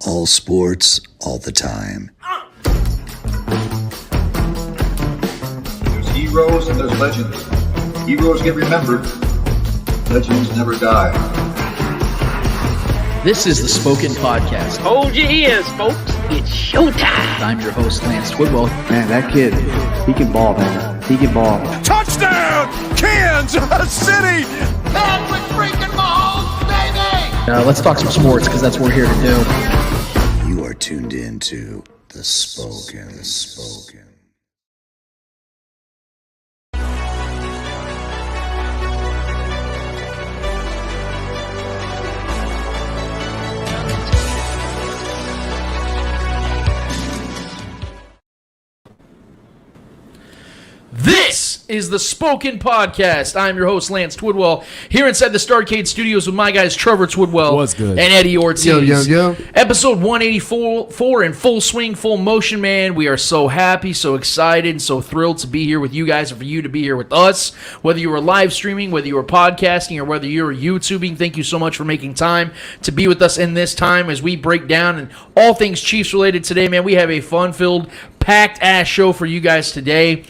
All sports, all the time. There's heroes and there's legends. Heroes get remembered. Legends never die. This is the Spoken Podcast. Hold your ears, folks. It's showtime. I'm your host, Lance Twidwell. Man, that kid, he can ball, man. He can ball. Touchdown, Kansas City! Patrick freaking Mahomes, baby! Let's talk some sports, because that's what we're here to do. You are tuned in to The Spoken. This is the Spoken Podcast. I'm your host, Lance Twidwell, here inside the Starcade Studios with my guys, Trevor Twidwell What's good? and Eddie Ortiz. Yo. Episode 184 in full swing, full motion, man. We are so happy, so excited, and so thrilled to be here with you guys and for you to be here with us. Whether you were live streaming, whether you were podcasting, or whether you were YouTubing, thank you so much for making time to be with us in this time as we break down and all things Chiefs related today, man. We have a fun-filled, packed-ass show for you guys today.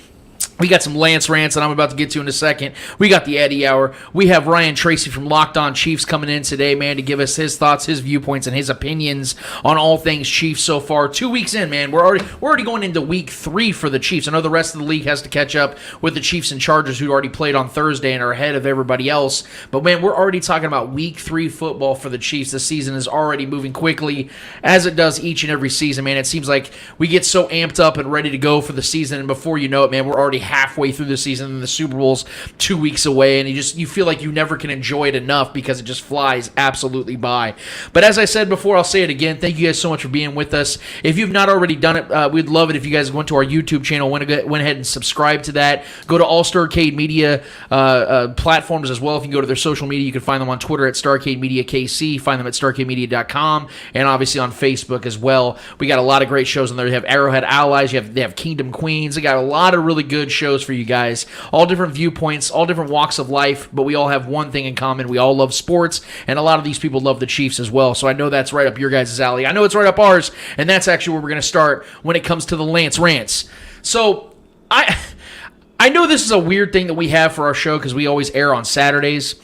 We got some Lance rants that I'm about to get to in a second. We got the Eddie Hour. We have Ryan Tracy from Locked On Chiefs coming in today, man, to give us his thoughts, his viewpoints, and his opinions on all things Chiefs so far. 2 weeks in, man. We're already going into week 3 for the Chiefs. I know the rest of the league has to catch up with the Chiefs and Chargers, who already played on Thursday and are ahead of everybody else. But, man, we're already talking about week 3 football for the Chiefs. The season is already moving quickly, as it does each and every season, man. It seems like we get so amped up and ready to go for the season, and before you know it, man, we're already halfway through the season, and the Super Bowl's 2 weeks away, and you feel like you never can enjoy it enough because it just flies absolutely by. But as I said before, I'll say it again. Thank you guys so much for being with us. If you've not already done it, we'd love it if you guys went to our YouTube channel, went ahead and subscribe to that. Go to all Starcade Media platforms as well. If you go to their social media, you can find them on Twitter at Starcade Media KC, find them at StarcadeMedia.com, and obviously on Facebook as well. We got a lot of great shows on there. They have Arrowhead Allies, they have Kingdom Queens. They got a lot of really good shows for you guys. All different viewpoints, all different walks of life, but we all have one thing in common. We all love sports, and a lot of these people love the Chiefs as well. So I know that's right up your guys' alley. I know it's right up ours, and that's actually where we're going to start when it comes to the Lance Rants. So I know this is a weird thing that we have for our show because we always air on Saturdays.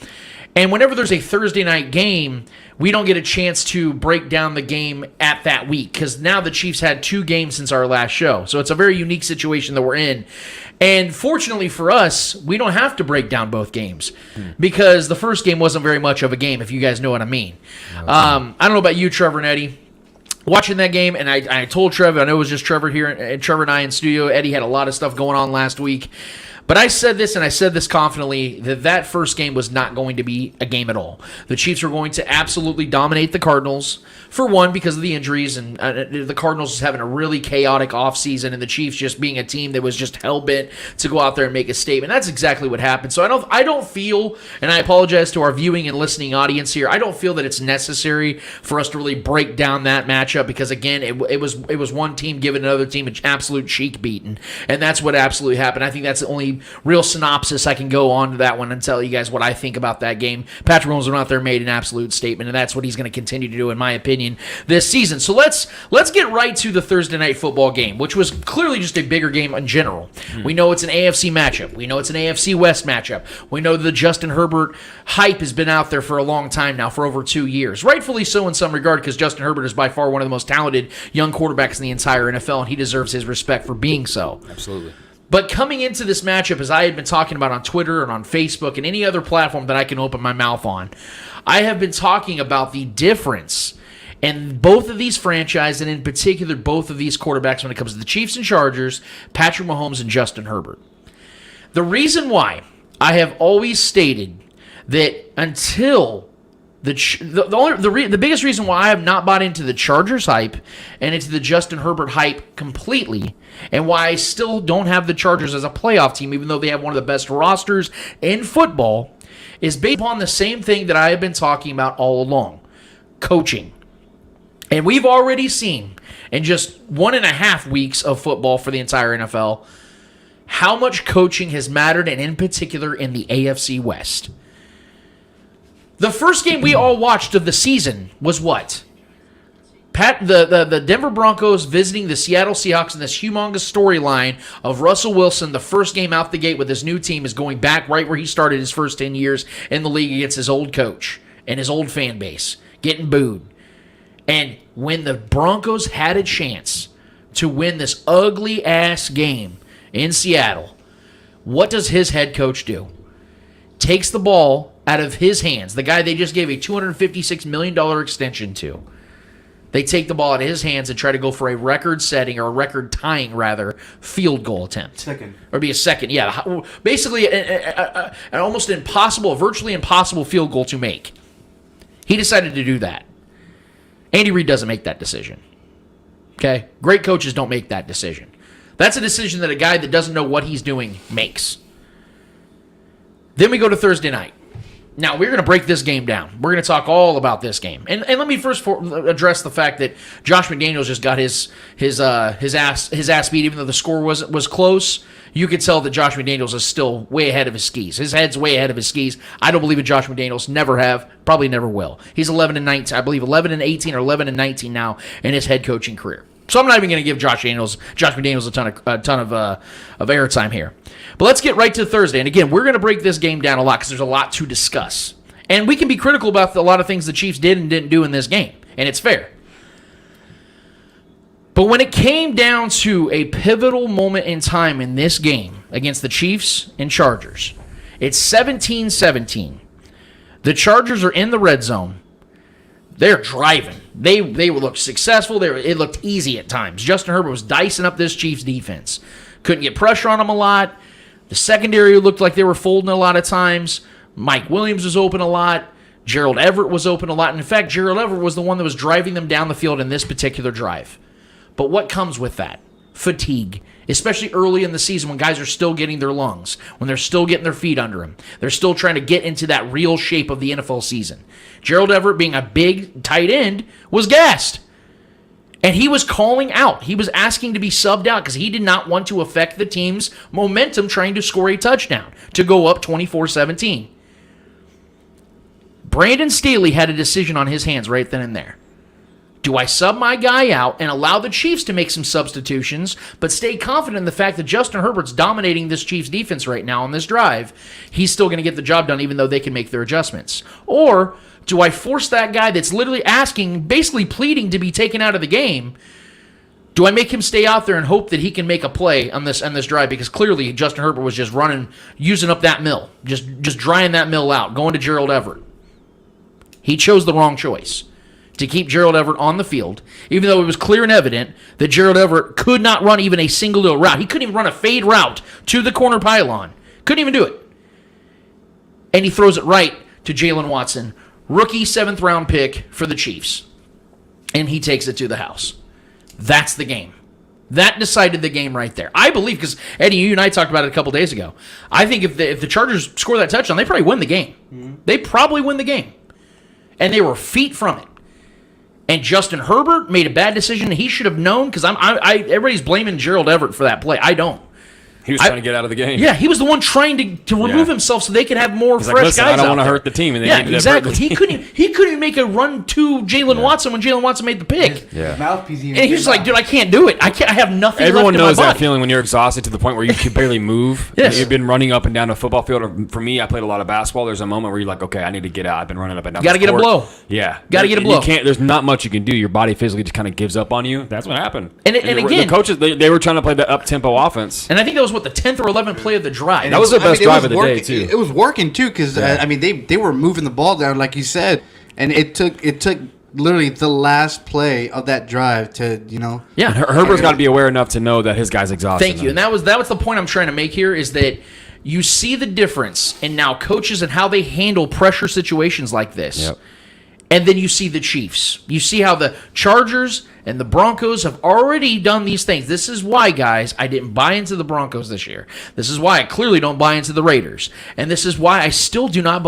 And whenever there's a Thursday night game, we don't get a chance to break down the game at that week because now the Chiefs had 2 games since our last show. So it's a very unique situation that we're in. And fortunately for us, we don't have to break down both games because the first game wasn't very much of a game, if you guys know what I mean. I don't know about you, Trevor and Eddie. Watching that game, and I told Trevor, I know it was just Trevor here, and Trevor and I in studio. Eddie had a lot of stuff going on last week. But I said this, and I said this confidently, that first game was not going to be a game at all. The Chiefs were going to absolutely dominate the Cardinals, for one, because of the injuries, and the Cardinals was having a really chaotic offseason, and the Chiefs just being a team that was just hell-bent to go out there and make a statement. That's exactly what happened. So I don't feel, and I apologize to our viewing and listening audience here, I don't feel that it's necessary for us to really break down that matchup, because, again, it was one team giving another team an absolute cheek beating, and that's what absolutely happened. I think that's the only real synopsis I can go on to that one and tell you guys what I think about that game. Patrick Mahomes went out there and made an absolute statement, and that's what he's going to continue to do, in my opinion, this season. So let's get right to the Thursday night football game, which was clearly just a bigger game in general. We know it's an AFC matchup. We know it's an AFC West matchup. We know the Justin Herbert hype has been out there for a long time now, for over 2 years. Rightfully so in some regard, because Justin Herbert is by far one of the most talented young quarterbacks in the entire NFL, and he deserves his respect for being so. Absolutely. But coming into this matchup, as I had been talking about on Twitter and on Facebook and any other platform that I can open my mouth on, I have been talking about the difference in both of these franchises, and in particular both of these quarterbacks when it comes to the Chiefs and Chargers, Patrick Mahomes and Justin Herbert. The reason why I have always stated that until the biggest reason why I have not bought into the Chargers hype and into the Justin Herbert hype completely, and why I still don't have the Chargers as a playoff team, even though they have one of the best rosters in football, is based upon the same thing that I have been talking about all along: coaching. And we've already seen in just 1.5 weeks of football for the entire NFL how much coaching has mattered, and in particular in the AFC West. The first game we all watched of the season was what? The Denver Broncos visiting the Seattle Seahawks in this humongous storyline of Russell Wilson, the first game out the gate with his new team, is going back right where he started his first 10 years in the league against his old coach and his old fan base, getting booed. And when the Broncos had a chance to win this ugly-ass game in Seattle, what does his head coach do? Takes the ball out of his hands, the guy they just gave a $256 million extension to. They take the ball out of his hands and try to go for a record-setting, or a record-tying, rather, field goal attempt. Second. Or be a second, yeah. Basically, an almost impossible, a virtually impossible field goal to make. He decided to do that. Andy Reid doesn't make that decision. Okay? Great coaches don't make that decision. That's a decision that a guy that doesn't know what he's doing makes. Then we go to Thursday night. Now, we're going to break this game down. We're going to talk all about this game. And let me first address the fact that Josh McDaniels just got his ass beat, even though the score was close. You could tell that Josh McDaniels is still way ahead of his skis. His head's way ahead of his skis. I don't believe in Josh McDaniels. Never have. Probably never will. He's 11-19. I believe 11-18 or 11-19 now in his head coaching career. So I'm not even going to give Josh McDaniels a ton of airtime here. But let's get right to Thursday. And again, we're going to break this game down a lot because there's a lot to discuss. And we can be critical about a lot of things the Chiefs did and didn't do in this game. And it's fair. But when it came down to a pivotal moment in time in this game against the Chiefs and Chargers, it's 17-17. The Chargers are in the red zone. They're driving. They looked successful. It looked easy at times. Justin Herbert was dicing up this Chiefs defense. Couldn't get pressure on them a lot. The secondary looked like they were folding a lot of times. Mike Williams was open a lot. Gerald Everett was open a lot. And in fact, Gerald Everett was the one that was driving them down the field in this particular drive. But what comes with that? Fatigue. Especially early in the season when guys are still getting their lungs, when they're still getting their feet under them. They're still trying to get into that real shape of the NFL season. Gerald Everett, being a big tight end, was gassed. And he was calling out. He was asking to be subbed out because he did not want to affect the team's momentum trying to score a touchdown to go up 24-17. Brandon Staley had a decision on his hands right then and there. Do I sub my guy out and allow the Chiefs to make some substitutions, but stay confident in the fact that Justin Herbert's dominating this Chiefs defense right now on this drive? He's still going to get the job done even though they can make their adjustments. Or do I force that guy that's literally asking, basically pleading to be taken out of the game? Do I make him stay out there and hope that he can make a play on this drive? Because clearly Justin Herbert was just running, using up that mill, just drying that mill out, going to Gerald Everett. He chose the wrong choice to keep Gerald Everett on the field, even though it was clear and evident that Gerald Everett could not run even a single little route. He couldn't even run a fade route to the corner pylon. Couldn't even do it. And he throws it right to Jalen Watson, rookie 7th-round pick for the Chiefs. And he takes it to the house. That's the game. That decided the game right there. I believe, because Eddie, you and I talked about it a couple days ago, I think if the Chargers score that touchdown, they probably win the game. Mm-hmm. They probably win the game. And they were feet from it. And Justin Herbert made a bad decision. He should have known, because everybody's blaming Gerald Everett for that play. I don't. He was trying to get out of the game. Yeah, he was the one trying to remove himself so they could have more fresh guys out there. I don't want to hurt the team. And they exactly. He couldn't even make a run to Jalen Watson when Jalen Watson made the pick. Yeah. Mouthpiece. And he was like, dude, I can't do it. I have nothing Everyone left in my knows body. that feeling when you're exhausted to the point where you can barely move. Yes. You've been running up and down a football field. Or for me, I played a lot of basketball. There's a moment where you're like, okay, I need to get out. I've been running up and down. You got to get a blow. Yeah. Got to get a blow. You can't. There's not much you can do. Your body physically just kind of gives up on you. That's what happened. And again, the coaches, they were trying to play the up-tempo offense. And I think that was, the 10th or 11th play of the drive. That was the best drive of the day, too. It was working, too, because, they were moving the ball down, like you said. And it took literally the last play of that drive to, Yeah. And Herbert's got to be aware enough to know that his guy's exhausted. Thank you. And that was the point I'm trying to make here, is that you see the difference in now coaches and how they handle pressure situations like this. Yep. And then you see the Chiefs. You see how the Chargers and the Broncos have already done these things. This is why, guys, I didn't buy into the Broncos this year. This is why I clearly don't buy into the Raiders. And this is why I still do not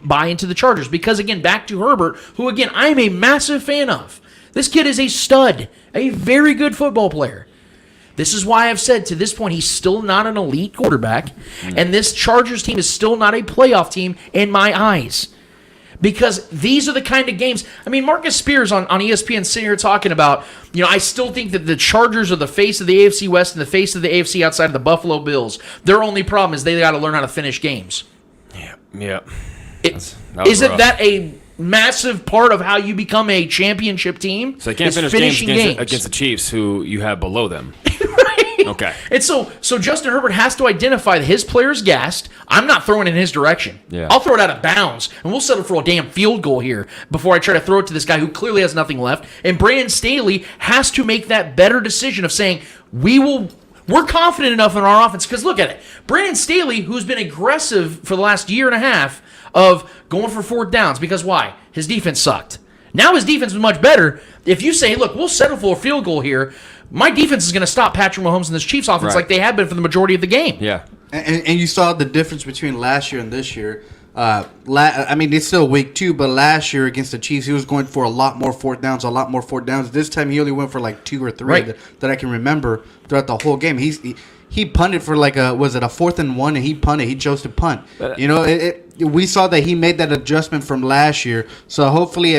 buy into the Chargers. Because, again, back to Herbert, who, again, I am a massive fan of. This kid is a stud, a very good football player. This is why I've said to this point he's still not an elite quarterback. And this Chargers team is still not a playoff team in my eyes. Because these are the kind of games. I mean, Marcus Spears on ESPN sitting here talking about, I still think that the Chargers are the face of the AFC West and the face of the AFC outside of the Buffalo Bills. Their only problem is they got to learn how to finish games. Yeah. Isn't that a massive part of how you become a championship team? So they can't finish games against the Chiefs, who you have below them. Right? Okay. And so Justin Herbert has to identify that his player's gassed. I'm not throwing in his direction. Yeah. I'll throw it out of bounds, and we'll settle for a damn field goal here before I try to throw it to this guy who clearly has nothing left. And Brandon Staley has to make that better decision of saying, we're confident enough in our offense. Because look at it. Brandon Staley, who's been aggressive for the last year and a half of going for fourth downs. Because why? His defense sucked. Now his defense is much better. If you say, look, we'll settle for a field goal here, my defense is going to stop Patrick Mahomes and this Chiefs offense like they have been for the majority of the game. Yeah. And you saw the difference between last year and this year. It's still week 2, but last year against the Chiefs, he was going for a lot more fourth downs. This time he only went for like 2 or 3 that I can remember throughout the whole game. He punted for like a 4th and 1, and he punted. He chose to punt. We saw that he made that adjustment from last year. So hopefully,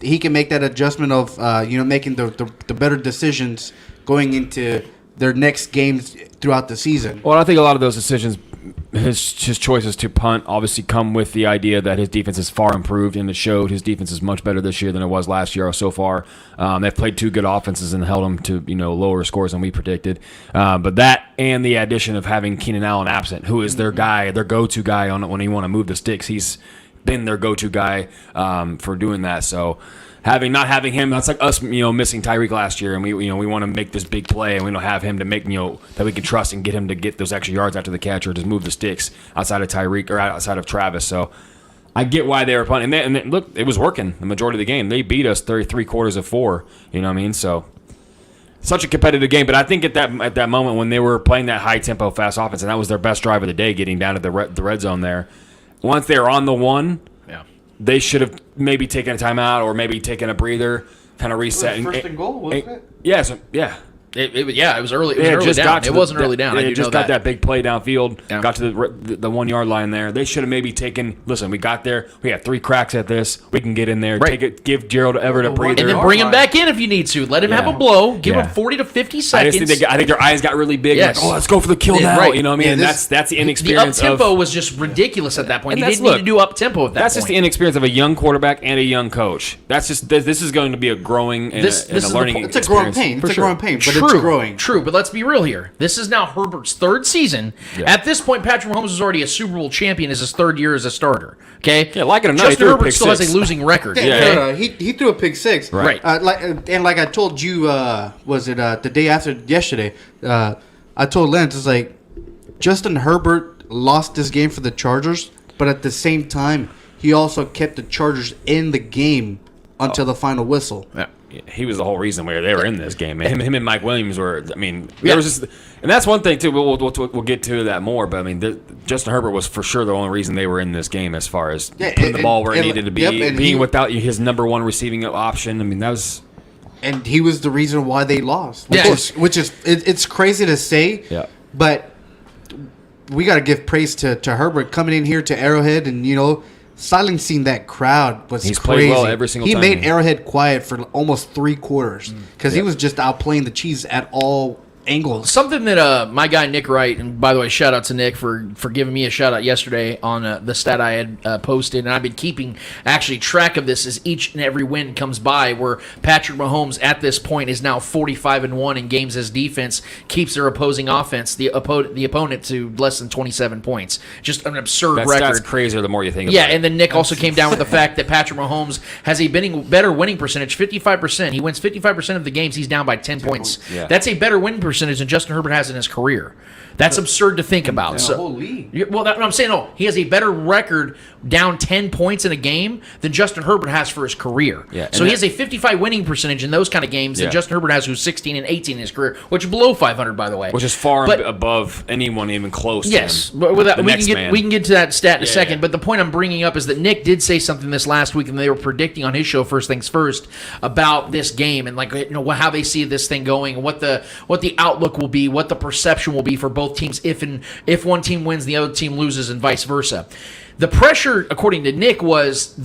he can make that adjustment of making the better decisions going into their next games throughout the season. Well, I think a lot of those decisions, his choices to punt obviously come with the idea that his defense is far improved, and it showed. His defense is much better this year than it was last year so far. They've played 2 good offenses and held them to lower scores than we predicted. But that and the addition of having Keenan Allen absent, who is their guy, their go-to guy on when you want to move the sticks. He's been their go-to guy for doing that. So not having him, that's like us, missing Tyreek last year, and we want to make this big play, and we don't have him to make, that we can trust and get him to get those extra yards after the catch or just move the sticks outside of Tyreek or outside of Travis. So I get why they were punting. And look, it was working the majority of the game. They beat us 33 quarters of 4. You know what I mean? So such a competitive game. But I think at that moment when they were playing that high tempo, fast offense, and that was their best drive of the day, getting down to the red zone there. Once they were on the 1. They should have maybe taken a timeout or maybe taken a breather, kind of reset. It was first and goal, wasn't it? Yeah. It was early. It wasn't early down. They just got that big play downfield. Yeah. Got to the 1 yard line there. They should have maybe taken. Listen, we got there. We had 3 cracks at this. We can get in there. Right. Take it. Give Gerald Everett a breather, and then bring him back in if you need to. Let him have a blow. Give him 40 to 50 seconds. I think their eyes got really big. Yes. Like, let's go for the kill now. Right. You know what I mean? Yeah, and that's the The inexperience. up tempo was just ridiculous at that point. And He didn't need to do up tempo at that That's point. just the inexperience of a young quarterback and a young coach. This is going to be a growing and a learning. It's a growing pain. It's a growing pain, but it's growing. True, but let's be real here. This is now Herbert's 3rd season. Yeah. At this point, Patrick Mahomes is already a Super Bowl champion as his 3rd year as a starter. Okay? Yeah, like it or not, he Justin threw a Herbert pick still has six. a losing record. He threw a pick 6. Right. Like I told you, was it the day after yesterday? I told Lance, it's like Justin Herbert lost this game for the Chargers, but at the same time, he also kept the Chargers in the game until the final whistle. Yeah. He was the whole reason why they were in this game. Him and Mike Williams were. There was just, and that's one thing too. We'll get to that more. But Justin Herbert was for sure the only reason they were in this game, as far as putting the ball where it needed to be, being without his number 1 receiving option. That was. And he was the reason why they lost. Which is it's crazy to say. Yeah. But we got to give praise to Herbert coming in here to Arrowhead and silencing that crowd was He's crazy. played well every single time. He made Arrowhead quiet for almost 3 quarters because he was just outplaying the Chiefs at all angles. Something that my guy Nick Wright, and by the way, shout out to Nick for giving me a shout out yesterday on the stat I had posted, and I've been keeping actually track of this as each and every win comes by, where Patrick Mahomes at this point is now 45-1 in games as defense keeps their opposing offense, the opponent, to less than 27 points. Just an absurd record. That's crazier the more you think about it. Yeah, and then Nick also came down with the fact that Patrick Mahomes has a better winning percentage, 55%. He wins 55% of the games he's down by 10 points. Yeah. That's a better winning percentage than Justin Herbert has in his career. That's absurd to think about. The whole league. Well, that's what I'm saying. No, he has a better record down 10 points in a game than Justin Herbert has for his career. Yeah, so he has a 55 winning percentage in those kind of games than Justin Herbert has, who's 16 and 18 in his career, which is below 500, by the way. Which is far above anyone even close yes, to him. But without, The we next can man. we can get to that stat in a second. yeah. But the point I'm bringing up is that Nick did say something this last week, and they were predicting on his show, First Things First, about this game and how they see this thing going, what the outlook will be, what the perception will be for both teams if one team wins, the other team loses, and vice versa. The pressure, according to Nick, was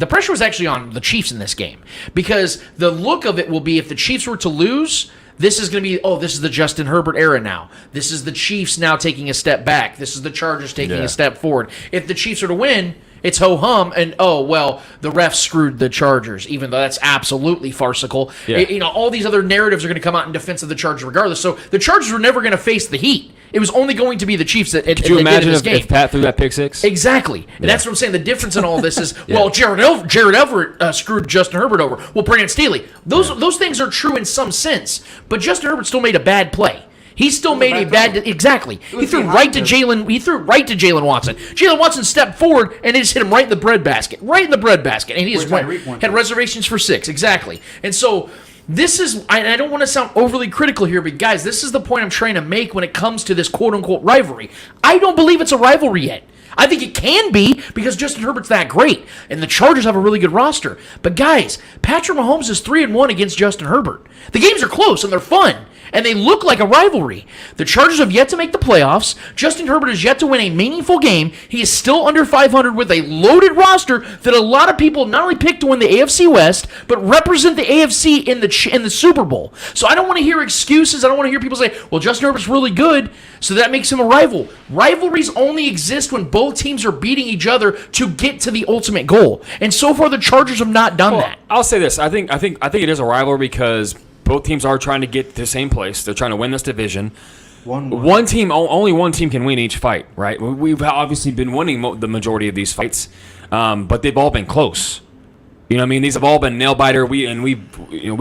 actually on the Chiefs in this game, because the look of it will be, if the Chiefs were to lose, this is going to be, this is the Justin Herbert era now. This is the Chiefs now taking a step back. This is the Chargers taking a step forward. If the Chiefs are to win, it's ho-hum, and the refs screwed the Chargers, even though that's absolutely farcical. Yeah. All these other narratives are going to come out in defense of the Chargers regardless. So the Chargers were never going to face the heat. It was only going to be the Chiefs that Could you imagine if Pat threw that pick six? Exactly. And that's what I'm saying. The difference in all this is, Jared Everett screwed Justin Herbert over. Well, Brandon Staley. Those things are true in some sense, but Justin Herbert still made a bad play. He still made a bad exactly. He threw right to Jalen. He threw right to Jalen Watson. Jalen Watson stepped forward and it just hit him right in the breadbasket. And he just had reservations for 6. Exactly. And so this is, I don't want to sound overly critical here, but guys, this is the point I'm trying to make when it comes to this quote-unquote rivalry. I don't believe it's a rivalry yet. I think it can be because Justin Herbert's that great, and the Chargers have a really good roster. But guys, Patrick Mahomes is 3-1 against Justin Herbert. The games are close, and they're fun, and they look like a rivalry. The Chargers have yet to make the playoffs. Justin Herbert has yet to win a meaningful game. He is still under 500 with a loaded roster that a lot of people not only picked to win the AFC West, but represent the AFC in the Super Bowl. So I don't want to hear excuses. I don't want to hear people say, well, Justin Herbert's really good, so that makes him a rival. Rivalries only exist when both teams are beating each other to get to the ultimate goal. And so far, the Chargers have not done that. I'll say this. I think it is a rivalry because both teams are trying to get to the same place. They're trying to win this division. One team, only one team can win each fight, right? We've obviously been winning the majority of these fights, but they've all been close. You know what I mean? These have all been nail biter. We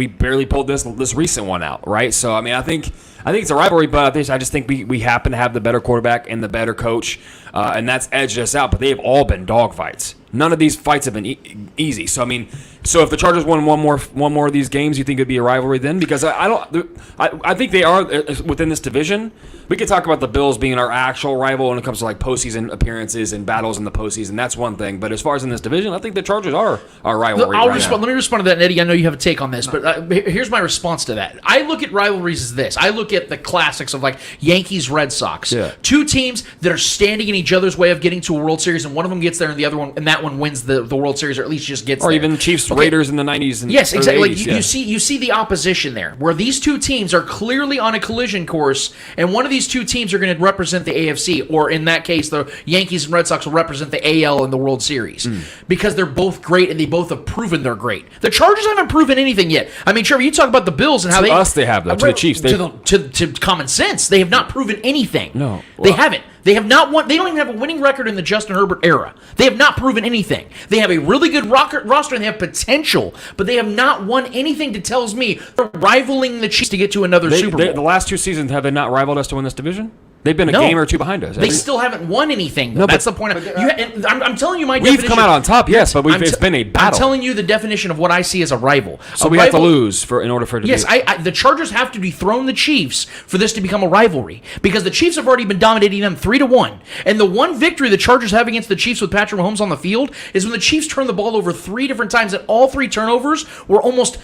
barely pulled this recent one out, right? So I mean, I think it's a rivalry, but I just think we happen to have the better quarterback and the better coach, and that's edged us out. But they have all been dogfights. None of these fights have been easy. So I mean, if the Chargers won one more of these games, you think it'd be a rivalry then? Because I think they are within this division. We could talk about the Bills being our actual rival when it comes to like postseason appearances and battles in the postseason. That's one thing. But as far as in this division, I think the Chargers are our rivalry. Let me respond to that, and Eddie. I know you have a take on this, but here's my response to that. I look at rivalries as this. I look at the classics of like Yankees, Red Sox. Yeah. Two teams that are standing in each other's way of getting to a World Series, and one of them gets there, and the other one, and that one wins the World Series, or at least just gets there. Or even Chiefs, Raiders in the 90s. And yes, exactly. 80s, like you see the opposition there, where these two teams are clearly on a collision course, and one of these two teams are going to represent the AFC, or in that case, the Yankees and Red Sox will represent the AL in the World Series, because they're both great and they both have proven they're great. The Chargers haven't proven anything yet. I mean, Trevor, you talk about the Bills and how they have though. To the Chiefs, to common sense, they have not proven anything. No, they haven't. They have not won. They don't even have a winning record in the Justin Herbert era. They have not proven anything. They have a really good roster and they have potential, but they have not won anything that tells me they're rivaling the Chiefs to get to another Super Bowl. The last 2 seasons, have they not rivaled us to win this division? They've been a game or two behind us. They still haven't won anything. No, that's the point. I'm telling you my definition. We've come out on top, yes, but it's been a battle. I'm telling you the definition of what I see as a rival. So we have to lose in order for it to be. Yes, the Chargers have to dethrone the Chiefs for this to become a rivalry, because the Chiefs have already been dominating them 3-1. And the one victory the Chargers have against the Chiefs with Patrick Mahomes on the field is when the Chiefs turned the ball over 3 different times, and all 3 turnovers were almost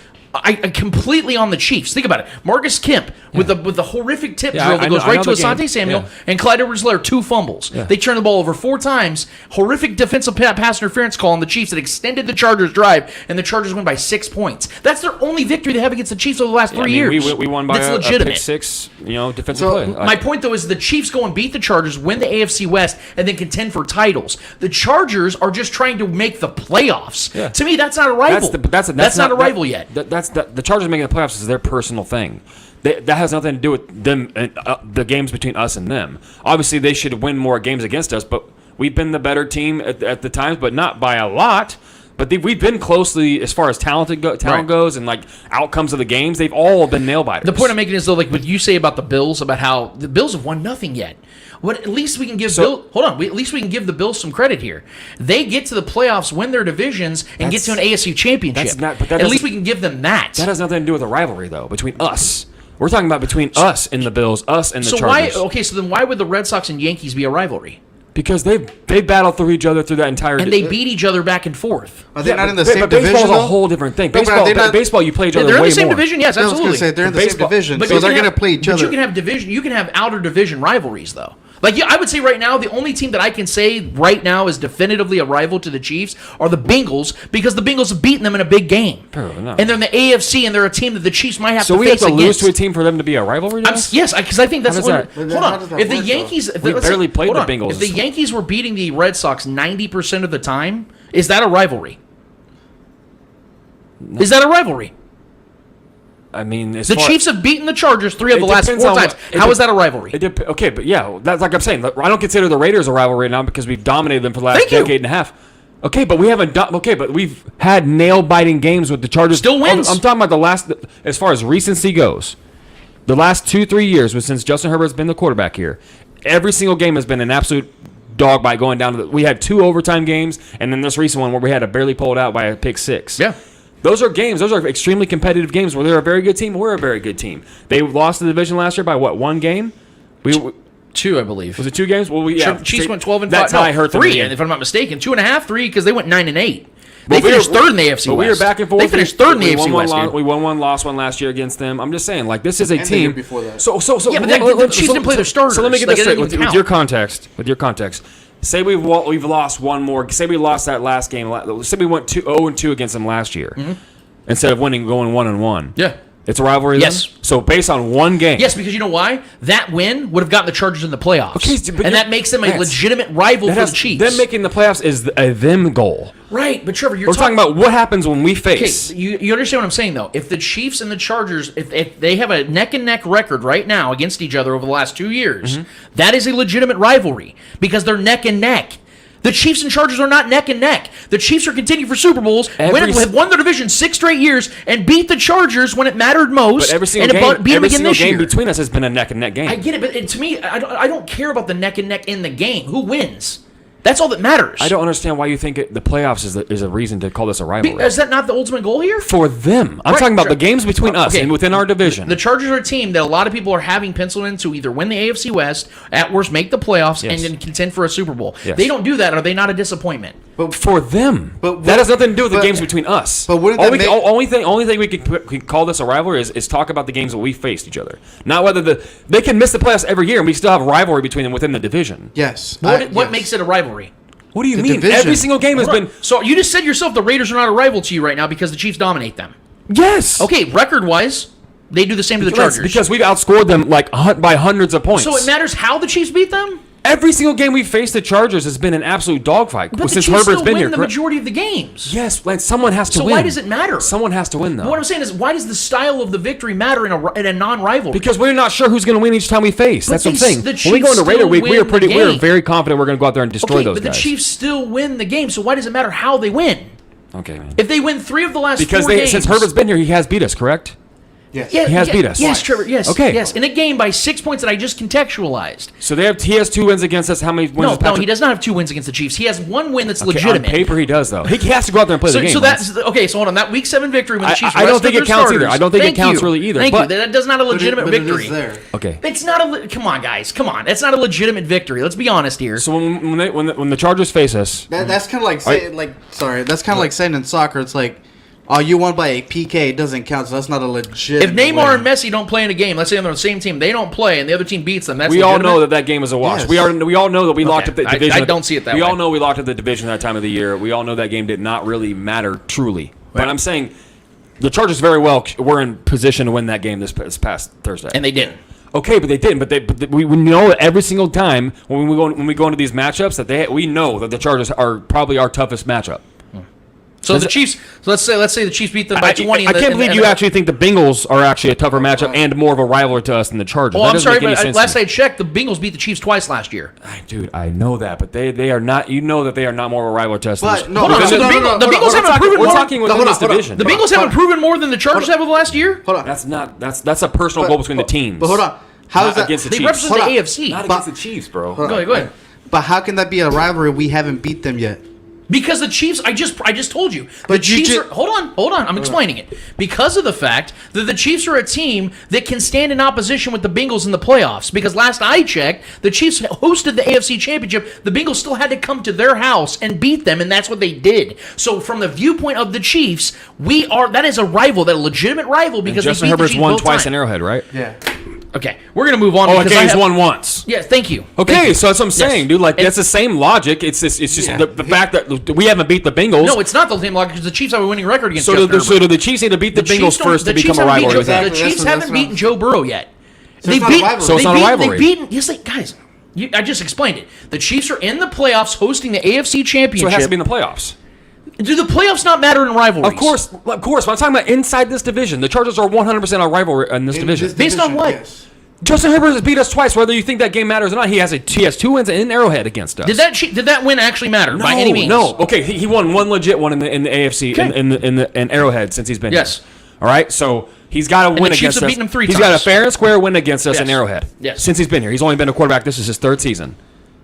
completely on the Chiefs. Think about it. Marcus Kemp with the horrific tip drill that goes right to Asante Samuel, and Clyde Edwards-Helaire 2 fumbles. Yeah. They turned the ball over 4 times. Horrific defensive pass interference call on the Chiefs that extended the Chargers' drive, and the Chargers win by 6 points. That's their only victory they have against the Chiefs over the last 3 years. We won by a pick 6, defensive play. My point though is the Chiefs go and beat the Chargers, win the AFC West, and then contend for titles. The Chargers are just trying to make the playoffs. Yeah. To me, that's not a rival. That's not a rival yet. The Chargers making the playoffs is their personal thing. That has nothing to do with them and the games between us and them. Obviously, they should win more games against us, but we've been the better team at the times, but not by a lot. But we've been closely, as far as talent goes and like outcomes of the games, they've all been nail biters. The point I'm making is though, like what you say about the Bills, about how the Bills have won nothing yet. At least we can give at least we can give the Bills some credit here. They get to the playoffs, win their divisions, and get to an AFC championship. At least we can give them that. That has nothing to do with a rivalry though between us. We're talking about between us and the Bills, us and the Chargers. So then why would the Red Sox and Yankees be a rivalry? Because they battled through each other through that entire... And they beat each other back and forth. Are they not in the same division, baseball's a whole different thing. Baseball, you play each other way more. They're in the same division, yes, absolutely. I was going to say, they're in the same division, so they're going to play each other. But you can have outer division rivalries, though. Like, I would say right now, the only team that I can say right now is definitively a rival to the Chiefs are the Bengals, because the Bengals have beaten them in a big game. No. And they're in the AFC, and they're a team that the Chiefs might have So to we face have to lose against. to a team for them to be a rivalry? Now? Yes, because I think that's How what. does Hold How does on. that If the work, Yankees, We barely played the Bengals. If the Yankees were beating the Red Sox 90% of the time, is that a rivalry? Is that a rivalry? I mean, The Chiefs have beaten the Chargers 3 of the last 4 depends on times. what- How is that a rivalry? Okay, but yeah, that's like I'm saying. I don't consider the Raiders a rivalry now because we've dominated them for the last Thank you. decade and a half. Okay, but we haven't done. Okay, but we've had nail-biting games with the Chargers. Still wins. I'm talking about the last, as far as recency goes, the last 2-3 years, since Justin Herbert's been the quarterback here, every single game has been an absolute dog bite going down to we had 2 overtime games, and then this recent one where we had to barely pull it out by a pick 6. Yeah. Those are games. Those are extremely competitive games where they're a very good team. We're a very good team. They lost the division last year by what, 1 game? 2, I believe. Was it 2 games? Well, Chiefs went 12 and 5. That's how I heard them 3, again. if I'm not mistaken. 2.5, 3, because they went 9 and 8. Well, They finished third in the AFC but West. we were back and forth. They finished third in the AFC West. We won one, lost one last year against them. I'm just saying, like, this is a And the team. year before that. So Yeah, but the Chiefs didn't play their starters. So let me get Like, this it straight didn't with count. your context. With your context, say we've lost one more. Say we lost that last game. Say we went 0-2 against them last year, instead of winning, going 1-1. Yeah. It's a rivalry. Yes. Then? So based on one game. Yes, because you know why? That win would have gotten the Chargers in the playoffs. Okay, but and that makes them a Lance, legitimate rival for the Chiefs. Them making the playoffs is a them goal. Right, but Trevor, We're talking about what happens when we Okay, face. you understand what I'm saying, though? If the Chiefs and the Chargers, if they have a neck-and-neck record right now against each other over the last 2 years, that is a legitimate rivalry because they're neck-and-neck. The Chiefs and Chargers are not neck and neck. The Chiefs are contending for Super Bowls, have won their division 6 straight years, and beat the Chargers when it mattered most. But every single and beat them again this game year. between us has been a neck and neck game. I get it, but to me, I don't care about the neck and neck in the game. Who wins? That's all that matters. I don't understand why you think the playoffs is a reason to call this a rivalry. Is that not the ultimate goal here? For them. I'm Right, talking about sure. the games between us Okay. and within our division. The Chargers are a team that a lot of people are having penciled in to either win the AFC West, at worst make the playoffs, Yes. and then contend for a Super Bowl. Yes. They don't do that. Are they not a disappointment? For them. But that has nothing to do with the but- games between us. but wouldn't All that we can- make- only thing we can call this a rivalry is talk about the games that we faced each other. Not whether they can miss the playoffs every year and we still have a rivalry between them within the division. Yes. What yes. makes it a rivalry? What do you The mean? division. Every single game has been. So you just said yourself the Raiders are not a rival to you right now because the Chiefs dominate them. Yes. Okay, record-wise, they do the same to the Yes, Chargers. because we've outscored them like by hundreds of points. So it matters how the Chiefs beat them? Every single game we've faced the Chargers has been an absolute dogfight But since the Chiefs Herbert's still been win here. the correct? majority of the games. Yes, Lance, someone has to So win. why does it matter? Someone has to win, though. But what I'm saying is, why does the style of the victory matter in a non-rivalry? Because we're not sure who's going to win each time we face. But That's what I'm they- saying. the When we go Chiefs into Raider still Week, we are win the we are game. very confident we're going to go out there and destroy okay, those but guys. the Chiefs still win the game, so why does it matter how they win? Okay, man. If they win 3 of the last Because 4 games... since Herbert's been here, he has beat us, correct? Yes. Yeah, He has beat us. Yes, Twice. Trevor, yes. Okay. Yes, in a game by 6 points that I just contextualized. So he has 2 wins against us. How many wins No, does Patrick? he does not have 2 wins against the Chiefs. He has 1 win that's Okay, legitimate. on paper, he does, though. He has to go out there and play the game. So Lance. that's okay. So hold on, that Week 7 victory when the Chiefs I don't rested think it their counts either. starters- I don't think it Thank counts you. really either, Thank but- you. That does not a legitimate but it victory. is there. Okay. It's not a. Come on, guys. Come on. That's not a legitimate victory. Let's be honest here. So when the Chargers face us, That's kind of like saying, that's kind of like saying in soccer, it's like, oh, you won by a PK, it doesn't count, so that's not a legit. If Neymar and Messi don't play in a game, let's say they're on the same team, they don't play, and the other team beats them. That's we all legitimate? know that game is a wash. Yes. We all know that we locked up the I division. don't see it that we way. all know we locked up the division that time of the year. We all know that game did not really matter truly. But Right. I'm saying the Chargers very well were in position to win that game this past Thursday. and they didn't. Okay, but they didn't. But we know that every single time when we go into these matchups that we know that the Chargers are probably our toughest matchup. So the Chiefs. So let's say the Chiefs beat them by 20. I can't believe you actually think the Bengals are actually a tougher matchup and more of a rivalry to us than the Chargers. Oh, That I'm doesn't sorry, make any but sense last to me. I checked, the Bengals beat the Chiefs twice last year. Dude, I know that, but they are not. You know that they are not more of a rival to us. But than no, Hold on, no, so no, the no, Bengals- no, the no, Bengals we're haven't talking- proven We're more- talking within hold on, this hold on. division. The Bengals Hold haven't on. proven more than the Chargers have over the last year. Hold on. That's a personal goal between the teams. But hold on. How Not is that against the They Chiefs? represent Hold the on. AFC. Not against the Chiefs, bro. Go ahead. But how can that be a rivalry? We haven't beat them yet. Because the Chiefs, I just told you. The But you Chiefs ju- are, hold on, I'm explaining it. Because of the fact that the Chiefs are a team that can stand in opposition with the Bengals in the playoffs. Because last I checked, the Chiefs hosted the AFC Championship. The Bengals still had to come to their house and beat them, and that's what they did. So from the viewpoint of the Chiefs, that is a rival, that a legitimate rival because Justin they beat Herbert's the Chiefs won both twice times. in Arrowhead, right? Yeah. Okay, we're gonna move on. Oh, because okay, he's won once. Yeah, thank you. Okay, Thank you. so that's what I'm saying, Yes. dude. Like, And- that's the same logic. It's just the fact that we haven't beat the Bengals. No, it's not the same logic because the Chiefs have a winning record against. so Justin do Herbert. the Chiefs need to beat the Bengals Chiefs don't- first the to become Chiefs a haven't beat rivalry. Joe- Exactly. The Chiefs That's haven't what- beaten Joe Burrow yet. So it's not a rivalry. So it's not a rivalry. They've beaten. Yes, guys. I just explained it. The Chiefs are in the playoffs, hosting the AFC So Championship. it has to be in the playoffs. Do the playoffs not matter in rivalries? Of course. But I'm talking about inside this division. The Chargers are 100% a rivalry in this division. Based on what? Yes. Justin Herbert has beat us twice. Whether you think that game matters or not, he has 2 wins in Arrowhead against us. Did that win actually matter by any means? No. Okay, he won one legit one in the AFC Okay. in Arrowhead since he's been Yes. here. All right, so he's got to win the Chiefs against have us. beaten him 3 He's times. got a fair and square win against us Yes. in Arrowhead. Yes. Since he's been here, he's only been a quarterback. This is his 3rd season.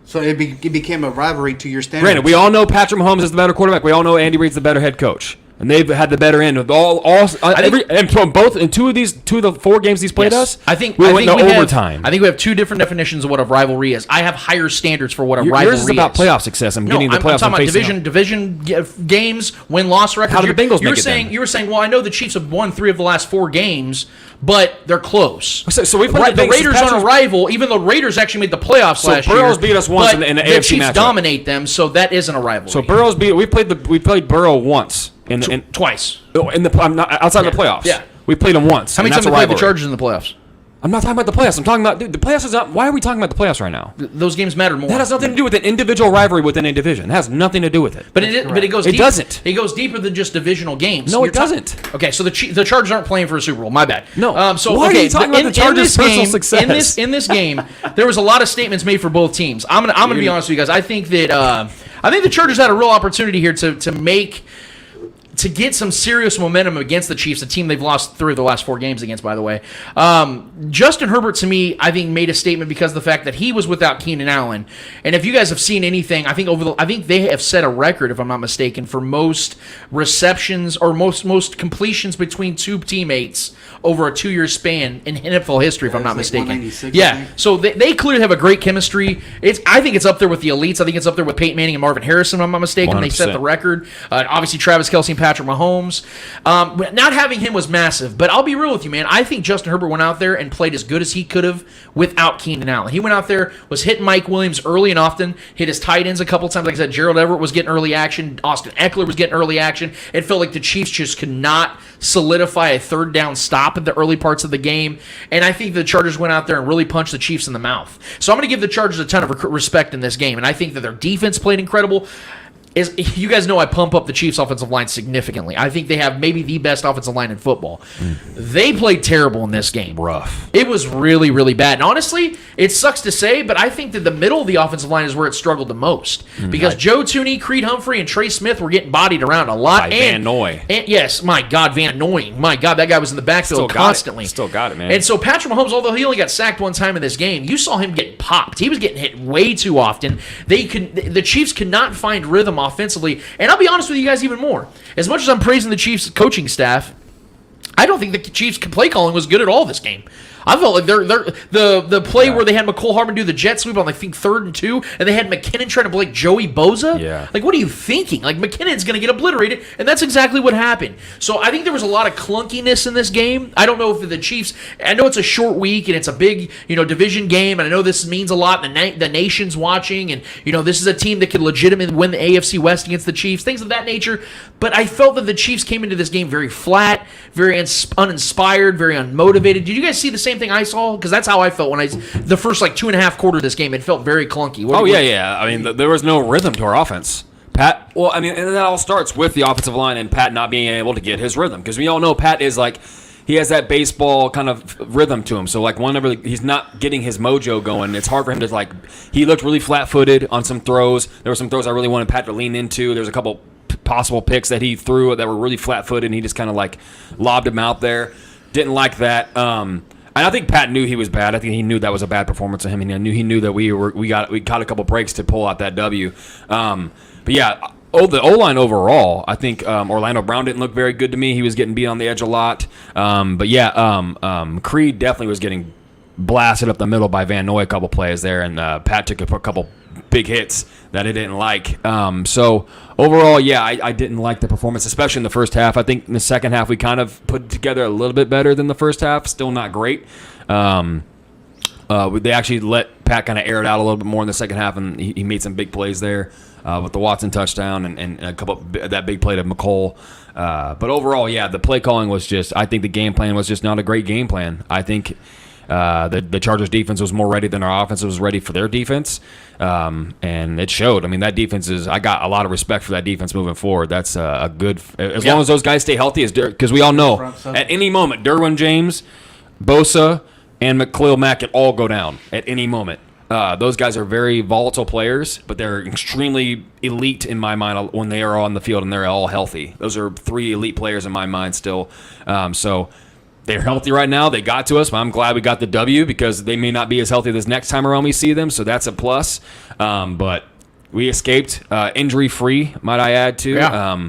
So it became a rivalry to your standards. Granted, we all know Patrick Mahomes is the better quarterback. We all know Andy Reid's the better head coach, and they've had the better end of and from both in two of the 4 games he's played us. I think we went to have- overtime. I think we have 2 different definitions of what a rivalry is. I have higher standards for what a rivalry Yours is about is. playoff success. I'm getting the I'm playoffs. talking about and facing division games, win-loss records. How do the Bengals you were make it saying then? you were saying, well, I know the Chiefs have won 3 of the last 4 games, but they're close. So we played the the Bengals- Raiders aren't a Patrick- rival, even though the Raiders actually made the playoffs last year. Burrow's beat us once but in the the AFC Chiefs matchup. dominate them, so that isn't a rivalry. So Burrow's beat. We played Burrow once in twice. I'm not outside the playoffs. Yeah. We played him once. How many and times that's have a we played the rivalry. Chargers in the playoffs? I'm not talking about the playoffs. I'm talking about the playoffs is not. Why are we talking about the playoffs right now? Those games matter more. That has nothing to do with an individual rivalry within a division. It has nothing to do with it. But it goes. It deep- doesn't. It goes deeper than just divisional games. No, You're it doesn't. Okay, so the Chargers aren't playing for a Super Bowl. My bad. No. So Why are okay, you talking about the Chargers' personal success? In this game, there was a lot of statements made for both teams. I'm gonna be honest with you guys. I think that the Chargers had a real opportunity here to get some serious momentum against the Chiefs, a team they've lost 3 of the last 4 games against, by the way. Justin Herbert, to me, I think made a statement because of the fact that he was without Keenan Allen. And if you guys have seen anything, I think they have set a record, if I'm not mistaken, for most receptions or most completions between 2 teammates over a 2-year span in NFL history, if I'm not it's like mistaken. 196, I Yeah, think. so they clearly have a great chemistry. I think it's up there with the elites. I think it's up there with Peyton Manning and Marvin Harrison, if I'm not mistaken. They set 100%. the record. Obviously, Travis Kelce and Patrick Mahomes. Not having him was massive, but I'll be real with you, man. I think Justin Herbert went out there and played as good as he could have without Keenan Allen. He went out there, was hitting Mike Williams early and often, hit his tight ends a couple times. Like I said, Gerald Everett was getting early action. Austin Eckler was getting early action. It felt like the Chiefs just could not solidify a 3rd down stop in the early parts of the game. And I think the Chargers went out there and really punched the Chiefs in the mouth. So I'm going to give the Chargers a ton of respect in this game. And I think that their defense played incredible. You guys know I pump up the Chiefs' offensive line significantly. I think they have maybe the best offensive line in football. They played terrible in this game. Rough. It was really, really bad. And honestly, it sucks to say, but I think that the middle of the offensive line is where it struggled the most. Because Joe Tooney, Creed Humphrey, and Trey Smith were getting bodied around a lot. By Van Noy. And yes, my God, Van Noy. My God, that guy was in the backfield constantly. Still got it, man. And so Patrick Mahomes, although he only got sacked 1 time in this game, you saw him get popped. He was getting hit way too often. The Chiefs could not find rhythm offensively. And I'll be honest with you guys even more. As much as I'm praising the Chiefs coaching staff, I don't think the Chiefs' play calling was good at all this game. I felt like the play where they had McCole Hardman do the jet sweep on, I think, 3rd and 2, and they had McKinnon trying to blake Joey Bosa. Yeah. Like, what are you thinking? Like, McKinnon's going to get obliterated, and that's exactly what happened. So I think there was a lot of clunkiness in this game. I don't know if the Chiefs, I know it's a short week, and it's a big, division game, and I know this means a lot, and the nation's watching, and, this is a team that could legitimately win the AFC West against the Chiefs, things of that nature. But I felt that the Chiefs came into this game very flat, very uninspired, very unmotivated. Did you guys see the same thing I saw? Because that's how I felt when the first 2.5 quarters of this game. It felt very clunky. Yeah. I mean, there was no rhythm to our offense. Pat, well, I mean, and that all starts with the offensive line and Pat not being able to get his rhythm. Because we all know Pat is he has that baseball kind of rhythm to him. So, whenever he's not getting his mojo going, it's hard for him to, he looked really flat-footed on some throws. There were some throws I really wanted Pat to lean into. There was a couple possible picks that he threw that were really flat-footed, and he just kind of, lobbed him out there. Didn't like that. And I think Pat knew he was bad. I think he knew that was a bad performance of him, and he knew that we caught a couple breaks to pull out that W. But yeah, the O-line overall, I think Orlando Brown didn't look very good to me. He was getting beat on the edge a lot. But yeah, Creed definitely was getting blasted up the middle by Van Noy a couple plays there, and Pat took a couple big hits that I didn't like. So overall, yeah, I didn't like the performance, especially in the first half. I think in the second half we kind of put it together a little bit better than the first half. Still not great. They actually let Pat kind of air it out a little bit more in the second half, and he made some big plays there with the Watson touchdown and a couple that big play to McColl. But overall, yeah, the play calling was just. I think the game plan was just not a great game plan. I think the Chargers defense was more ready than our offense was ready for their defense, and it showed. I mean, that defense is. I got a lot of respect for that defense moving forward. That's a good. As long as those guys stay healthy, because we all know at any moment, Derwin James, Bosa, and Khalil Mack could all go down at any moment. Those guys are very volatile players, but they're extremely elite in my mind when they are on the field and they're all healthy. Those are 3 elite players in my mind still. So they're healthy right now. They got to us, but I'm glad we got the W because they may not be as healthy this next time around we see them, so that's a plus. But we escaped injury-free, might I add, too. Yeah.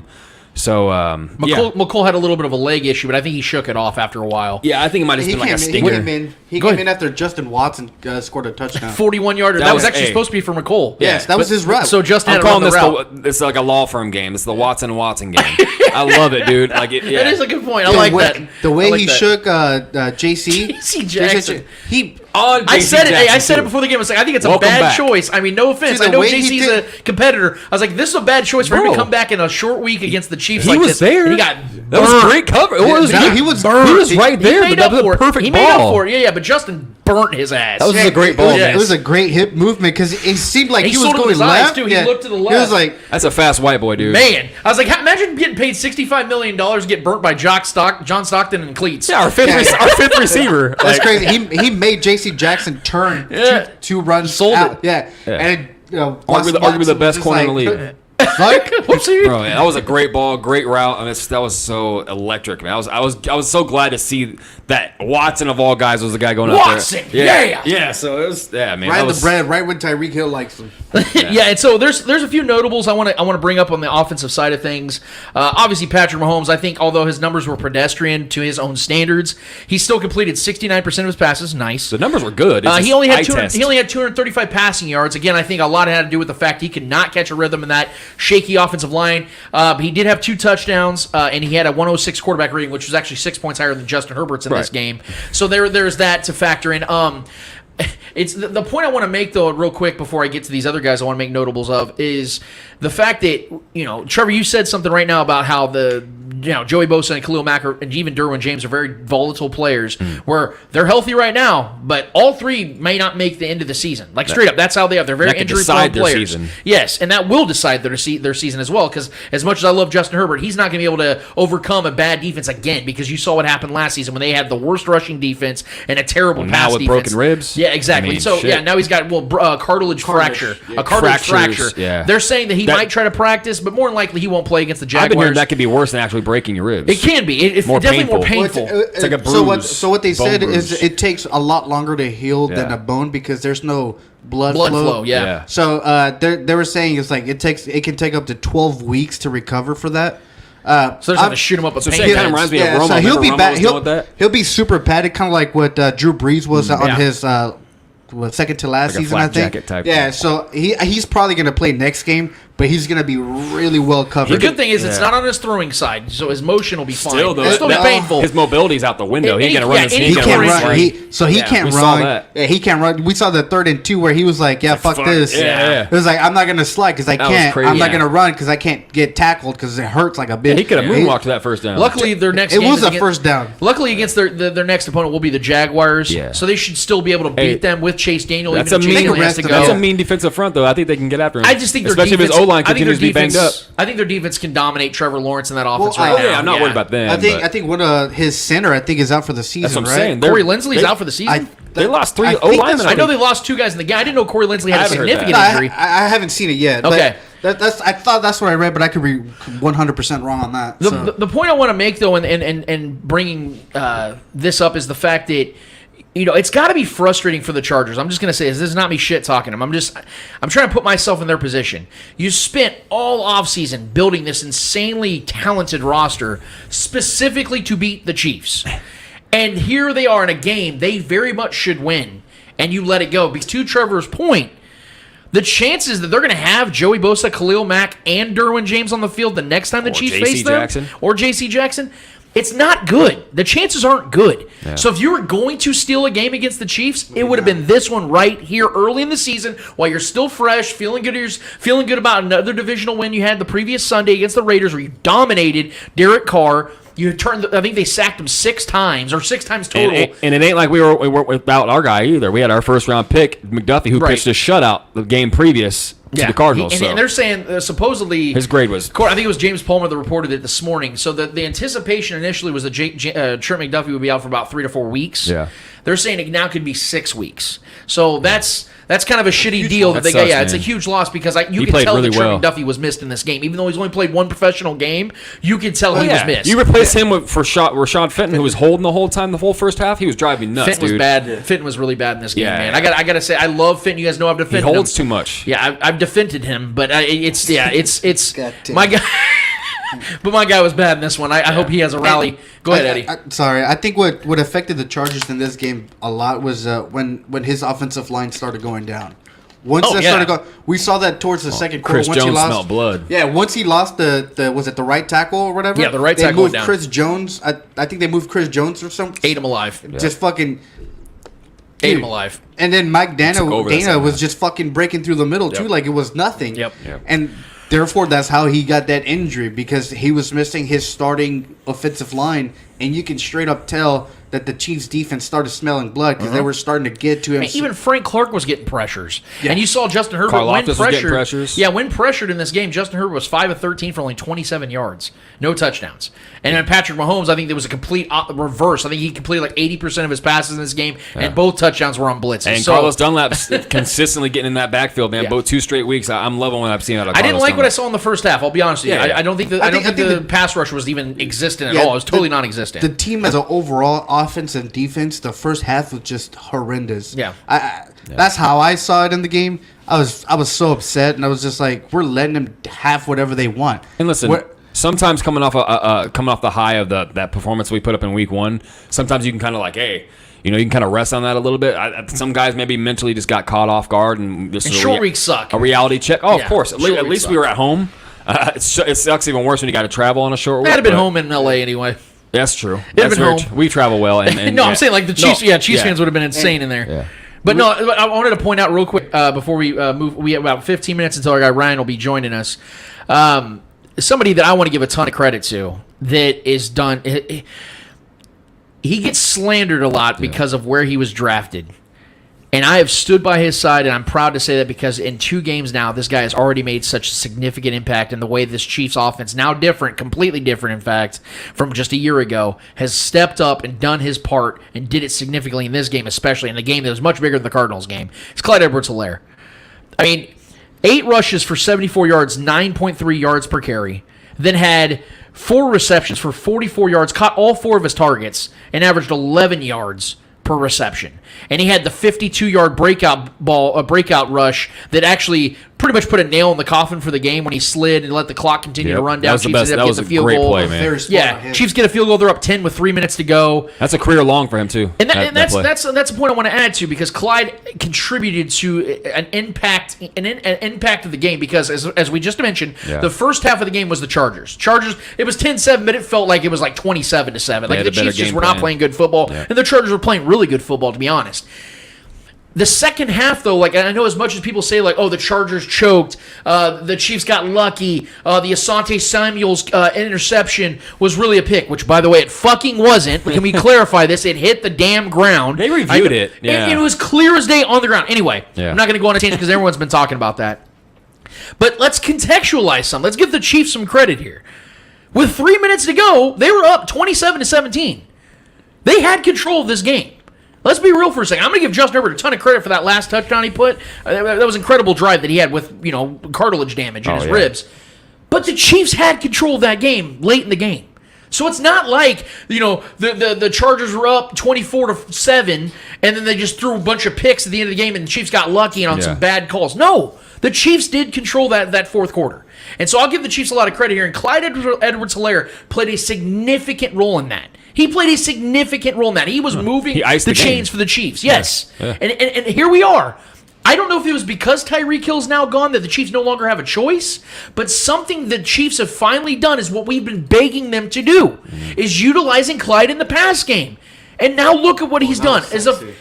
McColl had a little bit of a leg issue, but I think he shook it off after a while. Yeah, I think it might have been like a stinger. He came in after Justin Watson scored a touchdown. 41-yarder. That was actually supposed to be for McColl. Yes, that was his route. So Justin I'm had to run calling the route. it's like a law firm game. It's the Watson game. I love it, dude. Like it. Yeah. That is a good point. I like that. The way he shook JC Jackson. On I said it. Jackson Hey, I said it too. before the game. I was like, I think it's a Welcome bad back. choice. I mean, no offense. See, I know the way he JC's a competitor. I was like, this is a bad choice for him to come back in a short week against the Chiefs. He like was this. there. And he got That was great cover. He was right there. He made But that up was for a it. perfect He ball. made up for it. Yeah, but Justin burnt his ass. That was a great ball, Yes. man. It was a great hip movement because it seemed like He he was sold it with going his eyes, left. too. He looked to the He left. was like, That's a fast white boy, dude. Man, I was like, imagine getting paid $65 million to get burnt by John Stockton and cleats. Yeah, our fifth receiver. that's crazy. He made J.C. Jackson turn two runs Sold out. it. Yeah. And Arguably the best corner in the league. Like, Whoopsie. Bro, that was a great ball, great route. I mean, that was so electric, man. I was so glad to see that Watson of all guys was the guy going Watson, up there. yeah. yeah. So it was, man. right that in the was, bread, right when Tyreek Hill likes him. Yeah, and so there's a few notables I want to bring up on the offensive side of things. Obviously, Patrick Mahomes, I think, although his numbers were pedestrian to his own standards, he still completed 69% of his passes. Nice. The numbers were good. He only had 235 passing yards. Again, I think a lot had to do with the fact he could not catch a rhythm in that shaky offensive line. But he did have 2 touchdowns, and he had a 106 quarterback rating, which was actually 6 points higher than Justin Herbert's in this game. So there's that to factor in. It's the point I want to make, though, real quick before I get to these other guys I want to make notables of is the fact that, Trevor, you said something right now about how Joey Bosa and Khalil Mack and even Derwin James are very volatile players where they're healthy right now, but all 3 may not make the end of the season. Like, straight up, that's how they are. They're very injury-prone players. Yes, and that will decide their season as well, because as much as I love Justin Herbert, he's not going to be able to overcome a bad defense again, because you saw what happened last season when they had the worst rushing defense and a terrible pass now with defense. broken ribs. Yeah, exactly. Now he's got cartilage fracture. Yeah. A cartilage Fractures, fracture. yeah. They're saying that he might try to practice, but more than likely he won't play against the Jaguars. I've been hearing that could be worse than actually breaking your ribs. It can be. It's More definitely more painful. painful. It's like a So bruise. so what they Bone said bruise. is it takes a lot longer to heal than Yeah. a bone because there's no blood flow, yeah. Yeah. So they were saying it's like it can take up to 12 weeks to recover for that. So they're going to shoot him up with So pain it kind of meds. reminds me of Yeah, Romo. so he'll Remember be Romo back. was doing with that? He'll be super padded, kind of like what Drew Brees was on Yeah. his second to last Like a season, flak I think. jacket type Yeah, thing. so he's probably going to play next game, but he's going to be really well covered. The good thing is it's not on his throwing side, so his motion will be fine. Still, though, It'll still be painful. His mobility's out the window. He Any- ain't gonna run yeah, his. any He gonna can't run his run. lane. He Yeah, can't we saw run. that. Yeah, he can't run. We saw the 3rd and 2 where he was like, "Yeah, fuck this." Yeah. It was like, "I'm not gonna slide because I That was can't. crazy. I'm not Yeah. gonna run because I can't get tackled because it hurts like a bitch." Yeah, he could have moonwalked to that first down. Luckily, their next It game was is a against- first down. Luckily, against their next opponent will be the Jaguars, Yeah. so they should still be able to beat Hey, them with Chase Daniel. That's even a if Chase mean. Daniel has to go. That's a mean defensive front, though. I think they can get after him. I just think especially their if defense, his O line I think their continues to be banged up. defense- I think their defense can dominate Trevor Lawrence in that offense Well, right oh, now. yeah, I'm not worried about them. I but think one of his center, I think, is out for the season. That's what I'm right? saying. They're- Corey Lindsley's they- out for the season. They lost 3 I think O linemen. that's- I know they lost 2 guys in the game. I didn't know Corey Lindsley had I a haven't heard significant that. injury. I haven't seen it yet. Okay. But I thought that's what I read, but I could be 100% wrong on that. The point I want to make, though, and bringing this up is the fact that, it's got to be frustrating for the Chargers. I'm just going to say this is not me shit talking them. I'm trying to put myself in their position. You spent all offseason building this insanely talented roster specifically to beat the Chiefs. And here they are in a game they very much should win, and you let it go. Because to Trevor's point, the chances that they're going to have Joey Bosa, Khalil Mack, and Derwin James on the field the next time the Chiefs J.C. face them, Jackson. or J.C. Jackson, It's not good. The chances aren't good. Yeah. So if you were going to steal a game against the Chiefs, it would have been this one right here early in the season while you're still fresh, feeling good about another divisional win you had the previous Sunday against the Raiders where you dominated Derek Carr. You turned. I think they sacked him 6 times or 6 times total. And it ain't like we weren't without our guy either. We had our first round pick, McDuffie, who pitched a shutout the game previous to the Cardinals. And they're saying supposedly his grade was. I think it was James Palmer that reported it this morning. So the anticipation initially was that Trent McDuffie would be out for about 3 to 4 weeks. Yeah. They're saying it now could be 6 weeks. So that's kind of a shitty deal that they got. Yeah, it's a huge loss because you can tell that Trent McDuffie was missed in this game. Even though he's only played 1 professional game, you can tell he was missed. You replaced him for Rashad Fenton, who was holding the whole time, the whole first half. He was driving me nuts, Fenton was bad. Fenton was really bad in this game, man. I got to say, I love Fenton. You guys know I've defended him. He holds too much. Yeah, I've defended him, but it's my guy. But my guy was bad in this one. I hope he has a rally. Go ahead, Eddie. Sorry, I think what affected the Chargers in this game a lot was when his offensive line started going down. Once started going, we saw that towards the second quarter. Chris Jones smelled blood. Yeah, once he lost the was it the right tackle or whatever? Yeah, the right tackle They moved down. Chris Jones. I think they moved Chris Jones or something. Ate him alive. Just fucking ate him alive. And then Mike Dana was just fucking breaking through the middle too, like it was nothing. Yep. And therefore, that's how he got that injury because he was missing his starting offensive line, and you can straight up tell that the Chiefs' defense started smelling blood because they were starting to get to him. Even Frank Clark was getting pressures, and you saw Justin Herbert Karlaftis was getting pressures. Yeah, when pressured in this game, Justin Herbert was 5 of 13 for only 27 yards, no touchdowns. And then Patrick Mahomes, I think there was a complete reverse. I think he completed like 80% of his passes in this game, and both touchdowns were on blitzes. And Carlos Dunlap's consistently getting in that backfield, man. Both 2 straight weeks. I'm loving what I've seen out of Carlos I didn't like Dunlap. what I saw in the first half. I'll be honest with you. I don't think the pass rush was even existent at all. It was totally non-existent. The team as an overall offense and defense, the first half was just horrendous. Yeah. That's how I saw it in the game. I was so upset, and I was just like, we're letting them have whatever they want. And listen, sometimes coming off the high of that performance we put up in week 1, sometimes you can kind of like, hey, you can kind of rest on that a little bit. Some guys maybe mentally just got caught off guard, and this is short weeks suck. A reality check. Oh, of course. At least we were at home. It sucks even worse when you got to travel on a short week. I'd have been home in L.A. anyway. That's true. That's very true. We travel well. And no, I'm saying like the Chiefs. Chiefs fans would have been insane in there. Yeah. But no, I wanted to point out real quick before we move. We have about 15 minutes until our guy Ryan will be joining us. Somebody that I want to give a ton of credit to that is done. He gets slandered a lot because of where he was drafted. And I have stood by his side, and I'm proud to say that because in 2 games now, this guy has already made such a significant impact in the way this Chiefs offense, now different, completely different, in fact, from just a year ago, has stepped up and done his part and did it significantly in this game, especially in the game that was much bigger than the Cardinals game. It's Clyde Edwards-Helaire. I mean, 8 rushes for 74 yards, 9.3 yards per carry, then had 4 receptions for 44 yards, caught all 4 of his targets, and averaged 11 yards per reception. And he had the 52-yard breakout rush that actually pretty much put a nail in the coffin for the game when he slid and let the clock continue to run down. That was a great play, man. Chiefs get a field goal. They're up 10 with 3 minutes to go. That's a career long for him too. And that's a point I want to add to because Clyde contributed to an impact of the game because as we just mentioned, the first half of the game was the Chargers. It was 10-7, but it felt like it was like 27-7. Like the Chiefs just were not playing good football, and the Chargers were playing really good football, to be honest. The second half, though, like I know as much as people say, like, oh, the Chargers choked, the Chiefs got lucky, the Asante Samuel's interception was really a pick, which, by the way, it fucking wasn't. Can we clarify this? It hit the damn ground. They reviewed it. Yeah. It was clear as day on the ground. Anyway, I'm not going to go on a tangent because everyone's been talking about that. But let's contextualize some. Let's give the Chiefs some credit here. With 3 minutes to go, they were up 27-17. They had control of this game. Let's be real for a second. I'm going to give Justin Herbert a ton of credit for that last touchdown he put. That was an incredible drive that he had with, cartilage damage in his ribs. But the Chiefs had control of that game late in the game. So it's not like, the Chargers were up 24-7 and then they just threw a bunch of picks at the end of the game and the Chiefs got lucky on some bad calls. No, the Chiefs did control that fourth quarter. And so I'll give the Chiefs a lot of credit here. And Clyde Edwards-Helaire played a significant role in that. He played a significant role in that. He was moving the chains for the Chiefs. Yes. Yeah. And here we are. I don't know if it was because Tyreek Hill's now gone that the Chiefs no longer have a choice, but something the Chiefs have finally done is what we've been begging them to do, is utilizing Clyde in the pass game. And now look at what he's done.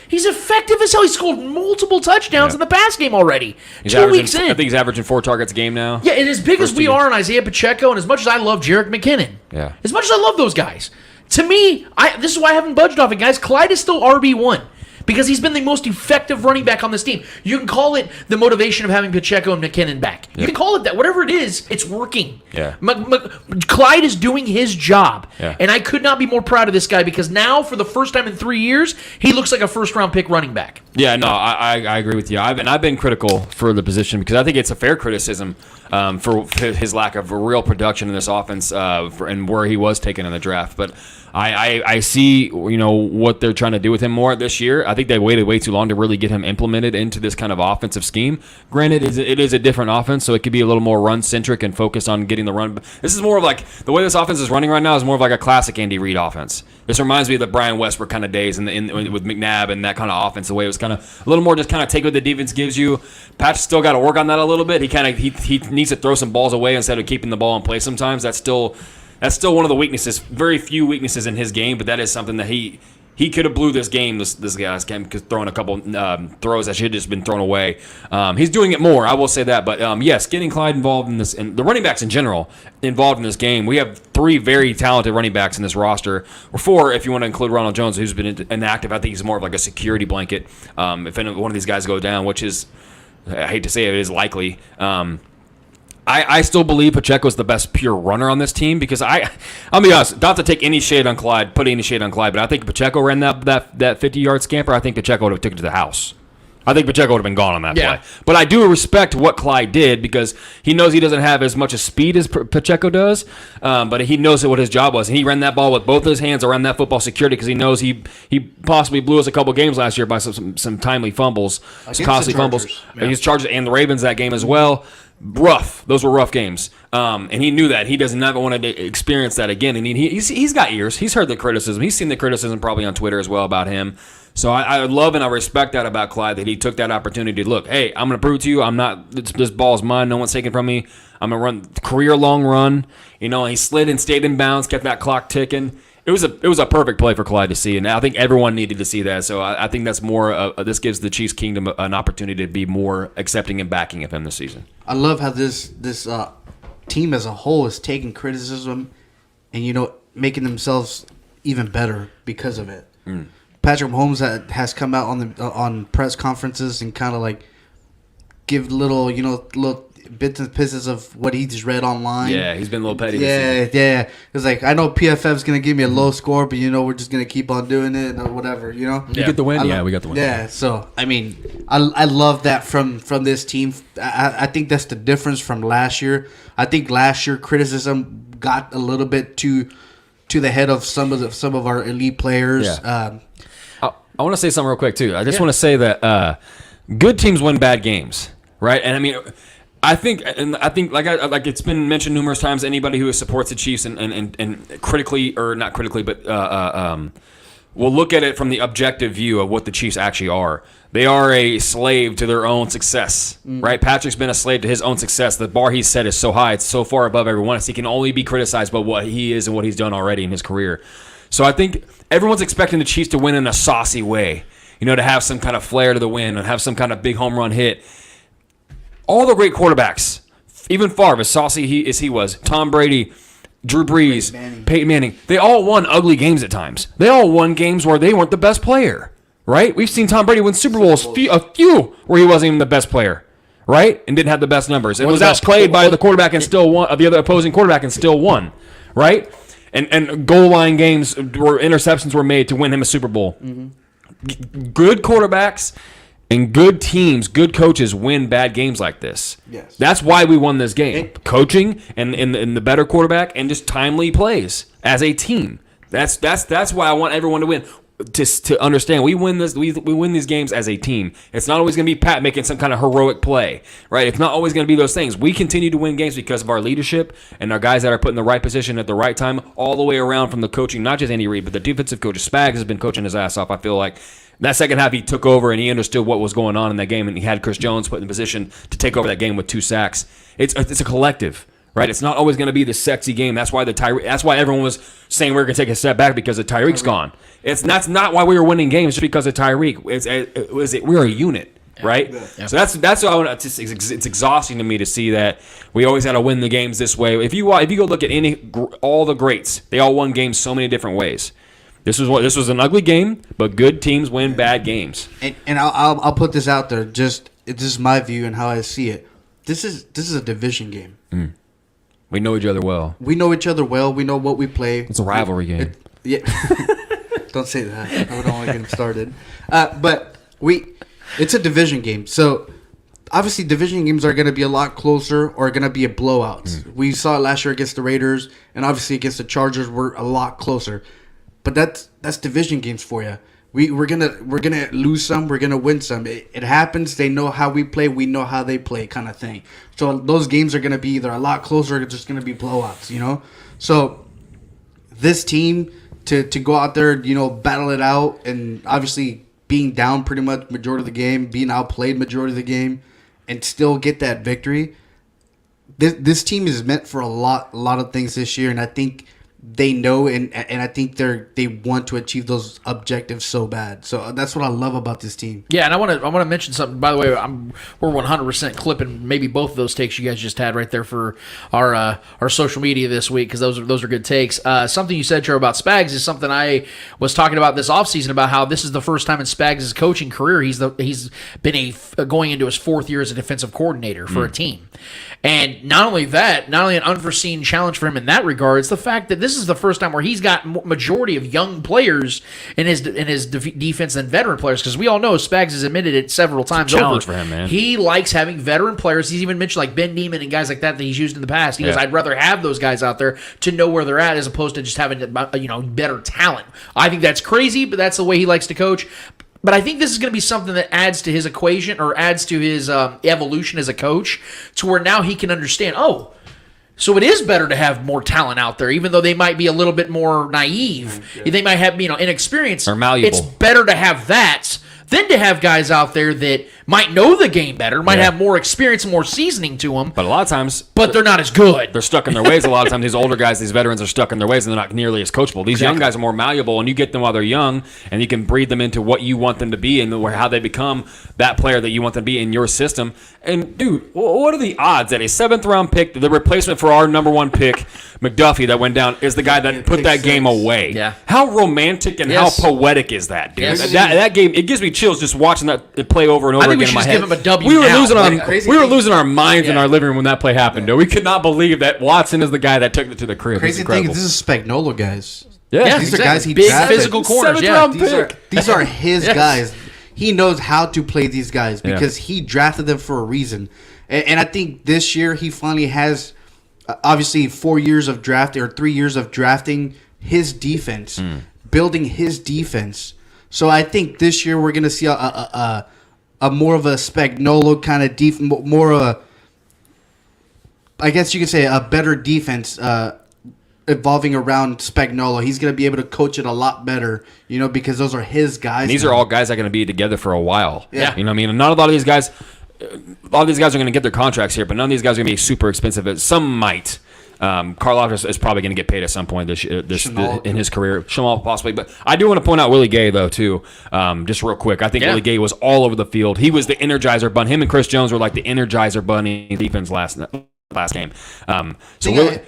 He's effective as hell. He scored multiple touchdowns in the pass game already. He's 2 weeks in. I think he's averaging 4 targets a game now. Yeah, and as big as we are on Isaiah Pacheco, and as much as I love Jerick McKinnon, as much as I love those guys, to me, this is why I haven't budged off it, guys. Clyde is still RB1. Because he's been the most effective running back on this team. You can call it the motivation of having Pacheco and McKinnon back. You can call it that. Whatever it is, it's working. Yeah. Clyde is doing his job. Yeah. And I could not be more proud of this guy because now, for the first time in 3 years, he looks like a first-round pick running back. Yeah, no, I agree with you. I've been critical for the position because I think it's a fair criticism for his lack of real production in this offense and where he was taken in the draft. But I see, what they're trying to do with him more this year. I think they waited way too long to really get him implemented into this kind of offensive scheme. Granted, it is a different offense, so it could be a little more run-centric and focused on getting the run. This is more of like, the way this offense is running right now is more of like a classic Andy Reid offense. This reminds me of the Brian Westbrook kind of days with McNabb and that kind of offense, the way it was kind of a little more just kind of take what the defense gives you. Pat's still got to work on that a little bit. He needs to throw some balls away instead of keeping the ball in play sometimes. That's still one of the weaknesses. Very few weaknesses in his game, but that is something that he could have blew this game. This guy's game because throwing a couple throws that should have just been thrown away. He's doing it more, I will say that. But yes, getting Clyde involved in this, and the running backs in general involved in this game. We have 3 very talented running backs in this roster, or 4 if you want to include Ronald Jones, who's been inactive. I think he's more of like a security blanket. If any one of these guys go down, which is, I hate to say it, is likely. I still believe Pacheco's the best pure runner on this team because I'll be honest, not to take any shade on Clyde, but I think Pacheco ran that 50-yard scamper. I think Pacheco would have took it to the house. I think Pacheco would have been gone on that play. But I do respect what Clyde did because he knows he doesn't have as much speed as Pacheco does, but he knows what his job was. And he ran that ball with both his hands around that football security because he knows he possibly blew us a couple games last year by some timely fumbles, some costly fumbles. Yeah. Against Chargers and the Ravens that game as well. Rough. Those were rough games. And he knew that. He does not want to experience that again. And he's got ears. He's heard the criticism. He's seen the criticism probably on Twitter as well about him. So I love and I respect that about Clyde, that he took that opportunity to look, hey, I'm going to prove to you this ball is mine. No one's taking from me. I'm going to run career-long run. He slid and stayed in bounds, kept that clock ticking. It was a perfect play for Clyde to see, and I think everyone needed to see that. So I think that's more. This gives the Chiefs Kingdom an opportunity to be more accepting and backing of him this season. I love how this team as a whole is taking criticism and making themselves even better because of it. Patrick Mahomes has come out on press conferences and kind of like give little bits and pieces of what he just read online. Yeah, he's been a little petty. Yeah. It's like, I know PFF's going to give me a low score, but we're just going to keep on doing it or whatever, You get the win? We got the win. Yeah, so, I mean, I love that from this team. I think that's the difference from last year. I think last year criticism got a little bit to the head of some of our elite players. Yeah. I want to say something real quick, too. I just want to say that good teams win bad games, right? And, I mean, I think like it's been mentioned numerous times, anybody who supports the Chiefs and critically, or not critically, but will look at it from the objective view of what the Chiefs actually are. They are a slave to their own success, right? Patrick's been a slave to his own success. The bar he's set is so high, it's so far above everyone else. He can only be criticized by what he is and what he's done already in his career. So I think everyone's expecting the Chiefs to win in a saucy way, to have some kind of flair to the win and have some kind of big home run hit. All the great quarterbacks, even Favre, as saucy as he was, Tom Brady, Drew Brees, Peyton Manning, they all won ugly games at times. They all won games where they weren't the best player, right? We've seen Tom Brady win Super Bowls, a few where he wasn't even the best player, right? And didn't have the best numbers. And was outplayed by the quarterback and still won, the other opposing quarterback and still won, right? And goal line games where interceptions were made to win him a Super Bowl. Good quarterbacks and good teams, good coaches win bad games like this. Yes. That's why we won this game. Coaching and the better quarterback and just timely plays as a team. That's why I want everyone to win. to understand we win these games as a team. It's not always going to be Pat making some kind of heroic play, right? It's not always going to be those things. We continue to win games because of our leadership and our guys that are put in the right position at the right time, all the way around from the coaching, not just Andy Reid, but the defensive coach. Spags has been coaching his ass off. I feel like that second half he took over and he understood what was going on in that game, and he had Chris Jones put in position to take over that game with 2 sacks. It's a collective. Right, it's not always going to be the sexy game. That's why that's why everyone was saying we're going to take a step back because of Tyreek's gone. That's not why we were winning games just because of Tyreek. We're a unit, right? Yeah. So that's what I want. It's exhausting to me to see that we always got to win the games this way. If you go look at all the greats, they all won games so many different ways. This was an ugly game, but good teams win bad games. And I'll put this out there. This is my view and how I see it. This is a division game. Mm. We know each other well. We know each other well. We know what we play. It's a rivalry game. Yeah. Don't say that. I don't want to get him started. But it's a division game. So obviously division games are going to be a lot closer or going to be a blowout. We saw it last year against the Raiders, and obviously against the Chargers we're a lot closer. But that's division games for you. We're gonna lose some, we're gonna win some. It happens. They know how we play, we know how they play, kind of thing. So those games are gonna be either a lot closer or just gonna be blowouts, you know. So this team to go out there, battle it out, and obviously being down pretty much majority of the game, being outplayed majority of the game, and still get that victory. This team is meant for a lot of things this year, and I think they know, and I think they want to achieve those objectives so bad. So that's what I love about this team. Yeah, and I want to mention something. By the way, we're 100% clipping maybe both of those takes you guys just had right there for our social media this week, because those are good takes. Something you said, Joe, about Spags is something I was talking about this offseason, about how this is the first time in Spags' coaching career he's been going into his 4th year as a defensive coordinator for a team. And not only an unforeseen challenge for him in that regard, it's the fact that this is the first time where he's got majority of young players in his defense than veteran players, because we all know Spags has admitted it several times over. Challenge for him, man. He likes having veteran players. He's even mentioned like Ben Neiman and guys like that he's used in the past. He goes, I'd rather have those guys out there to know where they're at as opposed to just having better talent. I think that's crazy, but that's the way he likes to coach. But I think this is going to be something that adds to his equation, or adds to his evolution as a coach, to where now he can understand, so it is better to have more talent out there, even though they might be a little bit more naive. They might have inexperience. Or malleable. It's better to have that than to have guys out there that might know the game better, might have more experience and more seasoning to them. But a lot of times... But they're not as good. They're stuck in their ways. A lot of times these older guys, these veterans are stuck in their ways, and they're not nearly as coachable. These young guys are more malleable, and you get them while they're young, and you can breed them into what you want them to be and how they become that player that you want them to be in your system. And, dude, what are the odds that a 7th-round pick, the replacement for our number 1 pick, McDuffie, that went down, is the guy that put that game away? Yeah. How romantic and how poetic is that, dude? Yes. That game, it gives me chills just watching that play over and over again in my head. I think we should just give him a W. We were now. losing our minds in our living room when that play happened. Dude. We could not believe that Watson is the guy that took it to the crib. Crazy thing is, this is Spagnuolo guys. Yeah, these are guys he big drafted. physical corners. These are his guys. He knows how to play these guys because he drafted them for a reason. And I think this year he finally has, obviously, 4 years of drafting or 3 years of drafting his defense, building his defense. So I think this year we're going to see a more of a Spagnuolo kind of defense, more of a, I guess you could say, a better defense evolving around Spagnuolo. He's going to be able to coach it a lot better, because those are his guys. And these are all guys that are going to be together for a while. Yeah. You know what I mean? And not a lot of these guys, are going to get their contracts here, but none of these guys are going to be super expensive. Some might. Karlaftis is probably going to get paid at some point in his career. Shamal possibly. But I do want to point out Willie Gay, though, too, just real quick. I think Willie Gay was all over the field. He was the Energizer Bunny. Him and Chris Jones were like the Energizer Bunny defense last game.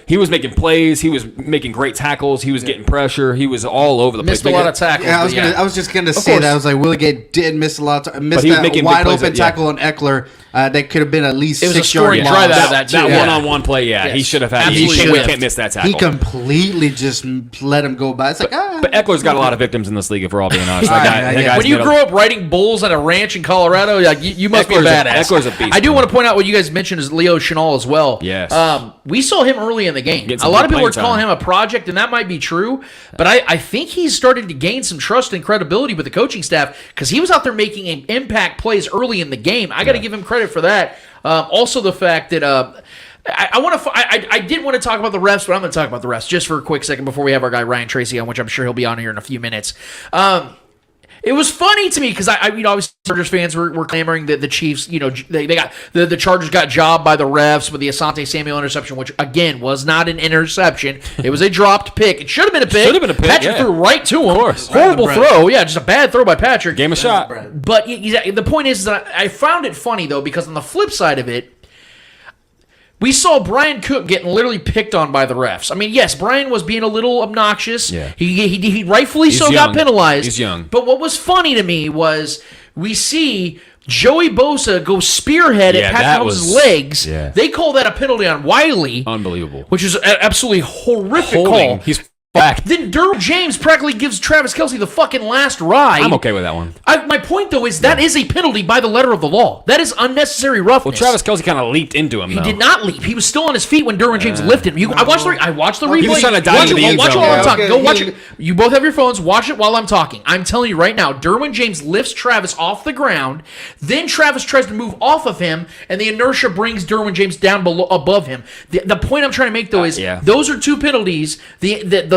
He was making plays. He was making great tackles. He was getting pressure. He was all over the place. Missed a lot of tackles. Yeah, I was just going to say that. I was like, Willie Gay did miss a lot of time. Missed that wide open tackle on Eckler. That could have been at least It was a 6 yard scoring loss. drive out of that, too. That Yeah. one-on-one play, Yes. he should have had. Absolutely He should have. can't miss that tackle. He completely just let him go by. It's like, But Eckler's got a lot of victims in this league, if we're all being honest. That guy's When you made a- grow up riding bulls at a ranch in Colorado, like, you must be a Eckler's a- badass. Eckler's a beast, I do man. want to point out what you guys mentioned is Leo Chenal as well. Yes. We saw him early in the game. Getting A some lot good of people were playing calling time. him a project, and that might be true. But I think he's starting to gain some trust and credibility with the coaching staff because he was out there making impact plays early in the game. I got to give him credit for that. Also, the fact that I didn't want to talk about the refs, but I'm going to talk about the refs just for a quick second before we have our guy Ryan Tracy on, which I'm sure he'll be on here in a few minutes. It was funny to me because obviously Chargers fans were clamoring that the Chiefs, they got the Chargers got jobbed by the refs with the Asante Samuel interception, which again was not an interception. It was a dropped pick. It should have been a pick. Should have been a pick, Patrick yeah. threw right to him. Of course. Horrible throw. Yeah, just a bad throw by Patrick. Game a shot. But the point is that I found it funny though because on the flip side of it, we saw Brian Cook getting literally picked on by the refs. I mean, yes, Brian was being a little obnoxious. Yeah. He rightfully He's so young. got penalized. He's young. But what was funny to me was we see Joey Bosa go spearhead Yeah, at Patrick that Mahomes' was- legs. yeah. They call that a penalty on Wiley, Unbelievable. which is an absolutely horrific Holding. call. He's back. Then Derwin James practically gives Travis Kelce the fucking last ride. I'm okay with that one. My point, though, is that is a penalty by the letter of the law. That is unnecessary roughness. Well, Travis Kelce kind of leaped into him, He though. did not leap. He was still on his feet when Derwin James lifted him. I watched the replay. He was trying to dive watch into it, the end watch it zone. while I'm Yeah, talking. okay, Go watch it. You both have your phones. Watch it while I'm talking. I'm telling you right now, Derwin James lifts Travis off the ground. Then Travis tries to move off of him, and the inertia brings Derwin James down above him. The point I'm trying to make, though, is yeah. those are two penalties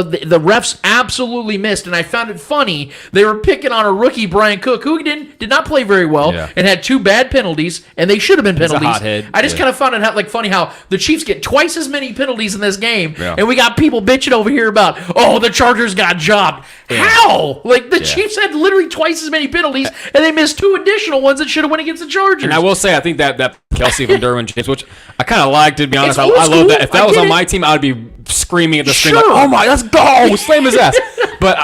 the refs absolutely missed, and I found it funny. They were picking on a rookie, Brian Cook, who did not play very well Yeah. and had two bad penalties, and they should have been He's a penalties. hothead. I just Yeah. kind of found it funny how the Chiefs get twice as many penalties in this game, Yeah. and we got people bitching over here about, the Chargers got jobbed. How? Like, the Chiefs had literally twice as many penalties, and they missed two additional ones that should have went against the Chargers. And I will say, I think that Kelce from Derwin James, which I kind of liked, to be honest. It's I old love school. that. If I that was get on it. my team, I would be screaming at the screen, like, Sure. oh my, let's go, slam his ass. But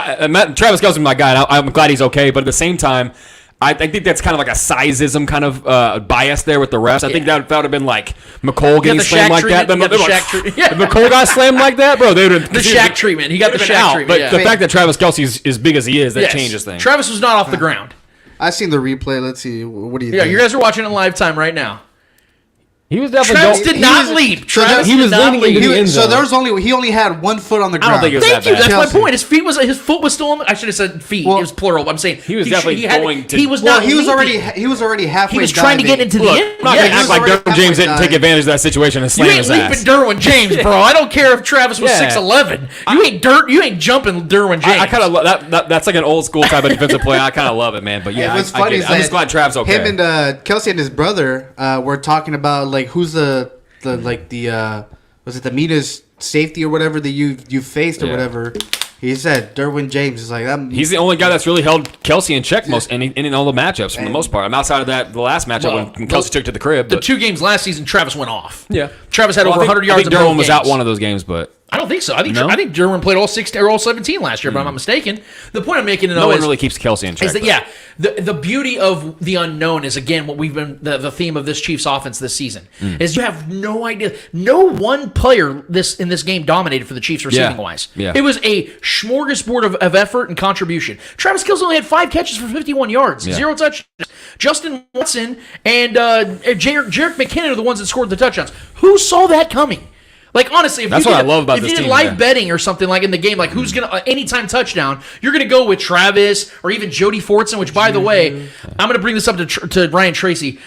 Travis Kelce is my guy, and I'm glad he's okay. But at the same time, I think that's kind of like a sizeism kind of bias there with the refs. I think that would have been like McCole getting the slammed Shaq like that. treatment. They're You got the like, Shaq treatment. if McCole got slammed like that, bro, they would have the Shaq treatment. He got the Shaq treatment. But Yeah. the fact that Travis Kelce is as big as he is, that Yes. changes things. Travis was not off the ground. I seen the replay. Let's see. What do you Yeah, think? you guys are watching it in live time right now. He was definitely Travis going. did not leap. Travis he was did not leaning leap. into the end So zone. there was he only had 1 foot on the I don't ground. think it was Thank that you. bad. That's my Chelsea. point. His foot was still on. I should have said feet. Well, it was plural. I'm saying he was definitely going to- He was Well, not. he was leaping. already halfway. He was trying to get into the Look, end. I'm not Yeah, going to he act was like already Derwin James didn't halfway take advantage of that situation and You slam ain't his leaping ass. Derwin James, bro. I don't care if Travis was Yeah. 6'11". You ain't jumping Derwin James. I kind of love that. That's like an old school type of defensive play. I kind of love it, man. But yeah, It was I funny. get it. is I'm just that glad Trav's okay. Him and Kelce and his brother were talking about like who's the was it the meanest safety or whatever that you faced or Yeah. whatever. He said Derwin James is like He's the only guy that's really held Kelce in check in all the matchups for the most part. I'm outside of that the last matchup Well, when Kelce took to the crib. the But, two games last season, Travis went off. yeah, Travis had Well, over I think- 100 yards. I think in both Derwin was out games. one of those games, but I don't think so. I think No? Derwin played all 16 or all 17 last year, but I'm not mistaken. The point I'm making though no one is really keeps Kelce in check. is that but- the beauty of the unknown is again what we've been the theme of this Chiefs offense this season is you have no idea. No one player in this game dominated for the Chiefs receiving wise. Yeah. It was a smorgasbord of effort and contribution. Travis Kelce only had 5 catches for 51 yards, 0 touchdowns. Justin Watson and Jerick McKinnon are the ones that scored the touchdowns. Who saw that coming? Like, honestly, if That's you what did, I love about if this you did team, live yeah. betting or something like in the game, like who's going to, anytime touchdown, you're going to go with Travis or even Jody Fortson, which, by the way, I'm going to bring this up to Ryan Tracy.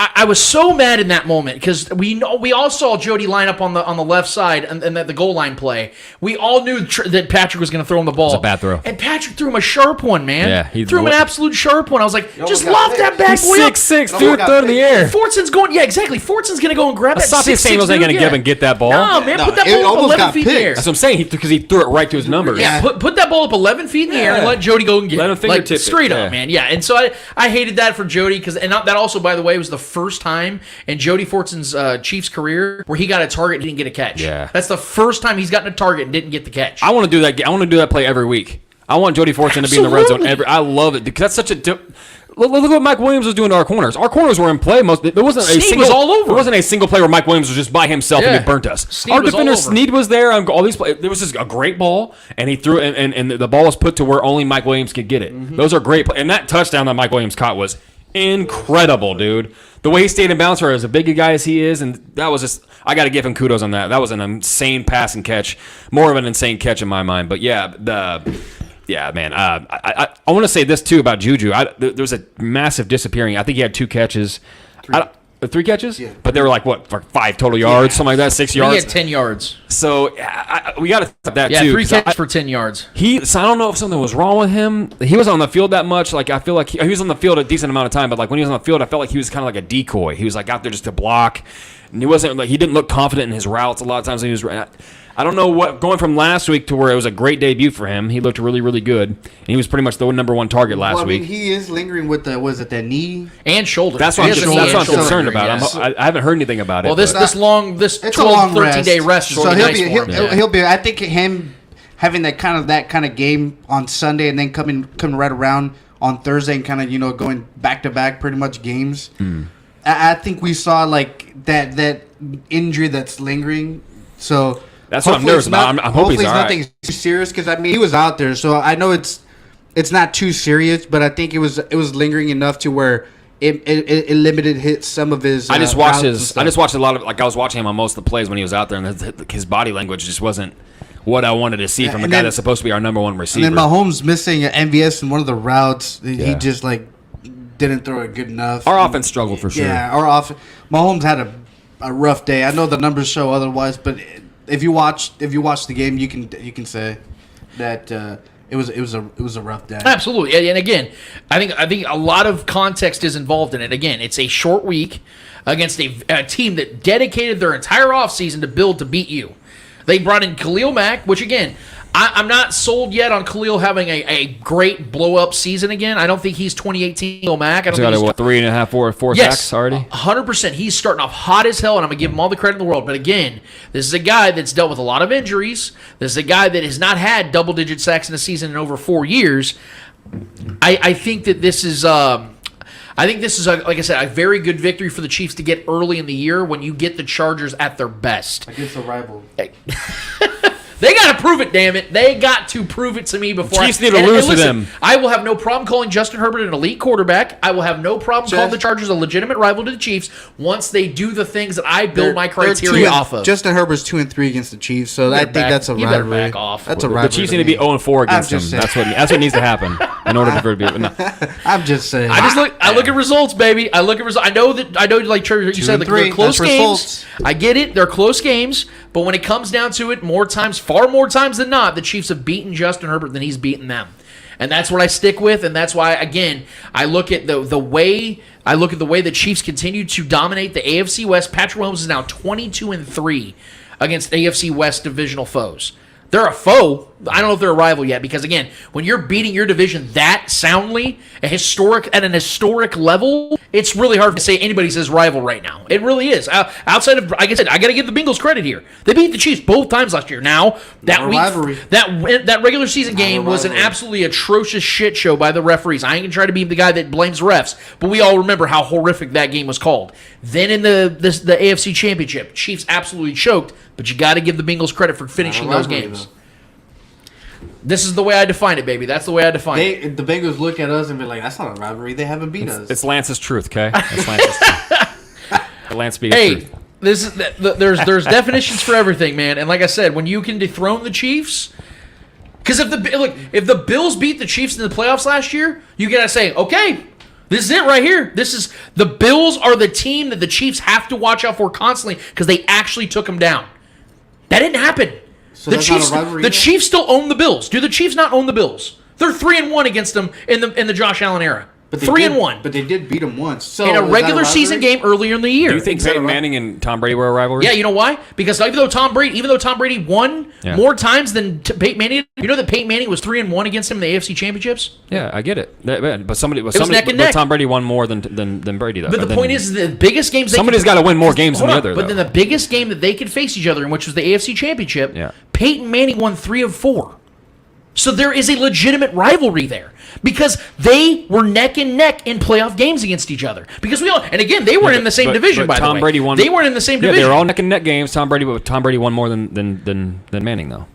I was so mad in that moment because we all saw Jody line up on the left side and at the goal line play. We all knew that Patrick was going to throw him the ball. It's a bad throw. And Patrick threw him a sharp one, man. Yeah, he threw him an absolute sharp one. I was like, just got loft picked. that bad boy up. 6'6", dude, throw it in the air. Fortson's going, yeah, exactly. Fortson's going to go and grab that. Asante 6'6" Samuels ain't dude, going to give and get that ball. No, man, No, put that it ball up almost 11 got feet in the picked. air. That's what I'm saying. Because he threw it right to his numbers. Yeah, put that ball up 11 feet in the air and let Jody go and get Let him it. Like, fingertip it, straight yeah. up, man. Yeah, and so I hated that for Jody and that also, by the way, was the first time in Jody Fortson's Chiefs career where he got a target and didn't get a catch. Yeah. That's the first time he's gotten a target and didn't get the catch. I want to do that. I want to do that play every week. I want Jody Fortson to be in the red zone. Absolutely. I love it because that's such a. look what Mike Williams was doing to our corners. Our corners were in play most. There wasn't a Snead single. was all over. There wasn't a single play where Mike Williams was just by himself and Yeah. he burnt us. Snead Our was all defender over. Snead was there on all these plays. There was just a great ball, and he threw it, and the ball was put to where only Mike Williams could get it. Mm-hmm. Those are great plays. And that touchdown that Mike Williams caught was incredible, dude. The way he stayed in bounds for as a big a guy as he is, and that was just, I got to give him kudos on that. That was an insane pass and catch, more of an insane catch in my mind. But yeah, man. I want to say this too about Juju. There was a massive disappearing. I think he had 2 catches. 3 catches? Yeah. But they were like, what, for 5 total yards, something like that, 6 yards? He had 10 yards. So we got to stop that Yeah, too. 3 catches for 10 yards. So I don't know if something was wrong with him. He was on the field that much. Like, I feel like he was on the field a decent amount of time, but like when he was on the field, I felt like he was kind of like a decoy. He was like out there just to block. And he didn't look confident in his routes a lot of times. He was. I don't know what, going from last week to where it was a great debut for him. He looked really, really good. And he was pretty much the number 1 target last week. He is lingering with that knee And shoulder. That's what He I'm has a knee and concerned shoulder, about. yes. I haven't heard anything about it. Well, this It's 12, a long 13-day rest is so really he'll nice be for him. he'll be. I think him having that kind of game on Sunday and then coming right around on Thursday and kind of going back to back pretty much games. I think we saw like that injury that's lingering. So that's what I'm nervous about. I hope he's all right. Nothing too serious because he was out there, so I know it's not too serious, but I think it was lingering enough to where it limited some of his. I just watched a lot of, like, I was watching him on most of the plays when he was out there, and his body language just wasn't what I wanted to see from a guy that's supposed to be our number 1 receiver. And then Mahomes missing an MVS in one of the routes. He just didn't throw it good enough. Our offense struggled for sure. Yeah, Mahomes had a rough day. I know the numbers show otherwise, but if you watch the game, you can say that it was a rough day. Absolutely, and again, I think a lot of context is involved in it. Again, it's a short week against a team that dedicated their entire offseason to build to beat you. They brought in Khalil Mack, which again, I'm not sold yet on Khalil having a great blow-up season again. I don't think he's 2018 Khalil Mack. I don't think he's 3.5, 4 sacks already? 100%. He's starting off hot as hell, and I'm going to give him all the credit in the world. But again, this is a guy that's dealt with a lot of injuries. This is a guy that has not had double-digit sacks in a season in over 4 years. I think that this is... I think this is, like I said, a very good victory for the Chiefs to get early in the year when you get the Chargers at their best. Against a rival. They got to prove it, damn it. They got to prove it to me before. Chiefs need to lose to them. I will have no problem calling Justin Herbert an elite quarterback. I will have no problem calling the Chargers a legitimate rival to the Chiefs once they do the things that I build my criteria off of. Justin Herbert's 2-3 against the Chiefs, so I think that's a rivalry. You better back off. That's a rivalry. The Chiefs need to be 0-4 against them. That's what needs to happen in order for it to be. No. I'm just saying. I look at results, baby. I look at results. I know like you said, like, they're close games. I get it. They're close games. But when it comes down to it, far more times than not, the Chiefs have beaten Justin Herbert than he's beaten them. And that's what I stick with, and that's why, again, I look at the way the Chiefs continue to dominate the AFC West. Patrick Mahomes is now 22-3 against AFC West divisional foes. They're a foe. I don't know if they're a rival yet, because again, when you're beating your division that soundly, at an historic level, it's really hard to say anybody's his rival right now. It really is. Outside of, like I said, I got to give the Bengals credit here. They beat the Chiefs both times last year. Now that week, that regular season game was an absolutely atrocious shit show by the referees. I ain't gonna try to be the guy that blames refs, but we all remember how horrific that game was called. Then in the AFC Championship, Chiefs absolutely choked. But you got to give the Bengals credit for finishing those games. This is the way I define it, baby. That's the way I define it. The Bengals look at us and be like, that's not a rivalry. They haven't beat us. It's Lance's truth, okay? It's Lance's truth. Lance speaks truth. This is there's definitions for everything, man. And like I said, when you can dethrone the Chiefs, because if the Bills beat the Chiefs in the playoffs last year, you got to say, okay, this is it right here. The Bills are the team that the Chiefs have to watch out for constantly because they actually took them down. That didn't happen. So the Chiefs still own the Bills. Do the Chiefs not own the Bills? They're 3-1 against them in the Josh Allen era. 3-1. But they did beat them once. So in a regular season game earlier in the year. Do you think Peyton Manning and Tom Brady were a rivalry? Yeah, you know why? Because even though Tom Brady won more times than Peyton Manning, you know that Peyton Manning was 3-1 against him in the AFC Championships. Yeah, I get it. But neck and neck. Tom Brady won more than Brady though. But the point is, the biggest games somebody's got to win more games than the other. But then the biggest game that they could face each other in, which was the AFC Championship, Peyton Manning won 3 of 4. So there is a legitimate rivalry there because they were neck and neck in playoff games against each other. Because and again, they weren't in the same division, by the way. Tom Brady won. They weren't in the same division. They were all neck and neck games. Tom Brady won more than Manning, though.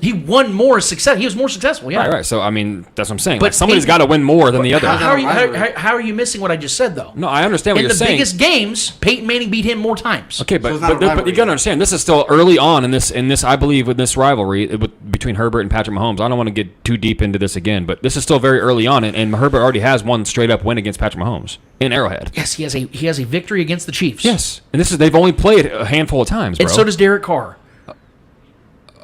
He won more success. He was more successful, yeah. Right. So, I mean, that's what I'm saying. But Like, somebody's got to win more than the other. How are you missing what I just said, though? No, I understand what in you're saying. In the biggest games, Peyton Manning beat him more times. Okay, but you got to understand, this is still early on in this. I believe, with this rivalry between Herbert and Patrick Mahomes. I don't want to get too deep into this again, but this is still very early on, and Herbert already has one straight-up win against Patrick Mahomes in Arrowhead. Yes, he has a victory against the Chiefs. Yes, and they've only played a handful of times, bro. And so does Derek Carr.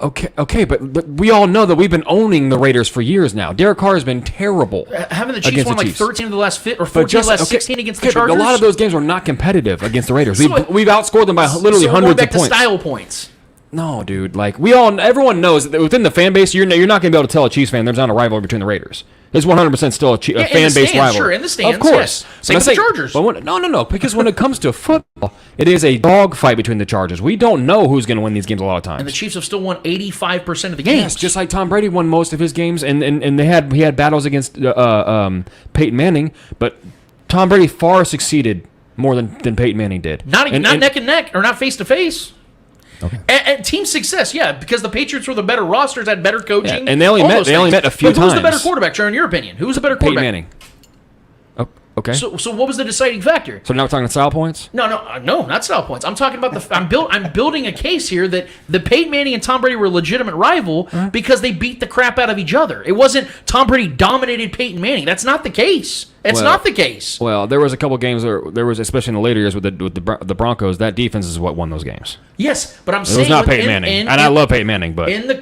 Okay, but we all know that we've been owning the Raiders for years now. Derek Carr has been terrible. Haven't the Chiefs won like 13 of the last 14 of the last 16 against the Chargers? A lot of those games were not competitive against the Raiders. We've outscored them by literally hundreds of points. Going back to style points. No, dude. Like everyone knows that within the fan base, you're not going to be able to tell a Chiefs fan there's not a rivalry between the Raiders. It's 100% still a fan-based rivalry. Sure, in the stands, of course. Yes. Same with the Chargers. But no. Because when it comes to football, it is a dogfight between the Chargers. We don't know who's going to win these games a lot of times. And the Chiefs have still won 85% of the games. Yes, just like Tom Brady won most of his games, and he had battles against Peyton Manning, but Tom Brady far succeeded more than Peyton Manning did. Not neck and neck, or not face to face. Okay. And team success, yeah, because the Patriots were the better rosters, had better coaching. Yeah, and they only met a few times. But who's the better quarterback, Sharon, in your opinion? Who's the better quarterback? Peyton Manning. Okay. So what was the deciding factor? So now we're talking style points? No, not style points. I'm talking about I'm building a case here that the Peyton Manning and Tom Brady were a legitimate rival because they beat the crap out of each other. It wasn't Tom Brady dominated Peyton Manning. That's not the case. It's not the case. Well, there was a couple games where there was, especially in the later years with the Broncos, that defense is what won those games. Yes, but I'm saying it was not Peyton Manning, and I love Peyton Manning, but in the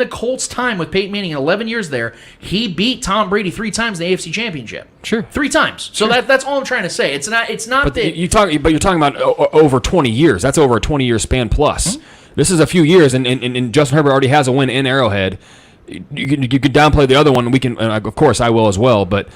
Colts time with Peyton Manning, 11 years there, he beat Tom Brady 3 times in the AFC Championship. Sure, 3 times. So that's all I'm trying to say. It's not but that you're talking about over 20 years. That's over a 20-year span plus. Mm-hmm. This is a few years, and Justin Herbert already has a win in Arrowhead. You could downplay the other one. We can, of course, I will as well, but.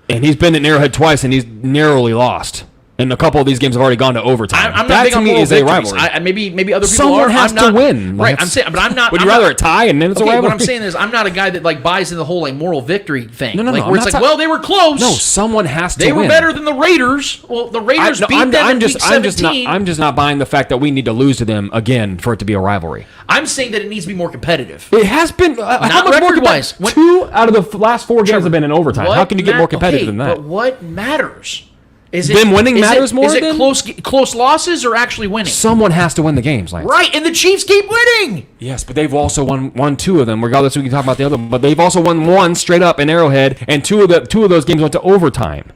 And he's been in Arrowhead twice, and he's narrowly lost. And a couple of these games have already gone to overtime. I'm not that big to on me is a rivalry. Maybe other people Someone are. has to win. Right, I'm saying, but I'm not. Would you rather a tie and then it's a rivalry? What I'm saying is, I'm not a guy that like buys in the whole like moral victory thing. No. Where it's like, well, they were close. No, someone has to They win. were better than the Raiders. Well, the Raiders beat them in Week 17. I'm just not buying the fact that we need to lose to them again for it to be a rivalry. I'm saying that it needs to be more competitive. It has been. How much more record-wise. 2 out of the last 4 games have been in overtime. How can you get more competitive than that? But what matters? Is them winning matters more? Is it close losses or actually winning? Someone has to win the games, Lance. Right, and the Chiefs keep winning. Yes, but they've also won 2 of them. Regardless, we can talk about the other. But they've also won 1 straight up in Arrowhead, and 2 of those games went to overtime.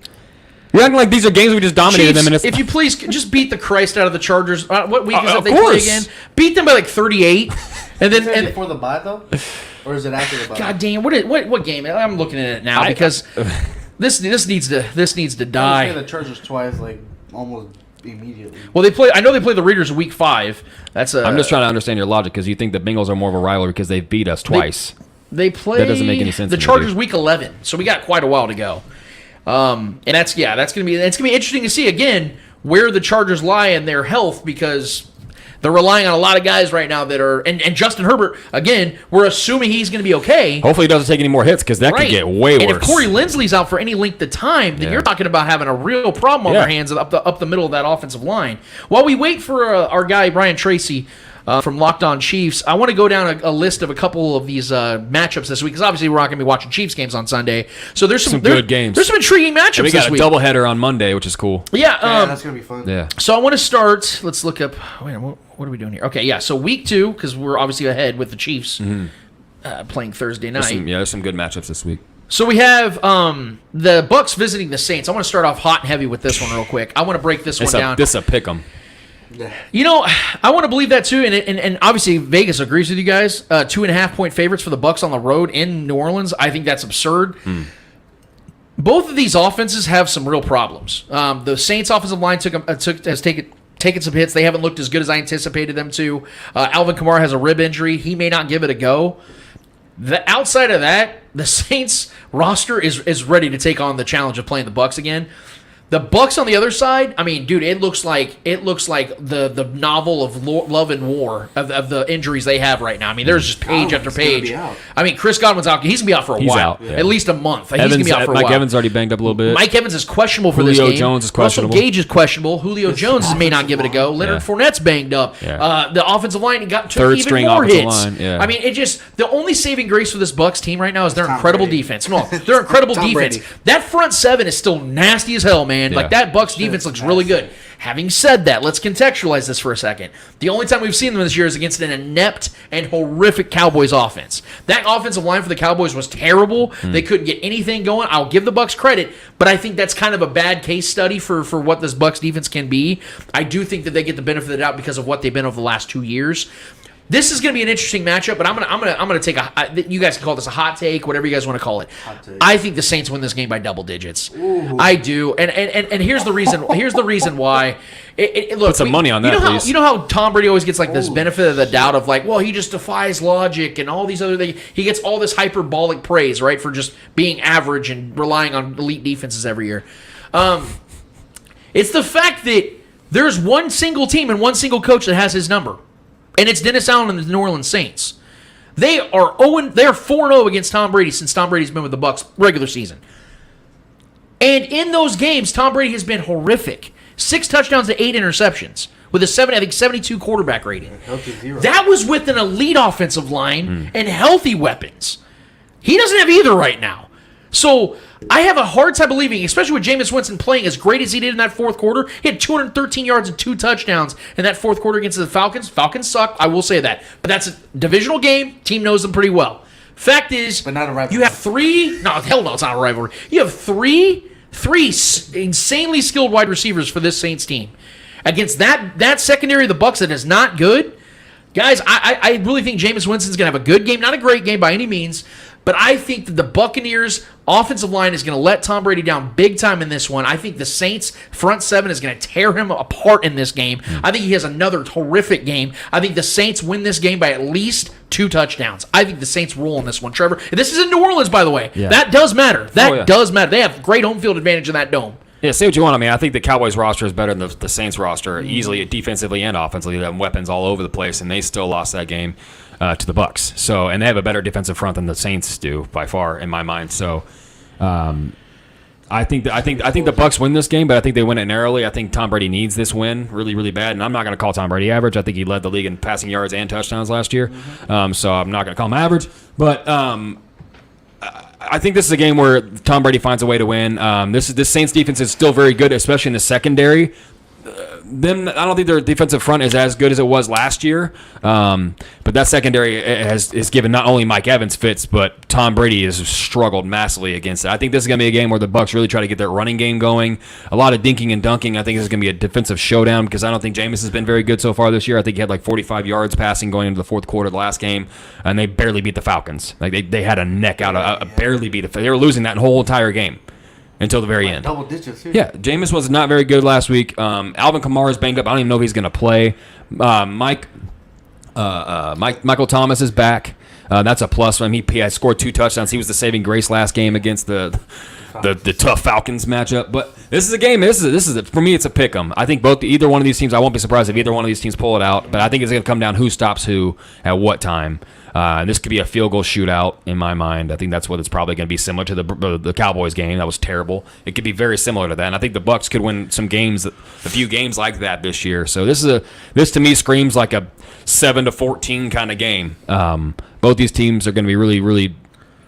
You're acting like these are games we just dominated Chiefs, them. And if you please, just beat the Christ out of the Chargers. What week is it of they course. play again? Beat them by like 38, and then Is it before the bye though, or is it after the bye? God damn, what game? I'm looking at it now because this needs to die. I the Chargers twice, like almost immediately. Well, I know they play the Raiders in Week 5. I'm just trying to understand your logic because you think the Bengals are more of a rivalry because they've beat us twice. They play. That doesn't make any sense. The Chargers Week 11, so we got quite a while to go. And that's gonna be interesting to see again where the Chargers lie in their health because they're relying on a lot of guys right now that are and Justin Herbert again. We're assuming he's going to be okay. Hopefully, he doesn't take any more hits because that could get way worse. And if Corey Linsley's out for any length of time, then you're talking about having a real problem on their hands up the middle of that offensive line. While we wait for our guy Brian Tracy. From Locked On Chiefs, I want to go down a list of a couple of these matchups this week because obviously we're not going to be watching Chiefs games on Sunday. So there's some good games. There's some intriguing matchups we this week. We got a doubleheader on Monday, which is cool. Yeah, that's going to be fun. Yeah. So I want to start. Let's look up. Wait, what are we doing here? Okay, yeah. So week 2 because we're obviously ahead with the Chiefs playing Thursday night. There's some good matchups this week. So we have the Bucks visiting the Saints. I want to start off hot and heavy with this one real quick. I want to break this one down. This is a pick 'em. You know, I want to believe that too, and obviously Vegas agrees with you guys. 2.5-point favorites for the Bucks on the road in New Orleans. I think that's absurd. Both of these offenses have some real problems. The Saints' offensive line has taken some hits. They haven't looked as good as I anticipated them to. Alvin Kamara has a rib injury. He may not give it a go. Outside of that, the Saints roster is ready to take on the challenge of playing the Bucks again. The Bucks on the other side, I mean, dude, it looks like the novel of Love and War of the injuries they have right now. I mean, there's just page after page. I mean, Chris Godwin's out. He's gonna be out for a while, out, yeah. at least a month. He's gonna be out for a while. Mike Evans already banged up a little bit. Mike Evans is questionable for this Julio game. Jones is questionable. Russell Gage is questionable. Julio Jones may not give it a go. Leonard Fournette's banged up. Yeah. The offensive line took Third even string more offensive hits. line, yeah. I mean, the only saving grace for this Bucks team right now is their Tom incredible Brady. defense. No, their incredible Tom defense. Brady. That front seven is still nasty as hell, man. Yeah. Like that Bucks defense looks really good. Having said that, let's contextualize this for a second. The only time we've seen them this year is against an inept and horrific Cowboys offense. That offensive line for the Cowboys was terrible. They couldn't get anything going. I'll give the Bucks credit, but I think that's kind of a bad case study for what this Bucks defense can be. I do think that they get the benefit of the doubt because of what they've been over the last 2 years. This is going to be an interesting matchup, but I'm gonna take you guys can call this a hot take, whatever you guys want to call it. I think the Saints win this game by double digits. Ooh. I do, and here's the reason. Here's the reason why. Look, Put some money on that, please. You know how Tom Brady always gets like this benefit of the doubt of like, well, he just defies logic and all these other things. He gets all this hyperbolic praise, right, for just being average and relying on elite defenses every year. It's the fact that there's one single team and one single coach that has his number. And it's Dennis Allen and the New Orleans Saints. They are 4-0 against Tom Brady since Tom Brady's been with the Bucs regular season. And in those games, Tom Brady has been horrific. 6 touchdowns to 8 interceptions with a 72 quarterback rating. That was with an elite offensive line and healthy weapons. He doesn't have either right now. So I have a hard time believing, especially with Jameis Winston playing as great as he did in that fourth quarter. He had 213 yards and 2 touchdowns in that fourth quarter against the Falcons. Falcons suck, I will say that. But that's a divisional game. Team knows them pretty well. Fact is, But not a rivalry. you have 3... No, hell no, it's not a rivalry. You have three insanely skilled wide receivers for this Saints team. Against that secondary of the Bucs that is not good, guys, I really think Jameis Winston's going to have a good game. Not a great game by any means, but I think that the Buccaneers' offensive line is going to let Tom Brady down big time in this one. I think the Saints' front seven is going to tear him apart in this game. I think he has another horrific game. I think the Saints win this game by at least 2 touchdowns. I think the Saints roll in this one, Trevor. This is in New Orleans, by the way. Yeah. That does matter. That does matter. They have great home field advantage in that dome. Yeah, say what you want. I mean, I think the Cowboys roster is better than the Saints roster, easily defensively and offensively. They have weapons all over the place, and they still lost that game to the Bucs. So, and they have a better defensive front than the Saints do by far, in my mind. So, I think the Bucs win this game, but I think they win it narrowly. I think Tom Brady needs this win really, really bad, and I'm not going to call Tom Brady average. I think he led the league in passing yards and touchdowns last year, so I'm not going to call him average. But I think this is a game where Tom Brady finds a way to win. This Saints defense is still very good, especially in the secondary. I don't think their defensive front is as good as it was last year. But that secondary has given not only Mike Evans fits, but Tom Brady has struggled massively against it. I think this is going to be a game where the Bucs really try to get their running game going. A lot of dinking and dunking. I think this is going to be a defensive showdown because I don't think Jameis has been very good so far this year. I think he had like 45 yards passing going into the fourth quarter of the last game, and they barely beat the Falcons. Like they had a neck out, barely beat They were losing that whole entire game. Until the very end. Double digits, too. Yeah, Jameis was not very good last week. Alvin Kamara is banged up. I don't even know if he's going to play. Michael Thomas is back. That's a plus. I mean, he had scored 2 touchdowns. He was the saving grace last game against the tough Falcons matchup. But this is a game. This is for me. It's a pick 'em. I think either one of these teams. I won't be surprised if either one of these teams pull it out. But I think it's going to come down who stops who at what time. This could be a field goal shootout in my mind. I think that's what it's probably going to be, similar to the Cowboys game. That was terrible. It could be very similar to that. And I think the Bucs could win a few games like that this year. So this to me screams like a 7-14 kind of game. Both these teams are going to be really, really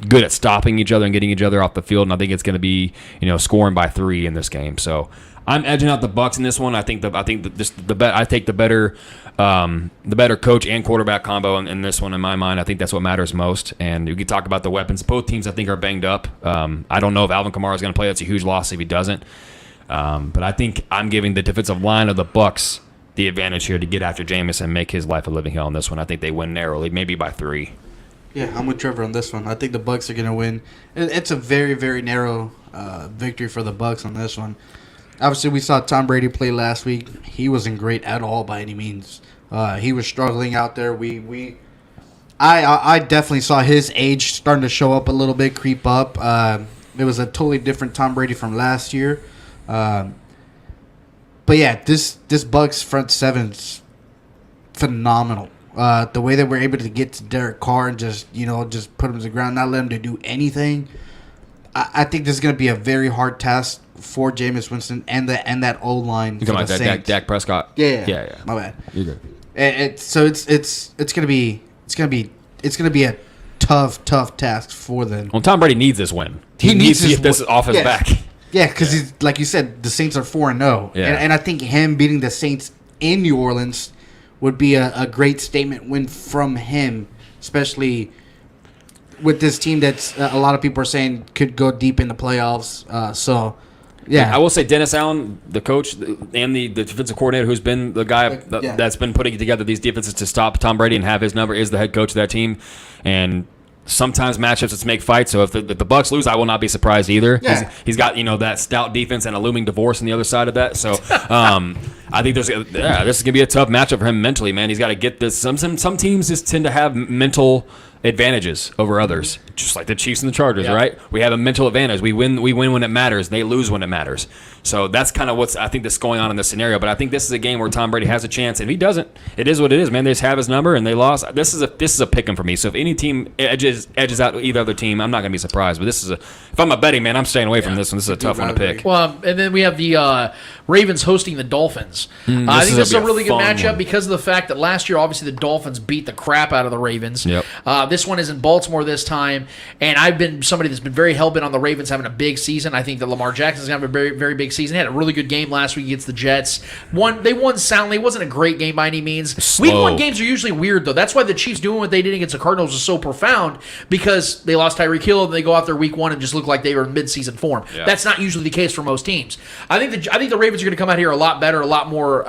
good at stopping each other and getting each other off the field. And I think it's going to be scoring by 3 in this game. So I'm edging out the Bucs in this one. I take the better coach and quarterback combo in this one in my mind. I think that's what matters most. And we can talk about the weapons. Both teams I think are banged up. I don't know if Alvin Kamara is going to play. That's a huge loss if he doesn't. But I think I'm giving the defensive line of the Bucs the advantage here to get after Jameis and make his life a living hell in this one. I think they win narrowly, maybe by 3. Yeah, I'm with Trevor on this one. I think the Bucs are going to win. It's a very, very narrow victory for the Bucs on this one. Obviously, we saw Tom Brady play last week. He wasn't great at all by any means. He was struggling out there. I definitely saw his age starting to show up a little bit, creep up. It was a totally different Tom Brady from last year. But yeah, this Bucks front seven's phenomenal. The way that we're able to get to Derek Carr and just put him to the ground, not let him to do anything. I think this is going to be a very hard task for Jameis Winston and that O line. You talking about that Dak Prescott? Yeah. My bad. You're good. So it's gonna be a tough task for them. Well, Tom Brady needs this win. He needs to get this off his back. Yeah, because he's like you said, the Saints are 4-0, and I think him beating the Saints in New Orleans would be a great statement win from him, especially with this team that's a lot of people are saying could go deep in the playoffs. Yeah, I will say Dennis Allen, the coach and the defensive coordinator, who's been the guy that's been putting together these defenses to stop Tom Brady and have his number, is the head coach of that team. And sometimes matchups let's make fights. So if the Bucks lose, I will not be surprised either. Yeah. He's got that stout defense and a looming divorce on the other side of that. So I think this is gonna be a tough matchup for him mentally, man. He's got to get this. Some teams just tend to have mental advantages over others, just like the Chiefs and the Chargers, right? We have a mental advantage. We win when it matters. They lose when it matters. So that's kind of what's I think that's going on in this scenario. But I think this is a game where Tom Brady has a chance, and if he doesn't, it is what it is, man. They just have his number, and they lost. This is a pick 'em for me. So if any team edges out either other team, I'm not gonna be surprised. But if I'm a betting man, I'm staying away from this one. This is a tough one to pick. Well, and then we have the Ravens hosting the Dolphins. I think this is a really good matchup because of the fact that last year, obviously, the Dolphins beat the crap out of the Ravens. Yep. This one is in Baltimore this time, and I've been somebody that's been very hell-bent on the Ravens having a big season. I think that Lamar Jackson's going to have a very, very big season. He had a really good game last week against the Jets. They won soundly. It wasn't a great game by any means. Slow. Week 1 games are usually weird, though. That's why the Chiefs doing what they did against the Cardinals was so profound, because they lost Tyreek Hill, and they go out there week 1 and just look like they were in mid-season form. Yeah. That's not usually the case for most teams. I think the Ravens are going to come out here a lot better, a lot more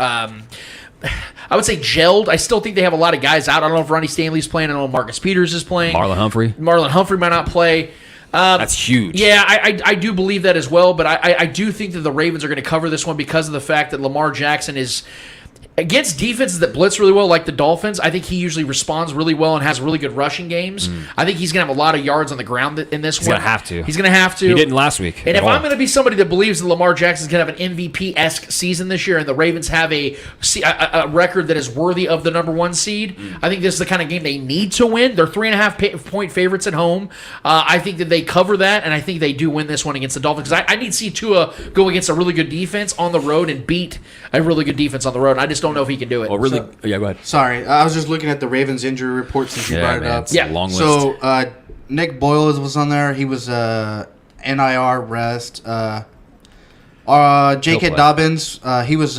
I would say gelled. I still think they have a lot of guys out. I don't know if Ronnie Stanley's playing. I don't know if Marcus Peters is playing. Marlon Humphrey might not play. That's huge. Yeah, I do believe that as well, but I do think that the Ravens are going to cover this one because of the fact that Lamar Jackson is against defenses that blitz really well, like the Dolphins. I think he usually responds really well and has really good rushing games. I think he's going to have a lot of yards on the ground in this one. He's going to have to. He's going to have to. He didn't last week. And if I'm going to be somebody that believes that Lamar Jackson's going to have an MVP-esque season this year and the Ravens have a record that is worthy of the number 1 seed, I think this is the kind of game they need to win. They're 3.5-point favorites at home. I think that they cover that, and I think they do win this one against the Dolphins. Because I need to see Tua go against a really good defense on the road and beat a really good defense on the road. I just don't know if he can do it. Well, really, go ahead. Sorry, I was just looking at the Ravens injury report since you brought it up. It's a long list. So Nick Boyle was on there. He was NIR rest. J.K. Dobbins, he was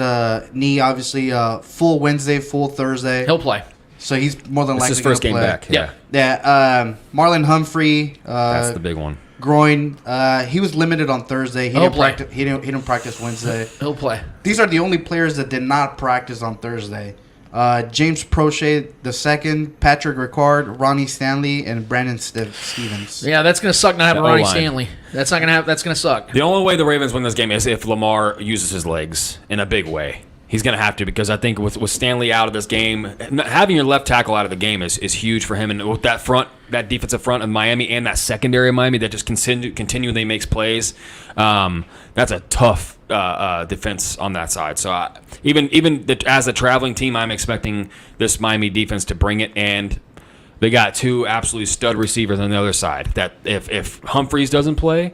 knee, obviously, full Wednesday, full Thursday. He'll play. So he's more than likely his first game play. back. Yeah. Marlon Humphrey. That's the big one. Groin. He was limited on Thursday. He'll play. He didn't practice Wednesday. He'll play. These are the only players that did not practice on Thursday. James Prochet II, Patrick Ricard, Ronnie Stanley, and Brandon Stevens. Yeah, that's going to suck not having Ronnie O-line. Stanley. That's not going to have. That's going to suck. The only way the Ravens win this game is if Lamar uses his legs in a big way. He's going to have to, because I think with Stanley out of this game, having your left tackle out of the game is huge for him. And with that defensive front of Miami and that secondary of Miami that just continually makes plays, that's a tough defense on that side. So as a traveling team, I'm expecting this Miami defense to bring it. And they got 2 absolutely stud receivers on the other side. That if Humphreys doesn't play,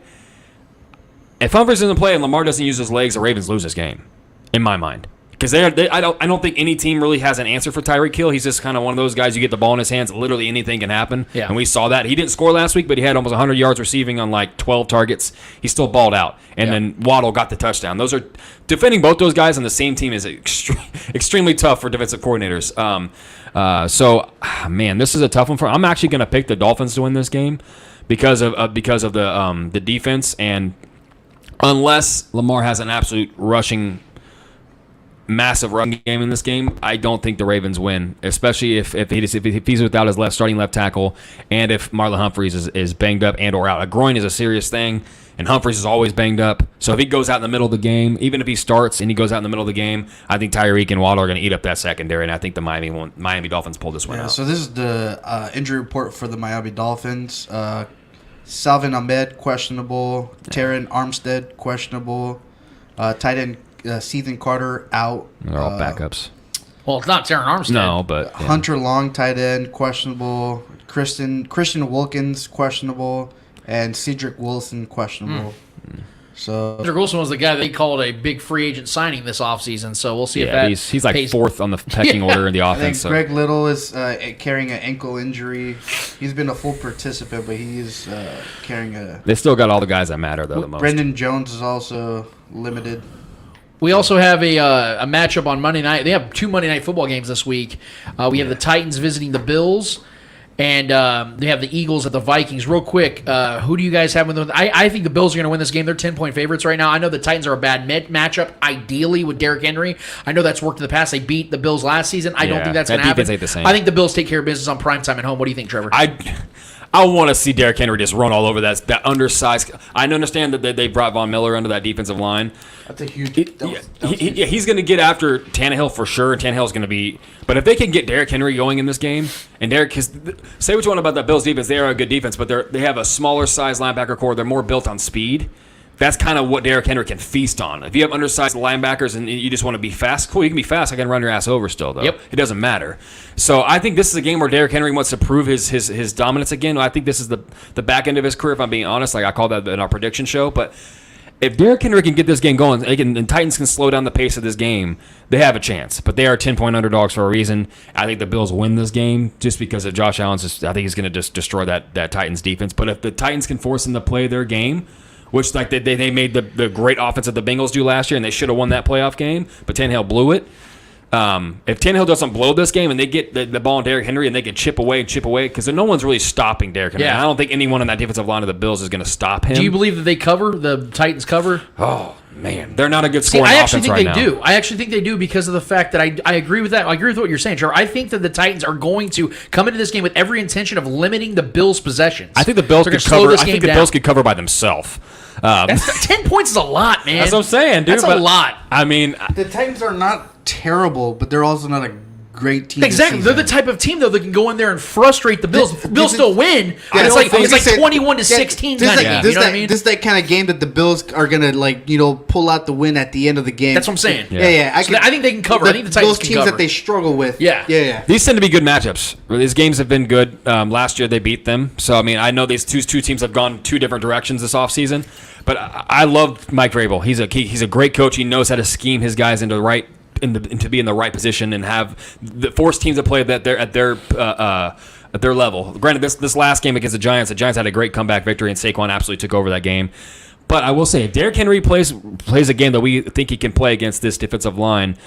and Lamar doesn't use his legs, the Ravens lose this game, in my mind. Because I don't think any team really has an answer for Tyreek Hill. He's just kind of one of those guys. You get the ball in his hands, literally anything can happen. Yeah. And we saw that. He didn't score last week, but he had almost 100 yards receiving on like 12 targets. He still balled out. And then Waddle got the touchdown. Defending both those guys on the same team is extremely tough for defensive coordinators. Man, this is a tough one for. I'm actually going to pick the Dolphins to win this game because of the defense, and unless Lamar has an absolute massive run game in this game, I don't think the Ravens win, especially if he's without his starting left tackle, and if Marlon Humphreys is banged up and or out. A groin is a serious thing, and Humphreys is always banged up. So if he goes out in the middle of the game, even if he starts and he goes out in the middle of the game, I think Tyreek and Waddle are going to eat up that secondary, and I think the Miami Dolphins pull this one out. So this is the injury report for the Miami Dolphins. Salvin Ahmed, questionable. Taron Armstead, questionable. Tight end Ethan Carter out. They're all backups. Well, it's not Terran Armstead. No, but yeah. Hunter Long, tight end, questionable. Christian Wilkins, questionable. And Cedric Wilson, questionable. So Cedric Wilson was the guy they called a big free agent signing this offseason, so we'll see if Yeah, that he's like pays. fourth on the pecking order in the I think offense. So. Greg Little is carrying an ankle injury. He's been a full participant, but he is carrying a. They still got all the guys that matter, though, the most. Brendan Jones is also limited. We also have a matchup on Monday night. They have 2 Monday Night Football games this week. We have the Titans visiting the Bills, and they have the Eagles at the Vikings. Real quick, who do you guys have with them? I think the Bills are going to win this game. They're 10-point favorites right now. I know the Titans are a bad matchup, ideally, with Derrick Henry. I know that's worked in the past. They beat the Bills last season. I don't Yeah, think that's that going to happen. defense ain't the same. I think the Bills take care of business on primetime at home. What do you think, Trevor? I want to see Derrick Henry just run all over that undersized. I understand that they brought Von Miller under that defensive line. That's a huge. He's going to get after Tannehill for sure, and Tannehill's going to be. But if they can get Derrick Henry going in this game, and say what you want about that Bills defense, they are a good defense, but they have a smaller size linebacker core. They're more built on speed. That's kind of what Derrick Henry can feast on. If you have undersized linebackers and you just want to be fast, cool, you can be fast. I can run your ass over still, though. Yep. It doesn't matter. So I think this is a game where Derrick Henry wants to prove his dominance again. I think this is the back end of his career, if I'm being honest. Like I called that in our prediction show. But if Derrick Henry can get this game going, and Titans can slow down the pace of this game, they have a chance. But they are 10-point underdogs for a reason. I think the Bills win this game just because of Josh Allen's. I think he's going to just destroy that Titans defense. But if the Titans can force them to play their game, which like they made the great offense that the Bengals do last year, and they should have won that playoff game, but Tannehill blew it. If Tannehill doesn't blow this game and they get the ball on Derrick Henry and they can chip away, because no one's really stopping Derrick Henry. Yeah. I don't think anyone on that defensive line of the Bills is going to stop him. do you believe that they cover, the Titans cover? Oh, man. They're not a good See, scoring I actually offense think right they now. do. I actually think they do because of the fact that I agree with that. I agree with what you're saying, Trevor. I think that the Titans are going to come into this game with every intention of limiting the Bills' possessions. I think the Bills They're could gonna slow cover. this I think game the down. Bills could cover by themselves. 10 points is a lot, man. That's what I'm saying, dude. That's a but, lot. I mean, The Titans are not terrible, but they're also not a great team. Exactly. this They're the season. type of team, though, that can go in there and frustrate the Bills. The Bills still win, but Yeah, it's like 21 to Yeah, 16 this kind is of that- game. this You know what I that- mean? This is that kind of game that the Bills are gonna pull out the win at the end of the game. That's what I'm saying. Yeah. I think they can cover. I think the Titans those can teams cover. that they struggle with. Yeah. Yeah. these tend to be good matchups. These games have been good. Last year they beat them. So, I mean, I know these two teams have gone 2 different directions this offseason. But I love Mike Vrabel. He's a great coach. He knows how to scheme his guys into to be in the right position and have force teams to play at their level. Granted, this last game against the Giants had a great comeback victory, and Saquon absolutely took over that game. But I will say, if Derrick Henry plays a game that we think he can play against this defensive line,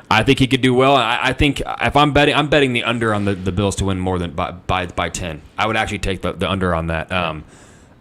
I think he could do well. I think if I'm betting the under on the Bills to win more than by 10. I would actually take the under on that.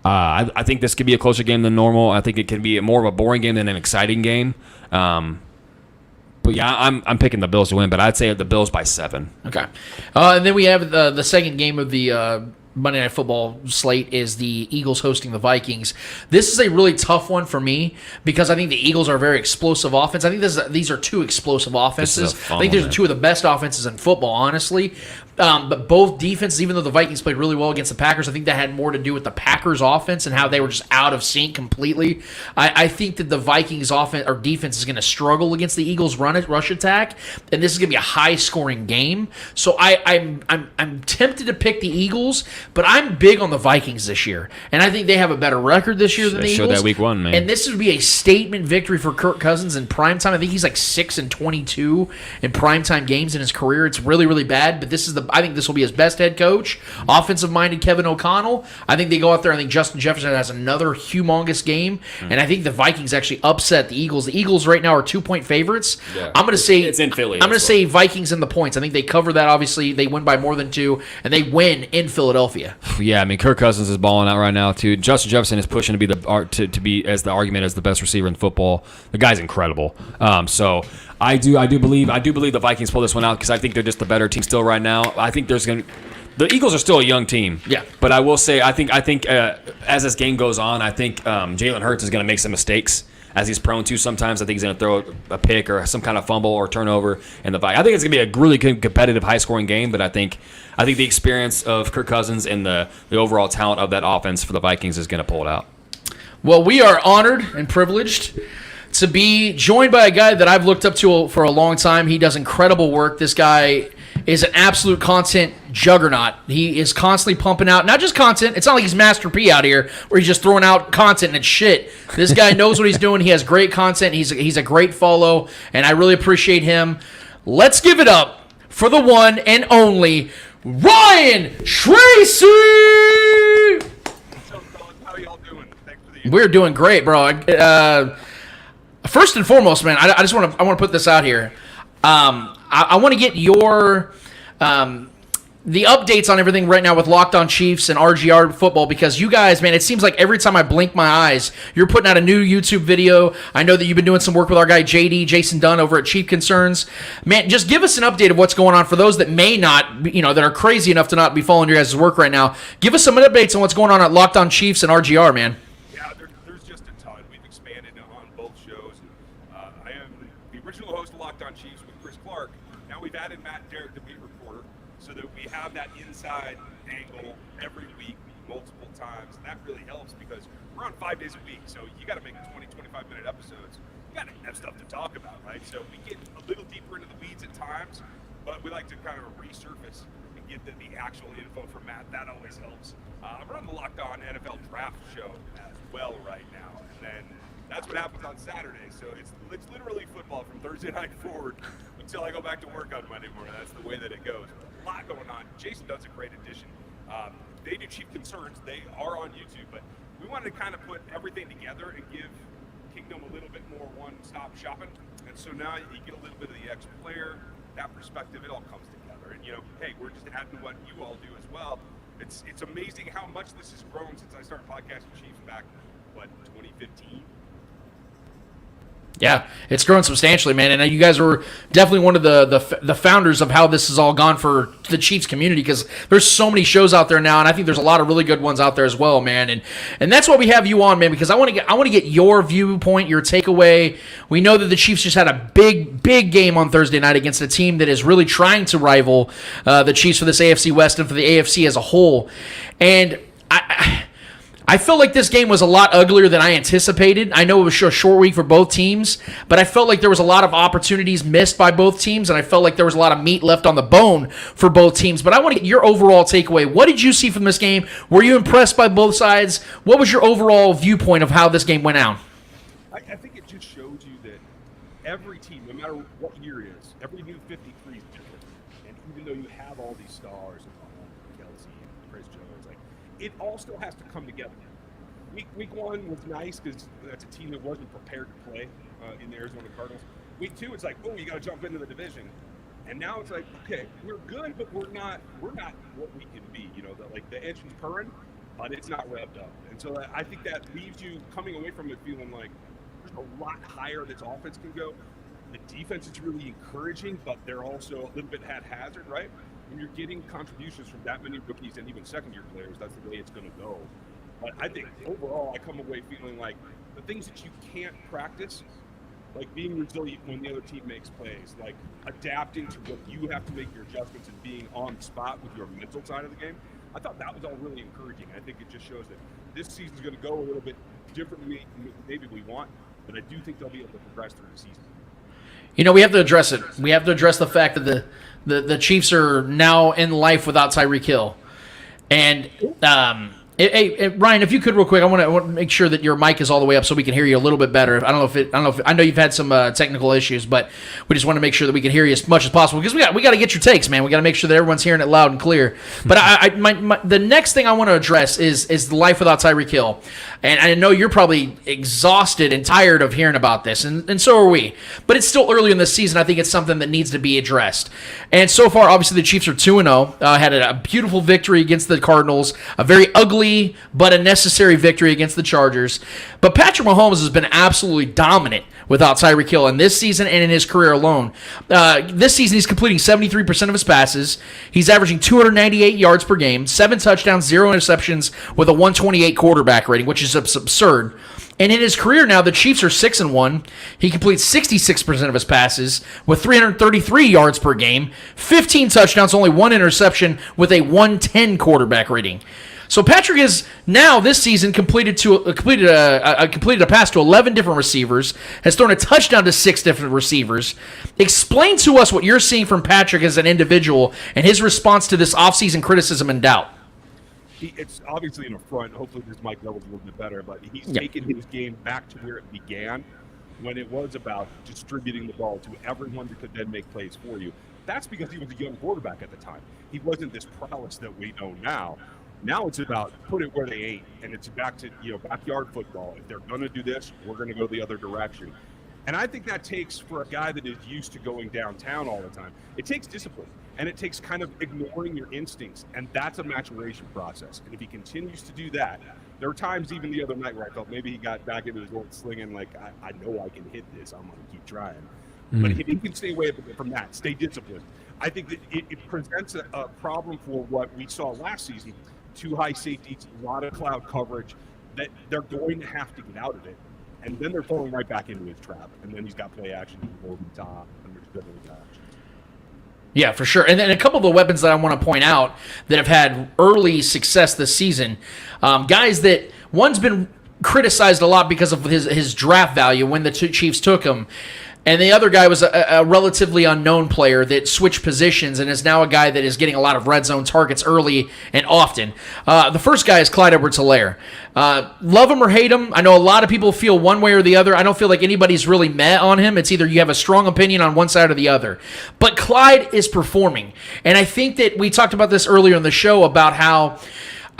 I think this could be a closer game than normal. I think it can be more of a boring game than an exciting game. But yeah, I'm picking the Bills to win, but I'd say the Bills by 7. Okay. And then we have the second game of the Monday Night Football slate is the Eagles hosting the Vikings. This is a really tough one for me because I think the Eagles are a very explosive offense. I think these are 2 explosive offenses. I think these are 2 of the best offenses in football, honestly. But both defenses, even though the Vikings played really well against the Packers, I think that had more to do with the Packers' offense and how they were just out of sync completely. I think that the Vikings' offense or defense is going to struggle against the Eagles' rush attack, and this is going to be a high-scoring game. So I'm tempted to pick the Eagles, but I'm big on the Vikings this year, and I think they have a better record this year than the They Eagles. showed that week 1, man. And this would be a statement victory for Kirk Cousins in primetime. I think he's like 6-22 in primetime games in his career. It's really, really bad, but I think this will be his best head coach. Offensive-minded Kevin O'Connell. I think they go out there. I think Justin Jefferson has another humongous game, and I think the Vikings actually upset the Eagles. The Eagles right now are 2-point favorites. Yeah. I'm going to say It's in Philly. I'm going to say Vikings in the points. I think they cover that. Obviously, they win by more than 2, and they win in Philadelphia. Yeah, I mean, Kirk Cousins is balling out right now too. Justin Jefferson is pushing to be to be as the argument as the best receiver in football. The guy's incredible. So I do believe the Vikings pull this one out because I think they're just the better team still right now. I think the Eagles are still a young team. Yeah. But I will say I think as this game goes on, I think Jalen Hurts is going to make some mistakes, as he's prone to sometimes. I think he's going to throw a pick or some kind of fumble or turnover in the Vikings. I think it's going to be a really good, competitive, high-scoring game, but I think the experience of Kirk Cousins and the overall talent of that offense for the Vikings is going to pull it out. Well, we are honored and privileged to be joined by a guy that I've looked up to for a long time. He does incredible work. This guy is an absolute content juggernaut. He is constantly pumping out, not just content. It's not like he's Master P out here where he's just throwing out content and it's shit. This guy knows what he's doing. He has great content. He's a great follow, and I really appreciate him. Let's give it up for the one and only Ryan Tracy. How y'all doing? Thanks for the We're doing great, bro. First and foremost, man, I just want to put this out here. I want to get your the updates on everything right now with Locked On Chiefs and RGR Football, because you guys, man, it seems like every time I blink my eyes, you're putting out a new YouTube video. I know that you've been doing some work with our guy Jason Dunn over at Chief Concerns. Man, just give us an update of what's going on for those that may not, that are crazy enough to not be following your guys' work right now. Give us some updates on what's going on at Locked On Chiefs and RGR, man. Yeah, there's just a ton. We've expanded on both shows. I am the original host of Locked On Chiefs with Chris Clark. Now we've added Matt Derrick, the beat reporter, so that we have that inside angle every week, multiple times. And that really helps because we're on 5 days a week, so you got to make 20, 25-minute episodes. You got to have stuff to talk about, right? So we get a little deeper into the weeds at times, but we like to kind of resurface and get the actual info from Matt. That always helps. I'm on the Locked On NFL Draft show as well right now, and then that's what happens on Saturday. So it's literally football from Thursday night forward until I go back to work on Monday morning. That's the way that it goes. A lot going on. Jason does a great addition. They do Chief Concerns. They are on YouTube, but we wanted to kind of put everything together and give Kingdom a little bit more one-stop shopping. And so now you get a little bit of the ex-player, that perspective. It all comes together. And hey, we're just adding what you all do as well. It's amazing how much this has grown since I started podcasting Chiefs back, 2015. Yeah, it's grown substantially, man. And you guys were definitely one of the founders of how this has all gone for the Chiefs community, because there's so many shows out there now, and I think there's a lot of really good ones out there as well, man. And that's why we have you on, man, because I want to get your viewpoint, your takeaway. We know that the Chiefs just had a big game on Thursday night against a team that is really trying to rival the Chiefs for this AFC West and for the AFC as a whole. And I felt like this game was a lot uglier than I anticipated. I know it was a short week for both teams, but I felt like there was a lot of opportunities missed by both teams, and I felt like there was a lot of meat left on the bone for both teams. But I want to get your overall takeaway. What did you see from this game? Were you impressed by both sides? What was your overall viewpoint of how this game went down? I think it just shows you that every team, no matter what year it is, every new 53 is different. And even though you have all these stars, Kelsey, Chris Jones, it all still has to come together. Week one was nice because that's a team that wasn't prepared to play in the Arizona Cardinals. Week two, it's like, oh, you got to jump into the division. And now it's like, okay, we're good, but we're not what we can be. The engine's purring, but it's not revved up. And so I think that leaves you coming away from it feeling like there's a lot higher this offense can go. The defense is really encouraging, but they're also a little bit haphazard, right? When you're getting contributions from that many rookies and even second-year players, that's the way it's going to go. But I think overall, I come away feeling like the things that you can't practice, like being resilient when the other team makes plays, like adapting to what you have to make your adjustments and being on the spot with your mental side of the game, I thought that was all really encouraging. I think it just shows that this season's going to go a little bit differently than maybe we want, but I do think they'll be able to progress through the season. We have to address it. We have to address the fact that the Chiefs are now in life without Tyreek Hill. And hey, Ryan, if you could real quick, I want to make sure that your mic is all the way up so we can hear you a little bit better. I know you've had some technical issues, but we just want to make sure that we can hear you as much as possible, because we got to get your takes, man. We got to make sure that everyone's hearing it loud and clear. But the next thing I want to address is the life without Tyreek Hill. And I know you're probably exhausted and tired of hearing about this, and so are we. But it's still early in the season. I think it's something that needs to be addressed. And so far, obviously, the Chiefs are 2-0. Had a beautiful victory against the Cardinals, a very ugly but a necessary victory against the Chargers. But Patrick Mahomes has been absolutely dominant without Tyreek Hill in this season and in his career alone. This season, he's completing 73% of his passes. He's averaging 298 yards per game, 7 touchdowns, 0 interceptions, with a 128 quarterback rating, which is absurd. And in his career now, the Chiefs are 6-1. He completes 66% of his passes with 333 yards per game, 15 touchdowns, only 1 interception, with a 110 quarterback rating. So Patrick has now this season completed a pass to 11 different receivers, has thrown a touchdown to 6 different receivers. Explain to us what you're seeing from Patrick as an individual and his response to this offseason criticism and doubt. It's obviously in the front. Hopefully this mic level's a little bit better, but he's taken his game back to where it began, when it was about distributing the ball to everyone that could then make plays for you. That's because he was a young quarterback at the time. He wasn't this prowess that we know now. Now it's about put it where they ain't, and it's back to backyard football. If they're going to do this, we're going to go the other direction. And I think that takes, for a guy that is used to going downtown all the time, it takes discipline, and it takes kind of ignoring your instincts, and that's a maturation process. And if he continues to do that, there were times even the other night where I felt maybe he got back into his old slinging, like, I know I can hit this, I'm going to keep trying. But if he can stay away from that, stay disciplined, I think that it presents a problem for what we saw last season. 2 high safeties, a lot of cloud coverage, that they're going to have to get out of it. And then they're falling right back into his trap. And then he's got play action over the top, and there's good action. Yeah, for sure. And then a couple of the weapons that I want to point out that have had early success this season, guys that one's been criticized a lot because of his draft value when the Chiefs took him. And the other guy was a relatively unknown player that switched positions and is now a guy that is getting a lot of red zone targets early and often. The first guy is Clyde Edwards-Helaire. Love him or hate him, I know a lot of people feel one way or the other. I don't feel like anybody's really met on him. It's either you have a strong opinion on one side or the other. But Clyde is performing. And I think that we talked about this earlier in the show about how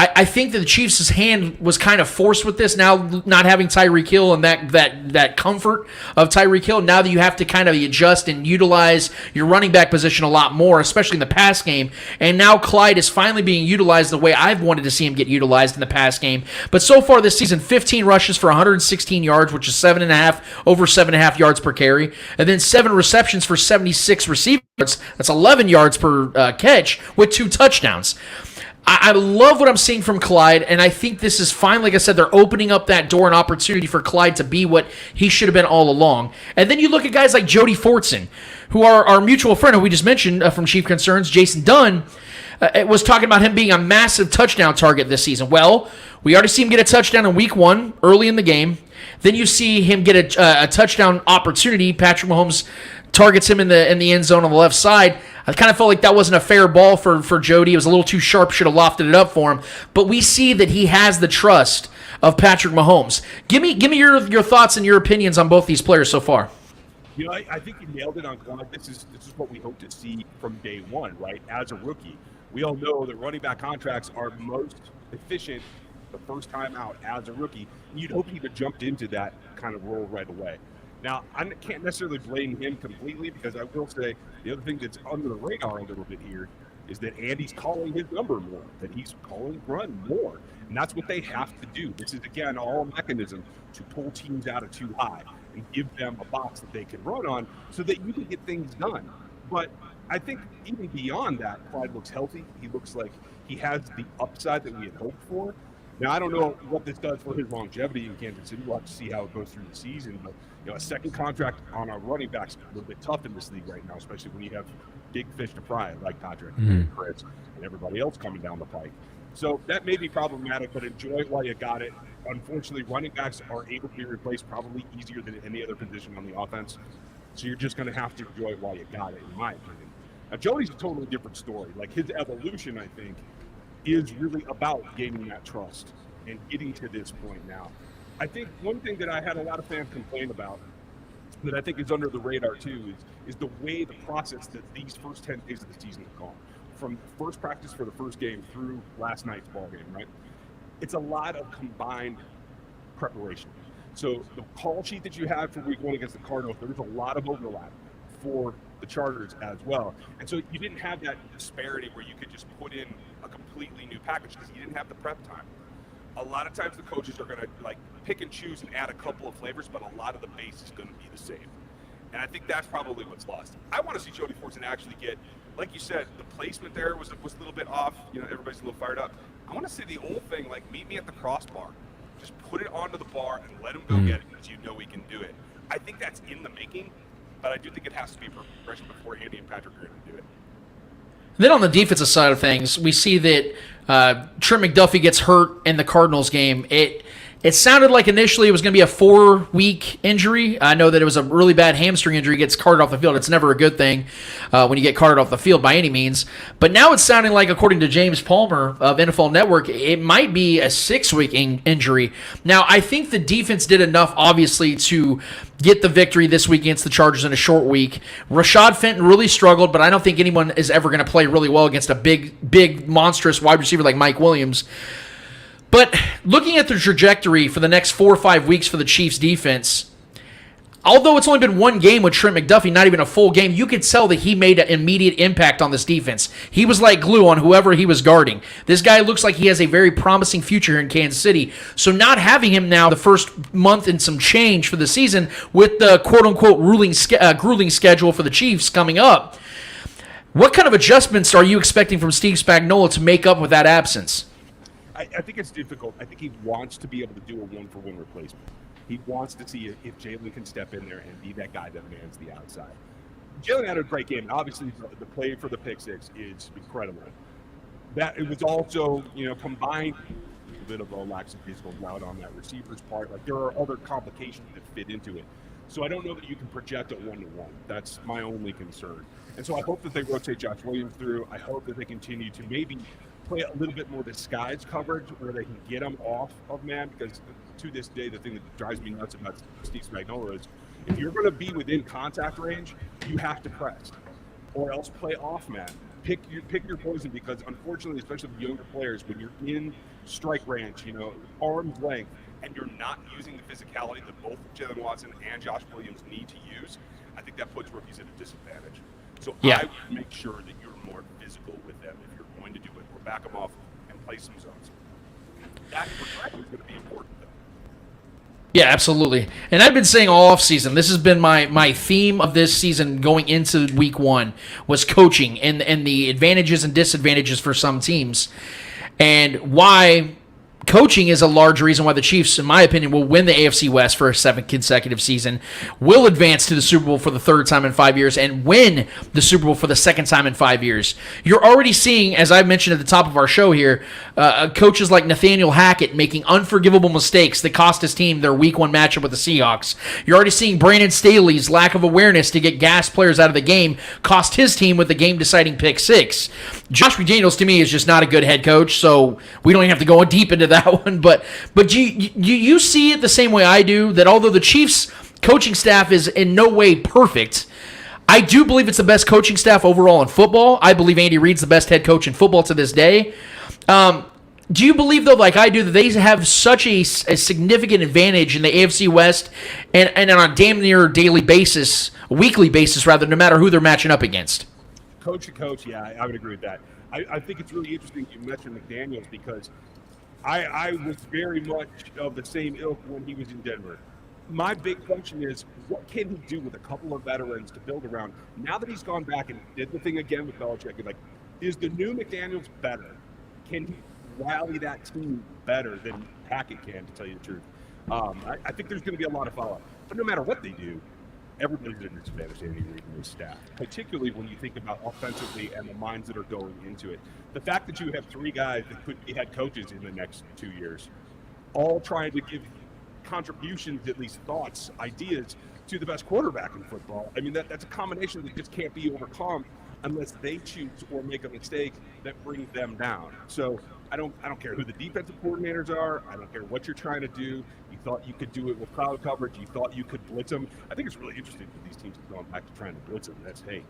I think that the Chiefs' hand was kind of forced with this now, not having Tyreek Hill and that comfort of Tyreek Hill. Now that you have to kind of adjust and utilize your running back position a lot more, especially in the pass game. And now Clyde is finally being utilized the way I've wanted to see him get utilized in the pass game. But so far this season, 15 rushes for 116 yards, which is over 7.5 yards per carry. And then 7 receptions for 76 receiving yards. That's 11 yards per catch with 2 touchdowns. I love what I'm seeing from Clyde, and I think this is fine. Like I said, they're opening up that door and opportunity for Clyde to be what he should have been all along. And then you look at guys like Jody Fortson, who are our mutual friend, who we just mentioned from Chief Concerns, Jason Dunn, was talking about him being a massive touchdown target this season. Well, we already see him get a touchdown in week 1, early in the game. Then you see him get a touchdown opportunity. Patrick Mahomes targets him in the end zone on the left side. I kind of felt like that wasn't a fair ball for Jody. It was a little too sharp, should have lofted it up for him. But we see that he has the trust of Patrick Mahomes. Give me your thoughts and your opinions on both these players so far. I think you nailed it on Clyde. This is what we hope to see from day one, right? As a rookie, we all know that running back contracts are most efficient the first time out as a rookie. You'd hope he'd have jumped into that kind of role right away. Now, I can't necessarily blame him completely, because I will say the other thing that's under the radar a little bit here is that Andy's calling his number more, that he's calling run more. And that's what they have to do. This is, again, all a mechanism to pull teams out of too high and give them a box that they can run on so that you can get things done. But I think even beyond that, Clyde looks healthy. He looks like he has the upside that we had hoped for. Now, I don't know what this does for his longevity in Kansas City. We'll have to see how it goes through the season. But a second contract on a running back's a little bit tough in this league right now, especially when you have big fish to fry like Patrick and Chris and everybody else coming down the pike. So that may be problematic, but enjoy it while you got it. Unfortunately, running backs are able to be replaced probably easier than any other position on the offense. So you're just going to have to enjoy it while you got it, in my opinion. Now, Jody's a totally different story. Like, his evolution, I think, is really about gaining that trust and getting to this point now. I think one thing that I had a lot of fans complain about that I think is under the radar too is the way the process that these first 10 days of the season have gone. From first practice for the first game through last night's ball game, right? It's a lot of combined preparation. So the call sheet that you had for week 1 against the Cardinals, there was a lot of overlap for the Chargers as well. And so you didn't have that disparity where you could just put in a completely new package because you didn't have the prep time. A lot of times the coaches are going to pick and choose and add a couple of flavors, but a lot of the base is going to be the same. And I think that's probably what's lost. I want to see Jody Fortson actually get, like you said, the placement there was a little bit off. Everybody's a little fired up. I want to see the old thing, meet me at the crossbar. Just put it onto the bar and let him go get it because he can do it. I think that's in the making, but I do think it has to be a progression before Andy and Patrick are going to do it. Then on the defensive side of things, we see that Trent McDuffie gets hurt in the Cardinals game. It sounded like initially it was going to be a 4-week injury. I know that it was a really bad hamstring injury. He gets carted off the field. It's never a good thing when you get carted off the field by any means. But now it's sounding like, according to James Palmer of NFL Network, it might be a 6-week injury. Now, I think the defense did enough, obviously, to get the victory this week against the Chargers in a short week. Rashad Fenton really struggled, but I don't think anyone is ever going to play really well against a big, monstrous wide receiver like Mike Williams. But looking at the trajectory for the next 4 or 5 weeks for the Chiefs defense, although it's only been one game with Trent McDuffie, not even a full game, you could tell that he made an immediate impact on this defense. He was like glue on whoever he was guarding. This guy looks like he has a very promising future here in Kansas City. So not having him now the first month and some change for the season with the quote-unquote grueling schedule for the Chiefs coming up, what kind of adjustments are you expecting from Steve Spagnuolo to make up with that absence? I think it's difficult. I think he wants to be able to do a one-for-one replacement. He wants to see if Jalen can step in there and be that guy that mans the outside. Jalen had a great game. Obviously, the play for the pick six is incredible. That it was also, combined with a bit of a lackadaisical route on that receiver's part. Like, there are other complications that fit into it. So I don't know that you can project it one-to-one. That's my only concern. And so I hope that they rotate Josh Williams through. I hope that they continue to maybe play a little bit more disguised coverage where they can get him off of man, because to this day, the thing that drives me nuts about Steve Spagnuolo is if you're going to be within contact range, you have to press or else play off man. Pick your poison, because unfortunately, especially with younger players, when you're in strike range, arm's length, and you're not using the physicality that both Jalen Watson and Josh Williams need to use, I think that puts rookies at a disadvantage. So I would make sure that you're more physical with them if you're going to do it, or back them off and play some zones. That is going to be important, though. Yeah, absolutely. And I've been saying all offseason, this has been my theme of this season going into week one, was coaching and the advantages and disadvantages for some teams. And why coaching is a large reason why the Chiefs, in my opinion, will win the AFC West for a 7th consecutive season, will advance to the Super Bowl for the 3rd time in 5 years, and win the Super Bowl for the 2nd time in 5 years. You're already seeing, as I mentioned at the top of our show here, coaches like Nathaniel Hackett making unforgivable mistakes that cost his team their Week 1 matchup with the Seahawks. You're already seeing Brandon Staley's lack of awareness to get gas players out of the game cost his team with the game-deciding pick 6. Josh McDaniels, to me, is just not a good head coach, so we don't even have to go deep into that one. But you see it the same way I do, that although the Chiefs' coaching staff is in no way perfect, I do believe it's the best coaching staff overall in football. I believe Andy Reid's the best head coach in football to this day. Do you believe, though, like I do, that they have such a significant advantage in the AFC West and on a damn near daily basis, weekly basis rather, no matter who they're matching up against? Coach to coach, yeah, I would agree with that. I think it's really interesting you mentioned McDaniels, because I was very much of the same ilk when he was in Denver. My big question is, what can he do with a couple of veterans to build around? Now that he's gone back and did the thing again with Belichick, like, is the new McDaniels better? Can he rally that team better than Hackett can, to tell you the truth? I think there's going to be a lot of follow-up. But no matter what they do, everybody's at a disadvantage, Andy Reid and his staff, particularly when you think about offensively and the minds that are going into it. The fact that you have 3 guys that could be head coaches in the next 2 years, all trying to give contributions, at least thoughts, ideas, to the best quarterback in football. I mean, that's a combination that just can't be overcome unless they choose or make a mistake that brings them down. So I don't care who the defensive coordinators are. I don't care what you're trying to do. You thought you could do it with cloud coverage. You thought you could blitz them. I think it's really interesting that these teams have gone back to trying to blitz them. That's, hey,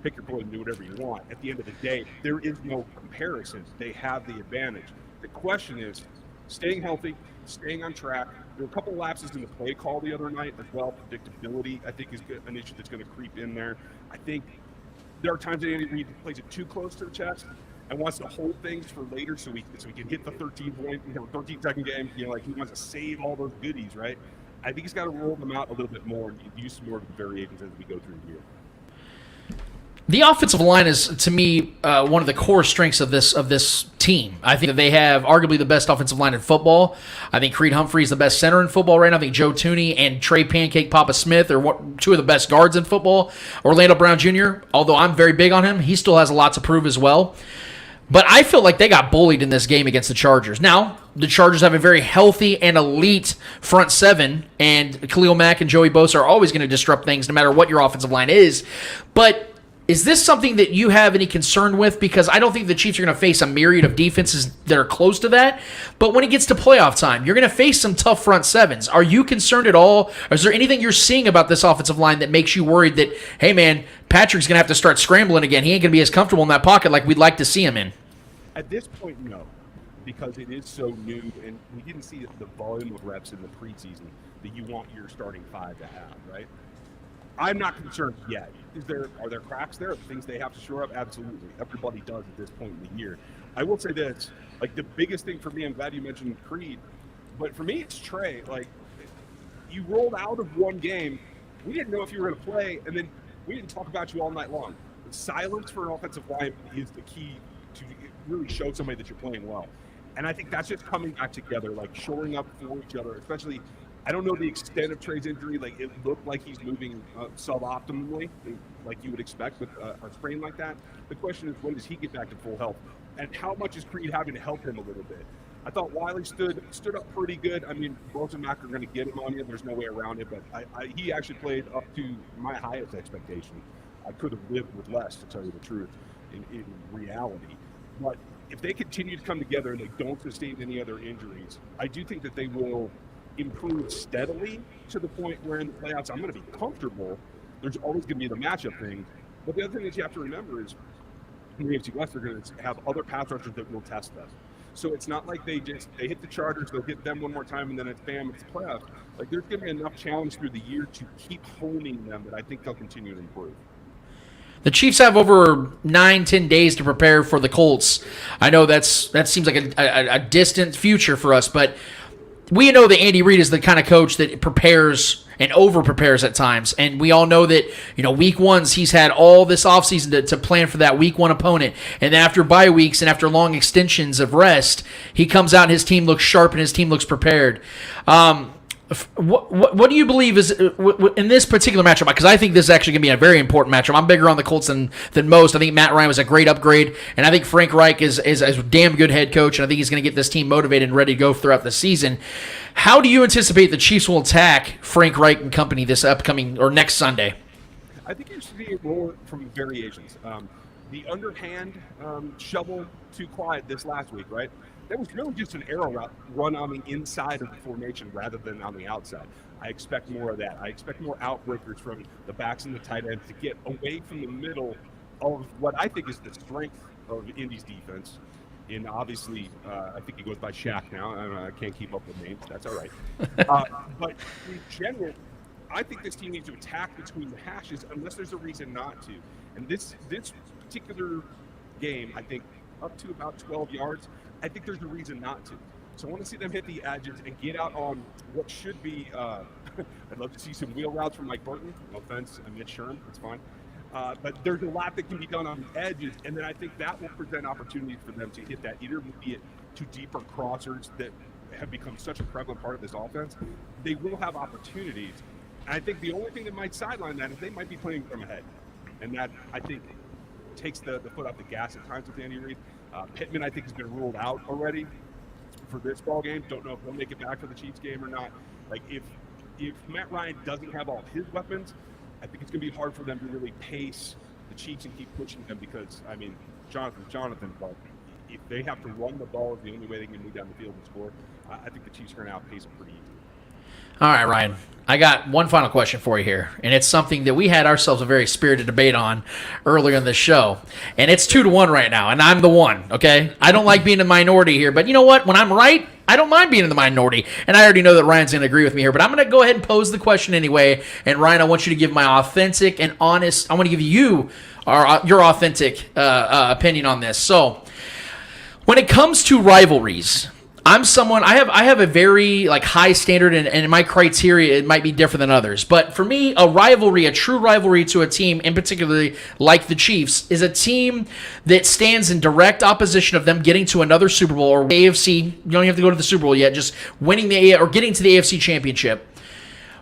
pick your poison, do whatever you want. At the end of the day, there is no comparison. They have the advantage. The question is staying healthy, staying on track. There were a couple lapses in the play call the other night as well. Predictability, I think, is an issue that's going to creep in there. I think there are times that Andy Reid plays it too close to the chest and wants to hold things for later so we can hit the 13-second game. Like, he wants to save all those goodies, right? I think he's got to roll them out a little bit more and use some more variations as we go through the year. The offensive line is, to me, one of the core strengths of this team. I think that they have arguably the best offensive line in football. I think Creed Humphrey is the best center in football right now. I think Joe Thuney and Trey Pancake Papa Smith are two of the best guards in football. Orlando Brown Jr., although I'm very big on him, he still has a lot to prove as well. But I feel like they got bullied in this game against the Chargers. Now, the Chargers have a very healthy and elite front seven, and Khalil Mack and Joey Bosa are always going to disrupt things no matter what your offensive line is. But is this something that you have any concern with? Because I don't think the Chiefs are going to face a myriad of defenses that are close to that. But when it gets to playoff time, you're going to face some tough front sevens. Are you concerned at all? Or is there anything you're seeing about this offensive line that makes you worried that, hey, man, Patrick's going to have to start scrambling again? He ain't going to be as comfortable in that pocket like we'd like to see him in. At this point, no, because it is so new, and we didn't see the volume of reps in the preseason that you want your starting five to have, right? I'm not concerned yet. Are there cracks there? Things they have to shore up? Absolutely. Everybody does at this point in the year. I will say this, like the biggest thing for me, I'm glad you mentioned Creed, but for me it's Trey. Like, you rolled out of one game, we didn't know if you were going to play, and then we didn't talk about you all night long. Silence for an offensive line is the key to really show somebody that you're playing well. And I think that's just coming back together, like shoring up for each other, especially, I don't know the extent of Trey's injury. Like, it looked like he's moving suboptimally, like you would expect with a sprain like that. The question is, when does he get back to full health? And how much is Creed having to help him a little bit? I thought Wiley stood up pretty good. I mean, Bosa and Mack are going to get him on you. There's no way around it. But he actually played up to my highest expectation. I could have lived with less, to tell you the truth, in reality. But if they continue to come together and they don't sustain any other injuries, I do think that they will improve steadily to the point where in the playoffs I'm going to be comfortable. There's always going to be the matchup thing. But the other thing that you have to remember is in the AFC West, they're going to have other pass rushers that will test them. So it's not like they hit the Chargers, they'll hit them one more time, and then it's bam, it's playoffs. Like, there's going to be enough challenge through the year to keep honing them that I think they'll continue to improve. The Chiefs have over 9-10 days to prepare for the Colts. I know that seems like a distant future for us, but we know that Andy Reid is the kind of coach that prepares and over-prepares at times. And we all know that, week ones, he's had all this offseason to plan for that week one opponent. And after bye weeks and after long extensions of rest, he comes out and his team looks sharp and his team looks prepared. What do you believe is in this particular matchup? Because I think this is actually going to be a very important matchup. I'm bigger on the Colts than most. I think Matt Ryan was a great upgrade, and I think Frank Reich is a damn good head coach, and I think he's going to get this team motivated and ready to go throughout the season. How do you anticipate the Chiefs will attack Frank Reich and company this upcoming or next Sunday? I think you're seeing more from variations. The underhand shovel too quiet this last week, right? That was really just an arrow route run on the inside of the formation rather than on the outside. I expect more of that. I expect more outbreakers from the backs and the tight ends to get away from the middle of what I think is the strength of Indy's defense. And obviously, I think he goes by Shaq now. I can't keep up with names. That's all right. But in general, I think this team needs to attack between the hashes unless there's a reason not to. And this particular game, I think, up to about 12 yards, I think there's a reason not to. So I want to see them hit the edges and get out on what should be I'd love to see some wheel routes from Mike Burton. No offense, I Mitch Sherm, it's fine. But there's a lot that can be done on the edges, and then I think that will present opportunities for them to hit that intermediate to deeper crossers that have become such a prevalent part of this offense. They will have opportunities. And I think the only thing that might sideline that is they might be playing from ahead. And that, I think, takes the foot off the gas at times with Andy Reid. Pittman, I think, has been ruled out already for this ball game. Don't know if he'll make it back for the Chiefs game or not. Like, if Matt Ryan doesn't have all his weapons, I think it's going to be hard for them to really pace the Chiefs and keep pushing them because, I mean, Jonathan, but if they have to run the ball is the only way they can move down the field and score, I think the Chiefs are going to outpace them pretty easily. All right, Ryan. I got one final question for you here, and it's something that we had ourselves a very spirited debate on earlier in the show, and it's 2-1 right now, and I'm the one, okay? I don't like being in the minority here, but you know what? When I'm right, I don't mind being in the minority, and I already know that Ryan's going to agree with me here, but I'm going to go ahead and pose the question anyway, and Ryan, I want you to give my authentic and honest, I want to give you your authentic opinion on this. So, when it comes to rivalries, I'm someone I have a very like high standard, and my criteria it might be different than others. But for me, a true rivalry to a team, in particularly like the Chiefs, is a team that stands in direct opposition of them getting to another Super Bowl or AFC. You don't even have to go to the Super Bowl yet, just winning or getting to the AFC Championship.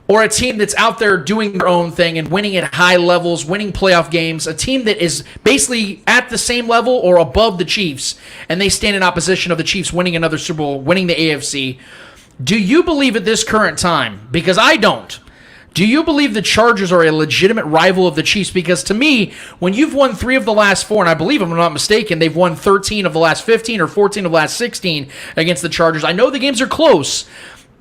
Or a team that's out there doing their own thing and winning at high levels, winning playoff games. A team that is basically at the same level or above the Chiefs, and they stand in opposition of the Chiefs winning another Super Bowl, winning the AFC. Do you believe at this current time, because I don't, do you believe the Chargers are a legitimate rival of the Chiefs? Because to me, when you've won 3 of the last 4, and I believe, if I'm not mistaken, they've won 13 of the last 15 or 14 of the last 16 against the Chargers. I know the games are close,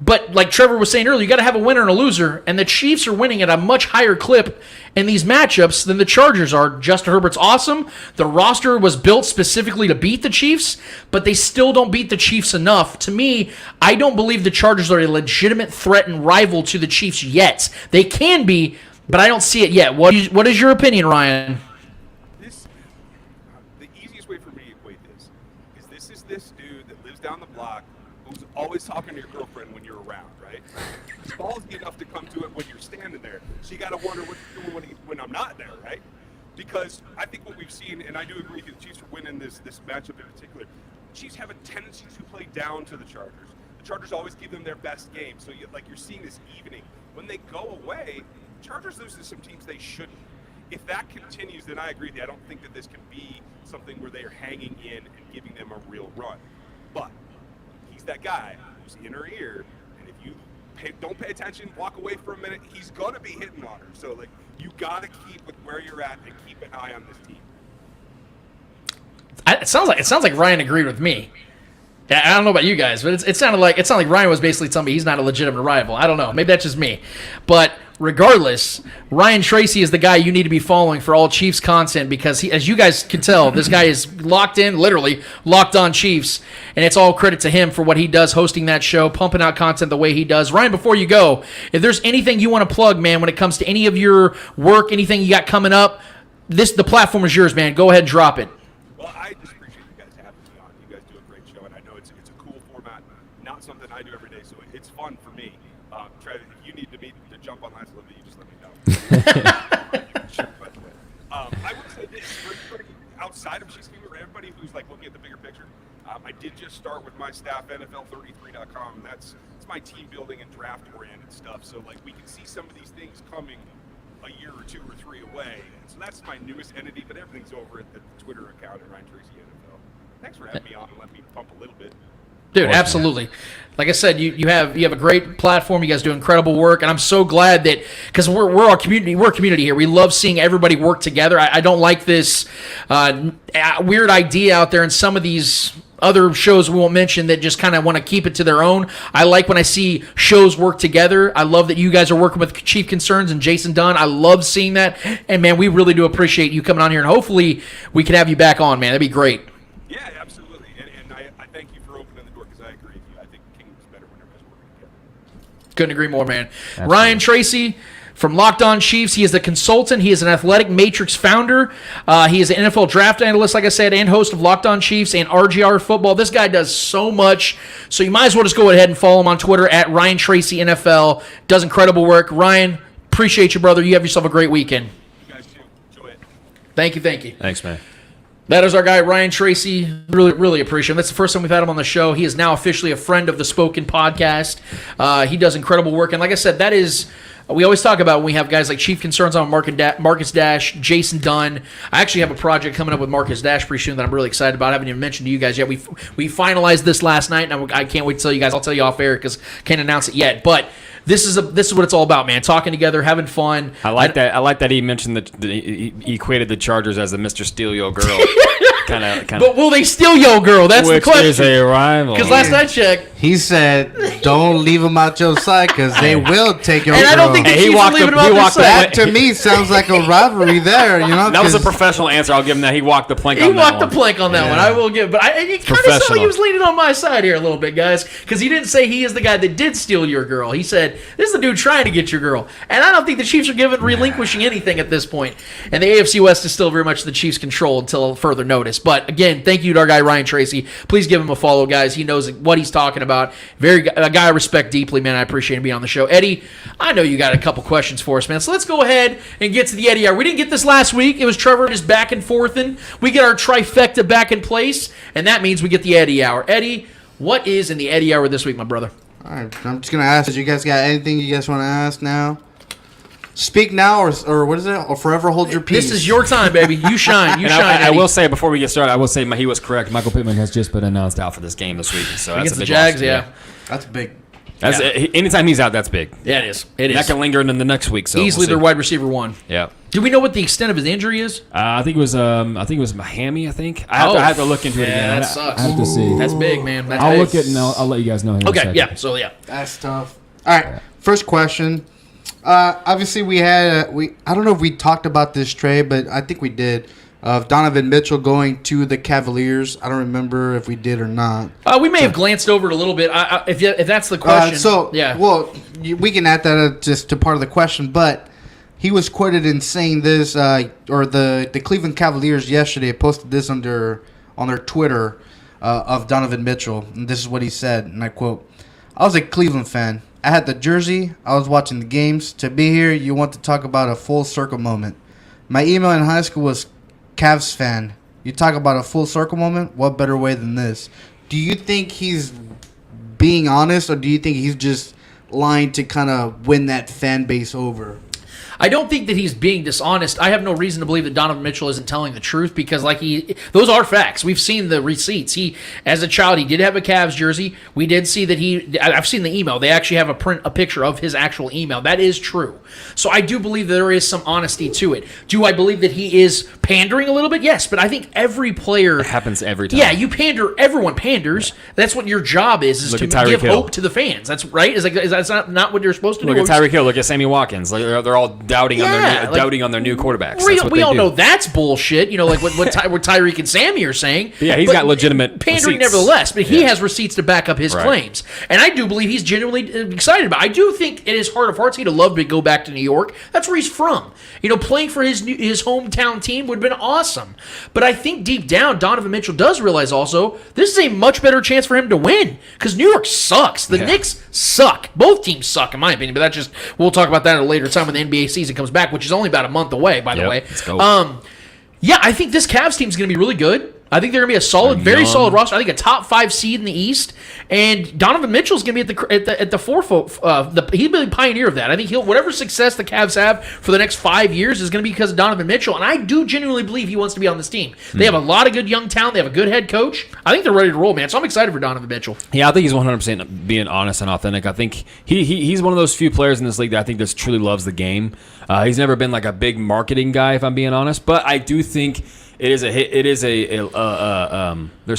but like Trevor was saying earlier, you got to have a winner and a loser, and the Chiefs are winning at a much higher clip in these matchups than the Chargers are. Justin Herbert's awesome. The roster was built specifically to beat the Chiefs, but they still don't beat the Chiefs enough. To me, I don't believe the Chargers are a legitimate threat and rival to the Chiefs yet. They can be, but I don't see it yet. What is your opinion, Ryan? The easiest way for me to equate this is this dude that lives down the block who's always talking to your girlfriend when you're around, right? He's ballsy enough to come to it when you're standing there. So you got to wonder what he's doing when I'm not there, right? Because I think what we've seen, and I do agree that the Chiefs are winning this matchup in particular, the Chiefs have a tendency to play down to the Chargers. The Chargers always give them their best game. So you're seeing this evening. When they go away, Chargers lose to some teams they shouldn't. If that continues, then I agree with you. I don't think that this can be something where they are hanging in and giving them a real run. But he's that guy who's in her ear, and if you don't pay attention, walk away for a minute, he's gonna be hitting on her. So like, you gotta keep with where you're at and keep an eye on this team. It sounds like Ryan agreed with me. I don't know about you guys, but it sounded like Ryan was basically telling me he's not a legitimate rival. I don't know. Maybe that's just me. But regardless, Ryan Tracy is the guy you need to be following for all Chiefs content, because he, as you guys can tell, this guy is locked in, literally locked on Chiefs, and it's all credit to him for what he does hosting that show, pumping out content the way he does. Ryan, before you go, if there's anything you want to plug, man, when it comes to any of your work, anything you got coming up, the platform is yours, man. Go ahead and drop it. Well, I just appreciate you guys having me on. You guys do a great show, and I know it's a cool format, not something I do every day, so it's fun for me. Trev, if you need to jump on Last Liberty, you just let me know. I would say this, for everybody outside of Chiefs Gamer, everybody who's like looking at the bigger picture, I did just start with my staff, NFL33.com. It's my team building and draft oriented stuff. So like we can see some of these things coming a year or 2 or 3 away. And so that's my newest entity, but everything's over at the Twitter account at Ryan Tracy NFL. Thanks for having me on and letting me pump a little bit. Dude, absolutely. Like I said, you have a great platform. You guys do incredible work, and I'm so glad that, because we're a community here. We love seeing everybody work together. I don't like this weird idea out there in some of these other shows we won't mention that just kind of want to keep it to their own. I like when I see shows work together. I love that you guys are working with Chief Concerns and Jason Dunn. I love seeing that, and man, we really do appreciate you coming on here, and hopefully we can have you back on, man. That'd be great. Yeah, absolutely, and I thank you for opening the door, because I agree with you. I think Kingdom's better when everybody's working together. Couldn't agree more, man. Absolutely. Ryan Tracy from Locked On Chiefs. He is a consultant. He is an Athletic Matrix founder. He is an NFL draft analyst, like I said, and host of Locked On Chiefs and RGR Football. This guy does so much, so you might as well just go ahead and follow him on Twitter at Ryan Tracy NFL. Does incredible work. Ryan, appreciate you, brother. You have yourself a great weekend. You guys too. Enjoy it. Thank you. Thanks, man. That is our guy, Ryan Tracy. Really, really appreciate him. That's the first time we've had him on the show. He is now officially a friend of the Spoken podcast. He does incredible work. And like I said, that is, we always talk about when we have guys like Chief Concerns on Marcus Dash, Jason Dunn. I actually have a project coming up with Marcus Dash pretty soon that I'm really excited about. I haven't even mentioned to you guys yet. We finalized this last night, and I can't wait to tell you guys. I'll tell you off air because I can't announce it yet. But this is what it's all about, man. Talking together, having fun. I like that he mentioned that he equated the Chargers as the Mr. Steal Your Girl. kind of. But will they steal Yo Girl? That's the question. Which is a rival. Because last I checked, he said, "Don't leave them out your sight, because they will take your and girl." I don't think the Hey, he Chiefs are walked leaving the- them he out walked the- their side. That to me sounds like a rivalry there. You know, That was a 'cause professional answer. I'll give him that. He walked the plank He on that walked one. the plank on that one. I will give, but it kind of sounded like Professional. he was leaning on my side here a little bit, guys, because he didn't say he is the guy that did steal your girl. He said this is the dude trying to get your girl, and I don't think the Chiefs are relinquishing anything at this point. And the AFC West is still very much the Chiefs' control until further notice. this. But again, thank you to our guy Ryan Tracy. Please give him a follow, guys. He knows what he's talking about. A guy I respect deeply, man. I appreciate him being on the show. Eddie, I know you got a couple questions for us, man. So let's go ahead and get to the Eddie Hour. We didn't get this last week. It was Trevor just back and forth, and we get our trifecta back in place, and that means we get the Eddie Hour. Eddie, what is in the Eddie Hour this week, my brother? All right, I'm just gonna ask. You guys got anything you guys want to ask now? Speak now, or what is it? Or forever hold your peace. This is your time, baby. You shine. You shine. I Eddie. will say before we get started, he was correct. Michael Pittman has just been announced out for this game this week, so that's Against a big the Jags. loss. Yeah, That's big. Anytime he's out, that's big. yeah, it is. It is. That can linger into the next week. So Easily we'll their wide receiver one. Yeah. Do we know what the extent of his injury is? I think it was Miami. I have to look into it again. That sucks. I have to see. That's big, man. That's I'll big. look at it and I'll let you guys know. Here in a Okay, second. yeah. So yeah. That's tough. All right, first question. Obviously, we had I don't know if we talked about this trade, but I think we did. Of Donovan Mitchell going to the Cavaliers. I don't remember if we did or not. We may have glanced over it a little bit. If that's the question. Yeah. Well, we can add that just to part of the question, but he was quoted in saying this, or the Cleveland Cavaliers yesterday posted this on their Twitter of Donovan Mitchell, and this is what he said, and I quote, "I was a Cleveland fan. I had the jersey. I was watching the games. To be here, you want to talk about a full circle moment. My email in high school was Cavs fan. You talk about a full circle moment? What better way than this?" Do you think he's being honest, or do you think he's just lying to kind of win that fan base over? I don't think that he's being dishonest. I have no reason to believe that Donovan Mitchell isn't telling the truth because, those are facts. We've seen the receipts. As a child, he did have a Cavs jersey. We did see that I've seen the email. They actually have a picture of his actual email. That is true. So I do believe that there is some honesty to it. Do I believe that he is pandering a little bit? Yes, but I think every player It happens every time. Yeah, you pander. Everyone panders. Yeah. That's what your job is Look to at Tyreek give Hill. hope to the fans. That's right. Is that not what you're supposed to Look do? at Tyreek Hill. Look at Sammy Watkins. They're all doubting on their new quarterbacks. We all know that's bullshit. You know, like what Tyreek and Sammy are saying. Yeah, he's got legitimate pandering, receipts. nevertheless. But he has receipts to back up his Right. claims, and I do believe he's genuinely excited about it. I do think in his heart of hearts he'd have loved to go back to New York. That's where he's from. You know, playing for his hometown team would have been awesome. But I think deep down, Donovan Mitchell does realize also this is a much better chance for him to win because New York sucks. The Knicks suck. Both teams suck, in my opinion. But we'll talk about that at a later time when the NBA season comes back, which is only about a month away, by the way. Let's go. Yeah, I think this Cavs team is going to be really good. I think they're going to be a solid, very solid roster. I think a top 5 seed in the East, and Donovan Mitchell's going to be at the forefront. He'll be the pioneer of that. I think whatever success the Cavs have for the next 5 years is going to be because of Donovan Mitchell, and I do genuinely believe he wants to be on this team. They have a lot of good young talent. They have a good head coach. I think they're ready to roll, man. So I'm excited for Donovan Mitchell. Yeah, I think he's 100% being honest and authentic. I think he's one of those few players in this league that I think just truly loves the game. He's never been like a big marketing guy, if I'm being honest, but I do think there's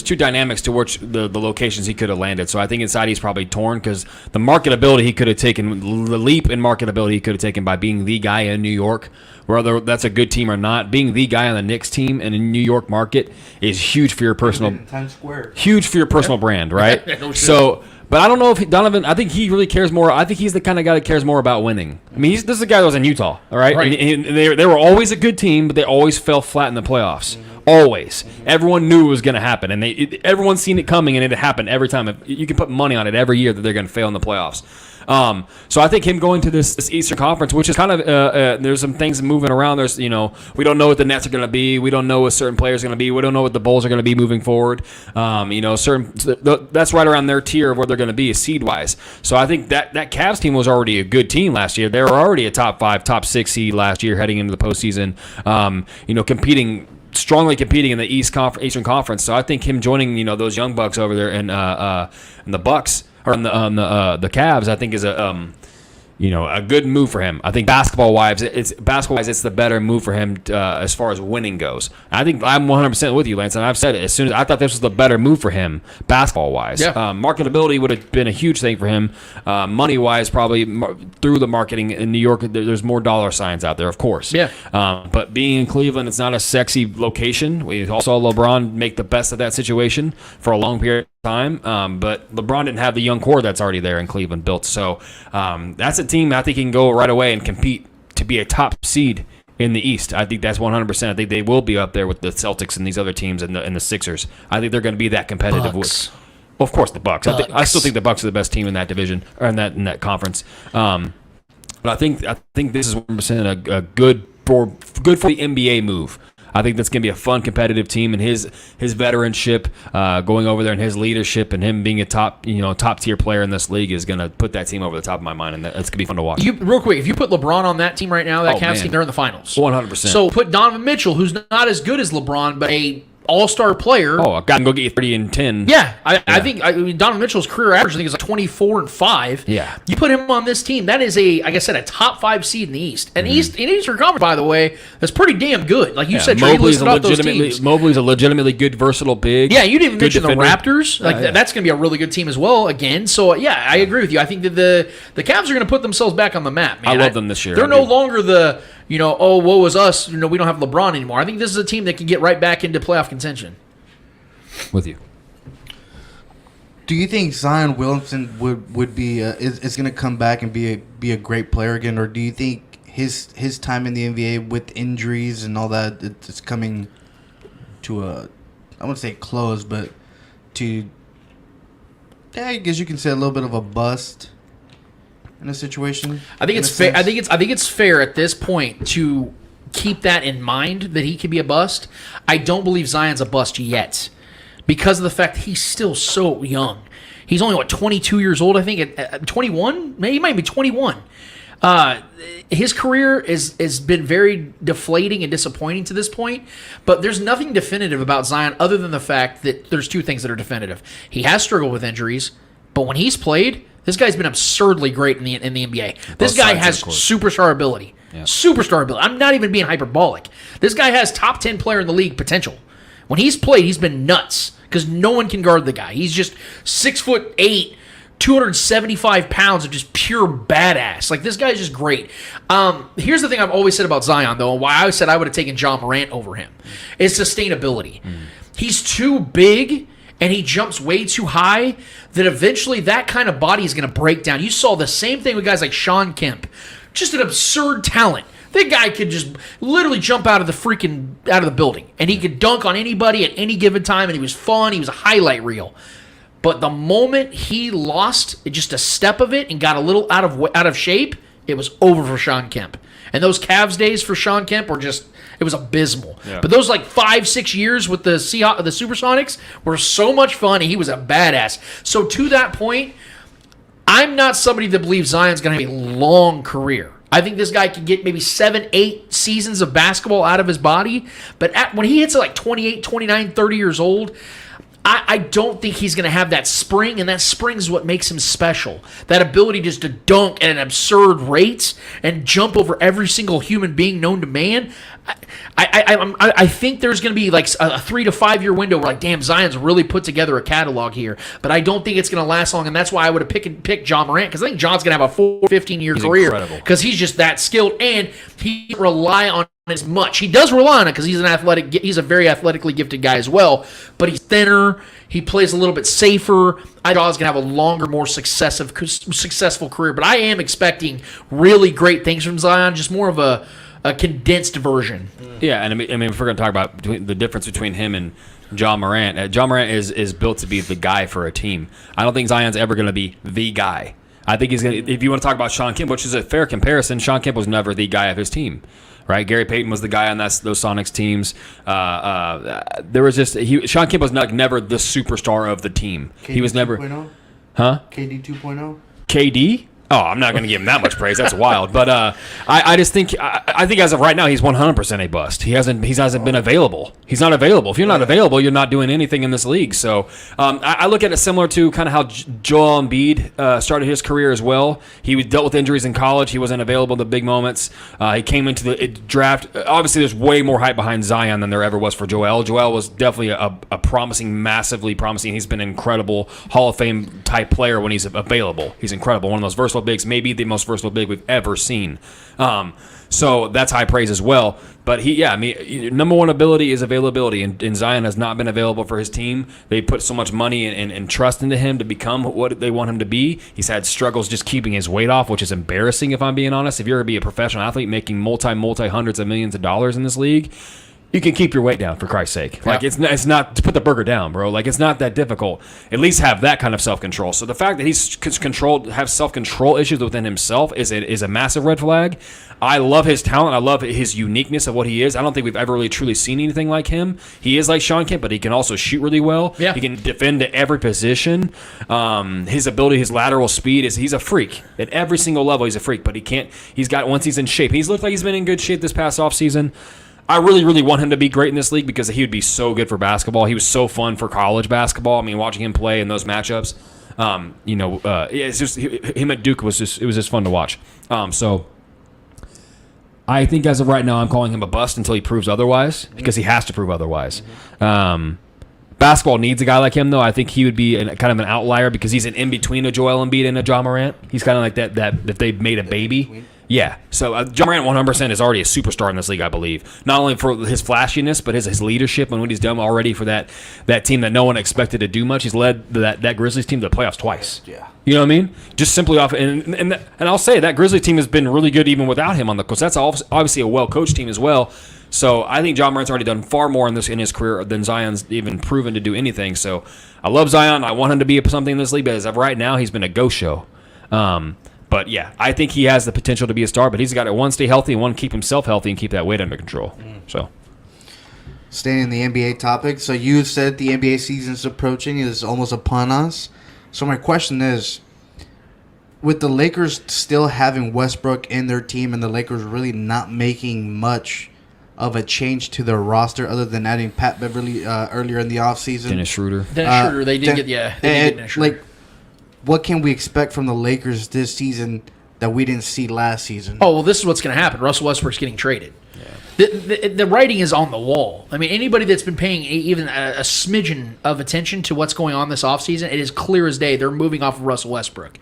two dynamics to which the locations he could have landed. So I think inside he's probably torn because the marketability he could have taken, the leap in marketability he could have taken by being the guy in New York, whether that's a good team or not, being the guy on the Knicks team in a New York market is huge for your personal Times Square. Huge for your personal brand, right? No shit. So, but I don't know if Donovan. I think he really cares more. I think he's the kind of guy that cares more about winning. I mean, this is a guy that was in Utah, all right? Right. And they were always a good team, but they always fell flat in the playoffs. Always. Everyone knew it was going to happen, and everyone's seen it coming, and it happened every time. You can put money on it every year that they're going to fail in the playoffs. So I think him going to this Eastern Conference, which is kind of there's some things moving around. There's we don't know what the Nets are going to be. We don't know what certain players are going to be. We don't know what the Bulls are going to be moving forward. That's right around their tier of where they're going to be seed wise. So I think that Cavs team was already a good team last year. They were already a top 5, top 6 seed last year heading into the postseason. Strongly competing in the Eastern Conference. So I think him joining those young bucks over there in the Bucks. Or on the Cavs, I think is a good move for him. I think basketball-wise, it's the better move for him as far as winning goes. I think I'm 100% with you, Lance, and I've said it as soon as I thought this was the better move for him basketball-wise. Yeah. Marketability would have been a huge thing for him. Money-wise, probably through the marketing in New York, there's more dollar signs out there, of course. Yeah. But being in Cleveland, it's not a sexy location. We also saw LeBron make the best of that situation for a long period time, but LeBron didn't have the young core that's already there in Cleveland built. So that's a team I think he can go right away and compete to be a top seed in the East. I think that's 100%. I think they will be up there with the Celtics and these other teams and the Sixers. I think they're going to be that competitive. Bucks. Well, of course, the Bucks. I still think the Bucks are the best team in that division or in that conference. But I think this is 100% a good for the NBA move. I think that's going to be a fun, competitive team, and his veteranship, going over there, and his leadership, and him being a top tier player in this league is going to put that team over the top of my mind, and that's going to be fun to watch. Real quick, if you put LeBron on that team right now, that Cavs team, they're in the finals. 100%. So put Donovan Mitchell, who's not as good as LeBron, but a all-star player. Oh, a guy can go get you 30 and 10. Yeah, I think Donovan Mitchell's career average, I think, is like 24 and 5. Yeah. You put him on this team, that is like I said, a top 5 seed in the East. And Mm-hmm. Eastern Conference, by the way, that's pretty damn good. Like you said, Trey, Mobley's listed off those teams. Mobley's a legitimately good, versatile big. Yeah, you didn't even mention defender. the Raptors. Like that's going to be a really good team as well. Again, so yeah, I agree with you. I think that the Cavs are going to put themselves back on the map. Man. I love them this year. They're no longer the oh, woe is us. We don't have LeBron anymore. I think this is a team that can get right back into playoff contention. With you. Do you think Zion Williamson would be is going to come back and be a great player again, or do you think his time in the NBA with injuries and all that it's coming to I wouldn't say close, but I guess you can say a little bit of a bust in a situation? I think it's fair. I think it's fair at this point to keep that in mind that he could be a bust. I don't believe Zion's a bust yet, because of the fact that he's still so young. He's only 22 years old, I think. At 21, maybe he might be 21. His career has been very deflating and disappointing to this point, but there's nothing definitive about Zion other than the fact that there's two things that are definitive. He has struggled with injuries, but when he's played, this guy's been absurdly great in the NBA. This guy has superstar ability. Yeah. Superstar ability. I'm not even being hyperbolic. This guy has top 10 player in the league potential. When he's played, he's been nuts because no one can guard the guy. He's just 6'8", 275 pounds of just pure badass. Like, this guy's just great. Here's the thing I've always said about Zion, though, and why I said I would have taken Ja Morant over him, is sustainability. He's too big and he jumps way too high that eventually that kind of body is going to break down. You saw the same thing with guys like Sean Kemp. Just an absurd talent. That guy could just literally jump out of the building, and he could dunk on anybody at any given time, and he was fun. He was a highlight reel. But the moment he lost just a step of it and got a little out of shape, it was over for Sean Kemp. And those Cavs days for Sean Kemp were just, it was abysmal. Yeah. But those 5-6 years with the Supersonics were so much fun, and he was a badass. So to that point, I'm not somebody that believes Zion's going to have a long career. I think this guy could get maybe 7-8 seasons of basketball out of his body. But when he hits 28, 29, 30 years old, I don't think he's going to have that spring, and that spring is what makes him special. That ability just to dunk at an absurd rate and jump over every single human being known to man. I think there's going to be a 3 to 5 year window where damn, Zion's really put together a catalog here. But I don't think it's going to last long, and that's why I would have picked Ja Morant, because I think John's going to have a 15-year career because he's just that skilled, and he doesn't rely on as much. He does rely on it because he's a very athletically gifted guy as well, but he's thinner. He plays a little bit safer. I thought he's going to have a longer, more successful career, but I am expecting really great things from Zion, just more of a condensed version. Yeah, and I mean, if we're going to talk about the difference between him and Ja Morant, Ja Morant is built to be the guy for a team. I don't think Zion's ever going to be the guy. I think he's going to, if you want to talk about Sean Kemp, which is a fair comparison, Sean Kemp was never the guy of his team. Right, Gary Payton was the guy on those Sonics teams. There was Sean Kemp was never the superstar of the team. KD he was never, 2.0? Huh? KD 2.0. KD? Oh, I'm not going to give him that much praise. That's wild. But I just think I think as of right now, he's 100% a bust. He hasn't been available. He's not available. If you're not available, you're not doing anything in this league. So I look at it similar to kind of how Joel Embiid started his career as well. He dealt with injuries in college. He wasn't available in the big moments. He came into the draft. Obviously, there's way more hype behind Zion than there ever was for Joel. Joel was definitely a massively promising. He's been an incredible Hall of Fame type player when he's available. He's incredible. One of those versatile versatile bigs, maybe the most versatile big we've ever seen. So that's high praise as well. But number one ability is availability, and Zion has not been available for his team. They put so much money and trust into him to become what they want him to be. He's had struggles just keeping his weight off, which is embarrassing if I'm being honest. If you're going to be a professional athlete making multi hundreds of millions of dollars in this league, you can keep your weight down, for Christ's sake. Like, it's not to put the burger down, bro. Like, it's not that difficult. At least have that kind of self-control. So the fact that he's have self-control issues within himself is a massive red flag. I love his talent. I love his uniqueness of what he is. I don't think we've ever really truly seen anything like him. He is like Sean Kemp, but he can also shoot really well. Yeah. He can defend at every position. His ability, his lateral speed he's a freak. At every single level, he's a freak. But once he's in shape. He's looked like he's been in good shape this past offseason. I really, really want him to be great in this league because he would be so good for basketball. He was so fun for college basketball. I mean, watching him play in those matchups, it's just him at Duke was just fun to watch. So I think as of right now, I'm calling him a bust until he proves otherwise because he has to prove otherwise. Basketball needs a guy like him, though. I think he would be kind of an outlier because he's an in-between a Joel Embiid and a Ja Morant. He's kind of like that if they made a baby. Yeah, so Ja Morant 100% is already a superstar in this league, I believe. Not only for his flashiness, but his leadership and what he's done already for that team that no one expected to do much. He's led that Grizzlies team to the playoffs twice. Yeah, you know what I mean? Just simply off, and I'll say that Grizzlies team has been really good even without him on the course. That's obviously a well-coached team as well. So I think Ja Morant's already done far more in his career than Zion's even proven to do anything. So I love Zion. I want him to be something in this league, but as of right now, he's been a ghost show. But yeah, I think he has the potential to be a star, but he's got to, one, stay healthy, and one, keep himself healthy and keep that weight under control. So, staying in the NBA topic, so you said the NBA season's approaching, is almost upon us. So my question is, with the Lakers still having Westbrook in their team and the Lakers really not making much of a change to their roster other than adding Pat Beverly earlier in the offseason. Dennis Schroeder. They did get Dennis Schroeder. Like, what can we expect from the Lakers this season that we didn't see last season? Oh, well, this is what's going to happen. Russell Westbrook's getting traded. Yeah. The writing is on the wall. I mean, anybody that's been paying even a smidgen of attention to what's going on this offseason, it is clear as day they're moving off of Russell Westbrook.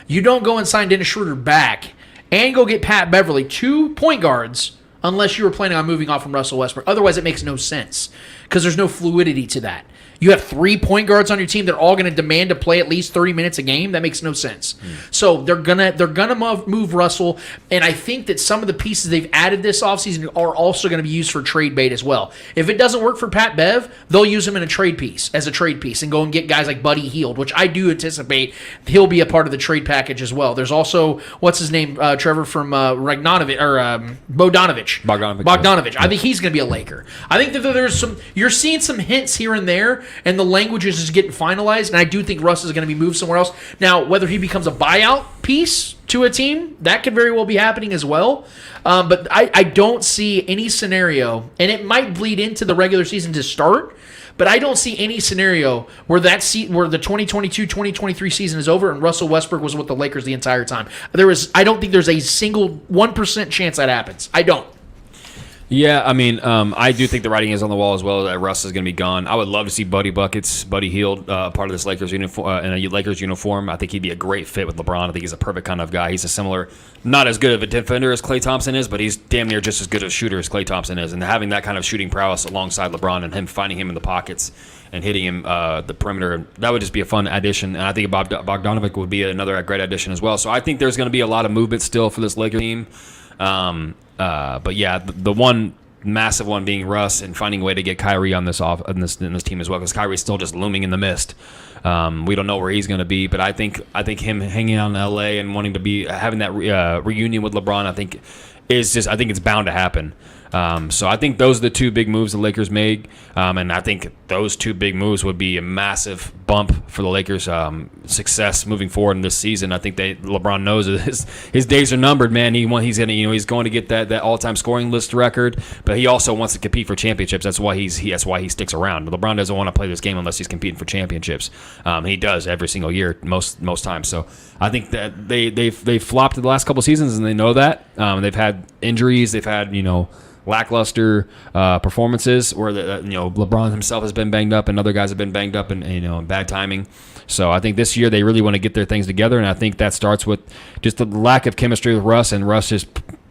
You don't go and sign Dennis Schroeder back and go get Pat Beverly, 2 point guards, unless you were planning on moving off from Russell Westbrook. Otherwise, it makes no sense because there's no fluidity to that. You have 3 point guards on your team that are all going to demand to play at least 30 minutes a game. That makes no sense. So they're gonna move Russell, and I think that some of the pieces they've added this offseason are also going to be used for trade bait as well. If it doesn't work for Pat Bev, they'll use him in a trade piece and go and get guys like Buddy Hield, which I do anticipate he'll be a part of the trade package as well. There's also what's his name, Trevor from Bogdanovich. Bogdanovich. I think he's going to be a Laker. I think that you're seeing some hints here and there. And the language is just getting finalized, and I do think Russ is going to be moved somewhere else. Now, whether he becomes a buyout piece to a team, that could very well be happening as well. But I don't see any scenario, and it might bleed into the regular season to start, but I don't see any scenario where the 2022-2023 season is over and Russell Westbrook was with the Lakers the entire time. I don't think there's a single 1% chance that happens. I don't. Yeah, I mean, I do think the writing is on the wall as well that Russ is going to be gone. I would love to see Buddy Hield, part of this Lakers uniform, in a Lakers uniform. I think he'd be a great fit with LeBron. I think he's a perfect kind of guy. He's a similar, not as good of a defender as Klay Thompson is, but he's damn near just as good a shooter as Klay Thompson is. And having that kind of shooting prowess alongside LeBron and him finding him in the pockets and hitting him the perimeter, that would just be a fun addition. And I think Bogdanovic would be another great addition as well. So I think there's going to be a lot of movement still for this Lakers team. But yeah, the one massive one being Russ and finding a way to get Kyrie on this team as well, because Kyrie's still just looming in the mist. We don't know where he's going to be, but I think him hanging out in LA and wanting to be having that reunion with LeBron, I think it's bound to happen. So I think those are the 2 big moves the Lakers made, and I think those 2 big moves would be a massive bump for the Lakers' success moving forward in this season. I think LeBron knows his days are numbered, man. He's going to get that all-time scoring list record, but he also wants to compete for championships. That's why he sticks around. LeBron doesn't want to play this game unless he's competing for championships. He does every single year, most times. So I think that they've flopped the last couple of seasons, and they know that. They've had injuries. They've had lackluster performances, where LeBron himself has been banged up and other guys have been banged up and bad timing. So I think this year they really want to get their things together, and I think that starts with just the lack of chemistry with Russ, and Russ is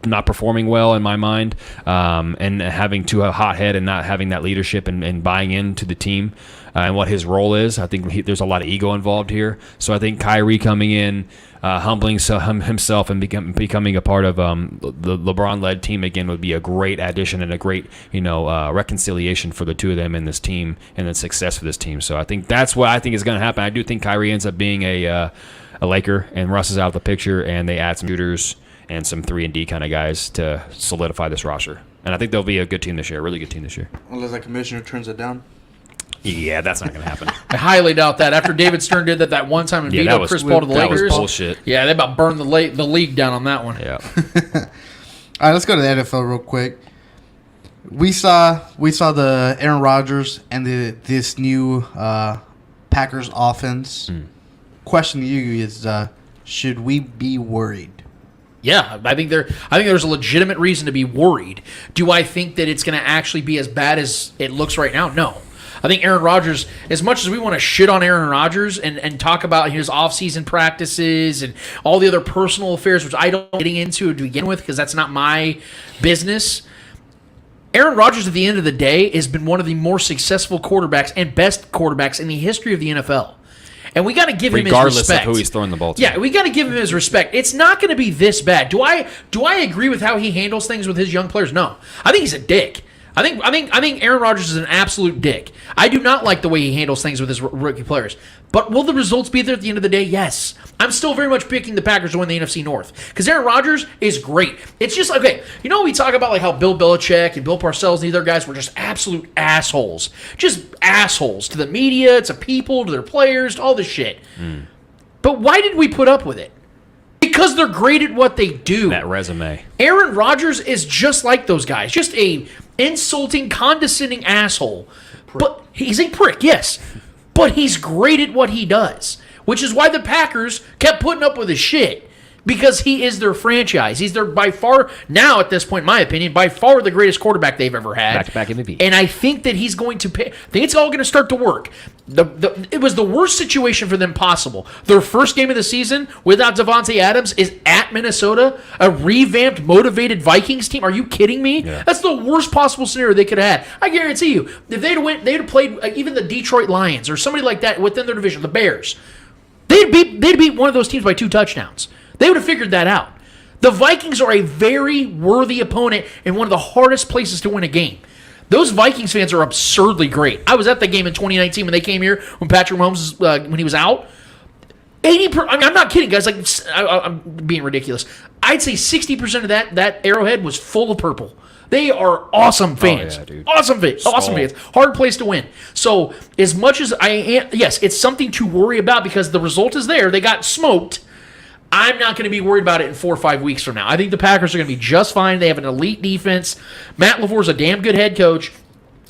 not performing well in my mind, and having too hot head and not having that leadership and buying into the team and what his role is. I think there's a lot of ego involved here. So I think Kyrie coming in, humbling himself and becoming a part of the LeBron-led team again would be a great addition and a great reconciliation for the two of them in this team and the success of this team. So I think that's what I think is going to happen. I do think Kyrie ends up being a Laker, and Russ is out of the picture, and they add some shooters and some 3-and-D kind of guys to solidify this roster. And I think they'll be a good team this year, a really good team this year. Unless the commissioner turns it down. Yeah, that's not going to happen. I highly doubt that. After David Stern did that one time and vetoed Chris Paul to the Lakers. That was bullshit. Yeah, they about burned the league down on that one. Yeah. All right, let's go to the NFL real quick. We saw the Aaron Rodgers and this new Packers offense. Question to you is, should we be worried? Yeah, I think there's a legitimate reason to be worried. Do I think that it's going to actually be as bad as it looks right now? No. I think Aaron Rodgers, as much as we want to shit on Aaron Rodgers and talk about his offseason practices and all the other personal affairs, which I don't getting into to begin with because that's not my business, Aaron Rodgers at the end of the day has been one of the more successful quarterbacks and best quarterbacks in the history of the NFL. And we got to give him his respect. Regardless of who he's throwing the ball to. Yeah, we got to give him his respect. It's not going to be this bad. Do I agree with how he handles things with his young players? No. I think he's a dick. I think Aaron Rodgers is an absolute dick. I do not like the way he handles things with his rookie players. But will the results be there at the end of the day? Yes. I'm still very much picking the Packers to win the NFC North because Aaron Rodgers is great. It's just, okay, we talk about like how Bill Belichick and Bill Parcells and the other guys were just absolute assholes. Just assholes to the media, to people, to their players, to all this shit. But why did we put up with it? Because they're great at what they do. That resume. Aaron Rodgers is just like those guys. Just a insulting, condescending asshole. But he's a prick, yes. But he's great at what he does. Which is why the Packers kept putting up with his shit. Because he is their franchise. He's their, by far, now at this point, in my opinion, by far the greatest quarterback they've ever had. Back-to-back MVP. And I think that he's going to pay. I think it's all going to start to work. It was the worst situation for them possible. Their first game of the season without Devontae Adams is at Minnesota, a revamped, motivated Vikings team. Are you kidding me? Yeah. That's the worst possible scenario they could have had. I guarantee you, if they'd have played even the Detroit Lions or somebody like that within their division, the Bears, they'd beat one of those teams by 2 touchdowns. They would have figured that out. The Vikings are a very worthy opponent and one of the hardest places to win a game. Those Vikings fans are absurdly great. I was at the game in 2019 when they came here, when Patrick Mahomes, when he was out. I'm not kidding, guys. Like, I'm being ridiculous. I'd say 60% of that Arrowhead was full of purple. They are awesome fans. Oh, yeah, dude. Awesome fans. Awesome fans. Hard place to win. So, as much as I am, yes, it's something to worry about because the result is there. They got smoked. I'm not going to be worried about it in 4 or 5 weeks from now. I think the Packers are going to be just fine. They have an elite defense. Matt LaFleur's a damn good head coach.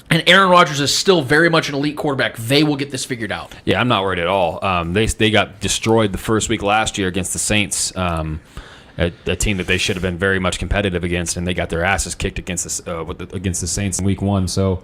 And Aaron Rodgers is still very much an elite quarterback. They will get this figured out. Yeah, I'm not worried at all. They got destroyed the first week last year against the Saints, a team that they should have been very much competitive against, and they got their asses kicked against the Saints in week 1. So,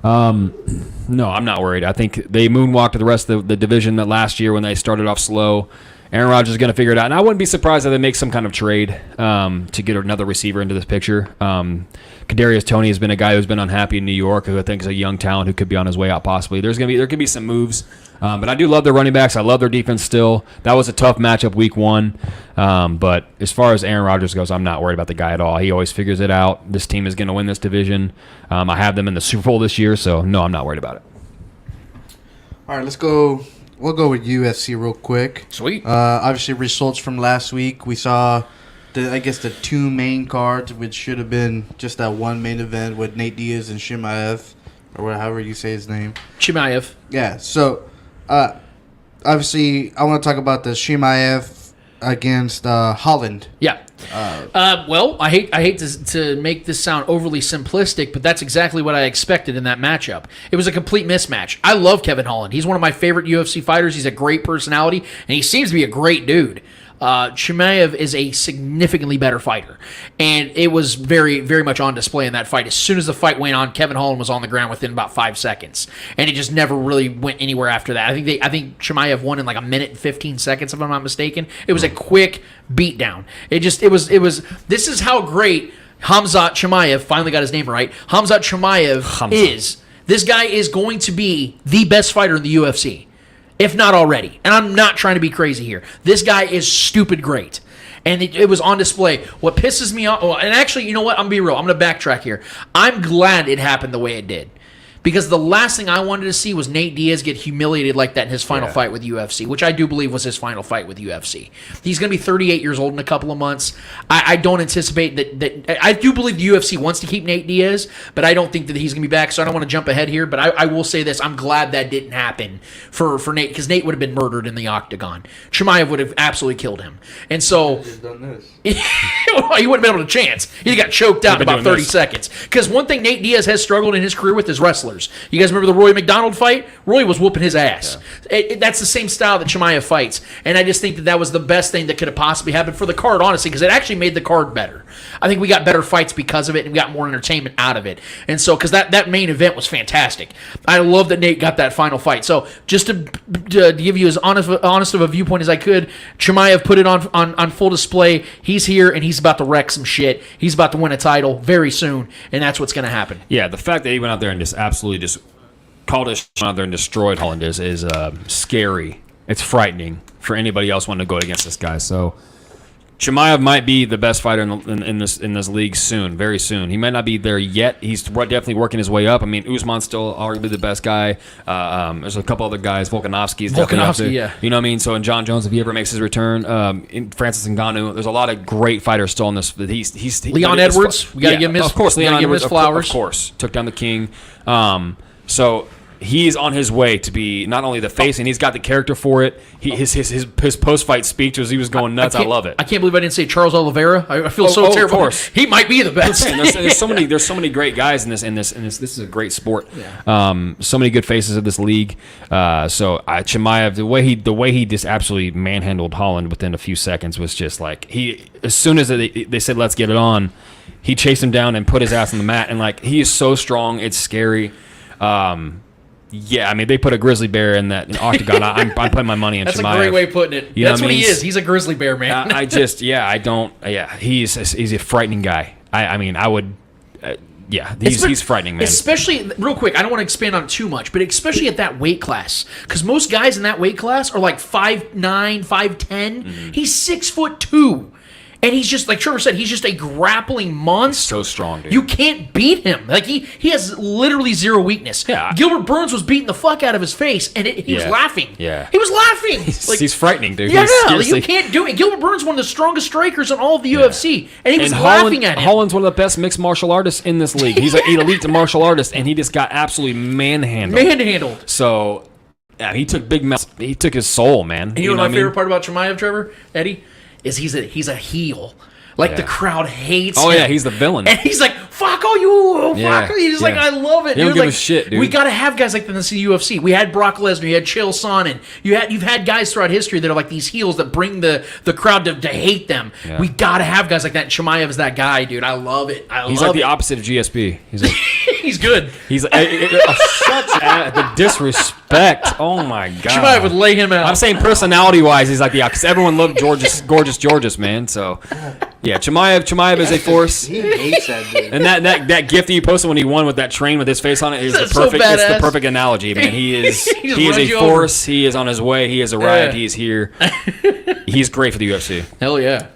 no, I'm not worried. I think they moonwalked to the rest of the division that last year when they started off slow. Aaron Rodgers is going to figure it out. And I wouldn't be surprised if they make some kind of trade to get another receiver into this picture. Kadarius Toney has been a guy who's been unhappy in New York, who I think is a young talent who could be on his way out possibly. There could be some moves. But I do love their running backs. I love their defense still. That was a tough matchup week 1. But as far as Aaron Rodgers goes, I'm not worried about the guy at all. He always figures it out. This team is going to win this division. I have them in the Super Bowl this year, so no, I'm not worried about it. All right, let's go. We'll go with UFC real quick. Sweet. Obviously, results from last week. We saw, the 2 main cards, which should have been just that one main event with Nate Diaz and Chimaev, or however you say his name. Chimaev. Yeah, so obviously, I want to talk about the Chimaev against Holland. Yeah. Well, I hate to make this sound overly simplistic, but that's exactly what I expected in that matchup. It was a complete mismatch. I love Kevin Holland. He's one of my favorite UFC fighters. He's a great personality, and he seems to be a great dude. Chimaev is a significantly better fighter, and it was very, very much on display in that fight. As soon as the fight went on, Kevin Holland was on the ground within about 5 seconds, and it just never really went anywhere after that. I think Chimaev won in like a minute and 15 seconds, if I'm not mistaken. It was a quick beatdown. This is how great Khamzat Chimaev, finally got his name right, Khamzat Chimaev is. This guy is going to be the best fighter in the UFC, if not already. And I'm not trying to be crazy here. This guy is stupid great. And it was on display. What pisses me off, and actually, you know what? I'm going to be real. I'm going to backtrack here. I'm glad it happened the way it did. Because the last thing I wanted to see was Nate Diaz get humiliated like that in his final fight with UFC, which I do believe was his final fight with UFC. He's going to be 38 years old in a couple of months. I don't anticipate that. I do believe the UFC wants to keep Nate Diaz, but I don't think that he's going to be back, so I don't want to jump ahead here. But I will say this. I'm glad that didn't happen for Nate, because Nate would have been murdered in the octagon. Chimaev would have absolutely killed him. And so he wouldn't have been able to chance. He got choked out in about 30 seconds. Because one thing Nate Diaz has struggled in his career with is wrestlers. You guys remember the Roy McDonald fight? Roy was whooping his ass. Yeah. That's the same style that Chimaev fights. And I just think that was the best thing that could have possibly happened for the card, honestly, because it actually made the card better. I think we got better fights because of it, and we got more entertainment out of it. And so, because that main event was fantastic. I love that Nate got that final fight. So, just to give you as honest of a viewpoint as I could, Chimaev put it on full display. He's here, and he's about to wreck some shit. He's about to win a title very soon, and that's what's going to happen. Yeah, the fact that he went out there and just absolutely just called his shit out there and destroyed Holland is scary. It's frightening for anybody else wanting to go against this guy. So Chimaev might be the best fighter in this league soon, very soon. He might not be there yet. He's definitely working his way up. I mean, Usman's still arguably the best guy. There's a couple other guys. Volkanovski's definitely up there. Yeah. You know what I mean? So, and John Jones, if he ever makes his return, Francis Ngannou, there's a lot of great fighters still in this. Leon Edwards, we got to give him his, of course. Leon Edwards, his flowers. Of course, took down the king. So he's on his way to be not only the face, and he's got the character for it. His post-fight speech was he was going nuts. I love it. I can't believe I didn't say Charles Oliveira. I feel so terrible. Of course. He might be the best. There's so many great guys in this. This is a great sport. Yeah. So many good faces of this league. So Chimaev, the way he just absolutely manhandled Holland within a few seconds was just like as soon as they said let's get it on, he chased him down and put his ass on the mat, and like he is so strong, it's scary. Yeah, I mean, they put a grizzly bear in that octagon. I'm putting my money in That's Chimaev. That's a great way of putting it. That's what he is. He's a grizzly bear, man. He's a frightening guy. He's frightening, man. Especially, real quick, I don't want to expand on it too much, but especially at that weight class. Because most guys in that weight class are like 5'9", 5'10". Mm-hmm. He's 6'2". And he's just, like Trevor said, he's just a grappling monster. So strong, dude. You can't beat him. Like, he has literally zero weakness. Yeah. Gilbert Burns was beating the fuck out of his face, and he was laughing. Yeah. He was laughing. He's frightening, dude. Yeah, you can't do it. Gilbert Burns is one of the strongest strikers in all of the UFC, and he was laughing at him. Holland's one of the best mixed martial artists in this league. He's an elite martial artist, and he just got absolutely manhandled. So, yeah, he took he took his soul, man. And you know what my favorite part about Chimaev, Trevor, Eddie? Is he's a heel. Like, the crowd hates him. Oh, yeah, he's the villain. And he's like, fuck you, fuck. He's like, I love it. He don't give a shit, dude. We got to have guys like this in the UFC. We had Brock Lesnar, you had Chael Sonnen. You've had guys throughout history that are like these heels that bring the crowd to hate them. Yeah. We got to have guys like that. And Chimaev is that guy, dude. I love it. He's like the opposite of GSP. He's like, he's good. He's such the disrespect. Oh, my God. Chimaev would lay him out. I'm saying personality-wise, he's like the opposite. Everyone loved Gorgeous Georges, man. So, yeah, Chimaev is a force. He hates that dude. And that gift that you posted when he won with that train with his face on it is That's the perfect. So it's the perfect analogy, man. He is a force. He is on his way. He has arrived. He is here. He's great for the UFC. Hell yeah.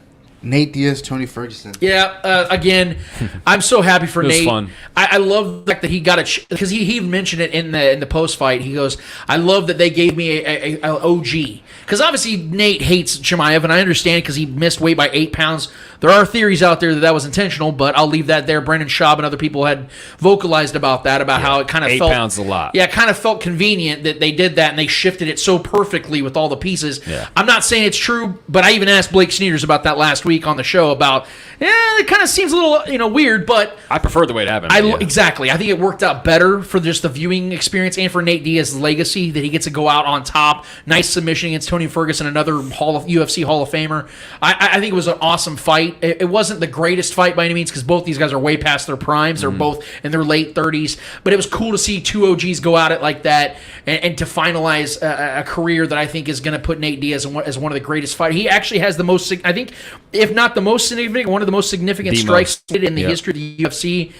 Nate Diaz, Tony Ferguson. Yeah, again, I'm so happy for Nate. It was fun. I love the fact that he got because he even mentioned it in the post fight. He goes, "I love that they gave me a OG." Because obviously Nate hates Chimaev, and I understand because he missed weight by 8 pounds. There are theories out there that was intentional, but I'll leave that there. Brendan Schaub and other people had vocalized about that, how it kind of 8 felt... 8 pounds is a lot. Yeah, it kind of felt convenient that they did that, and they shifted it so perfectly with all the pieces. Yeah. I'm not saying it's true, but I even asked Blake Sneeders about that last week. week on the show about, it kind of seems a little, weird, but I prefer the way it happened. exactly. I think it worked out better for just the viewing experience and for Nate Diaz's legacy that he gets to go out on top. Nice submission against Tony Ferguson, another UFC Hall of Famer. I think it was an awesome fight. It wasn't the greatest fight by any means because both these guys are way past their primes. They're both in their late 30s, but it was cool to see two OGs go at it like that and to finalize a career that I think is going to put Nate Diaz as one of the greatest fighters. He actually has the most, I think, if not the most significant, one of the most significant strikes in the history of the UFC.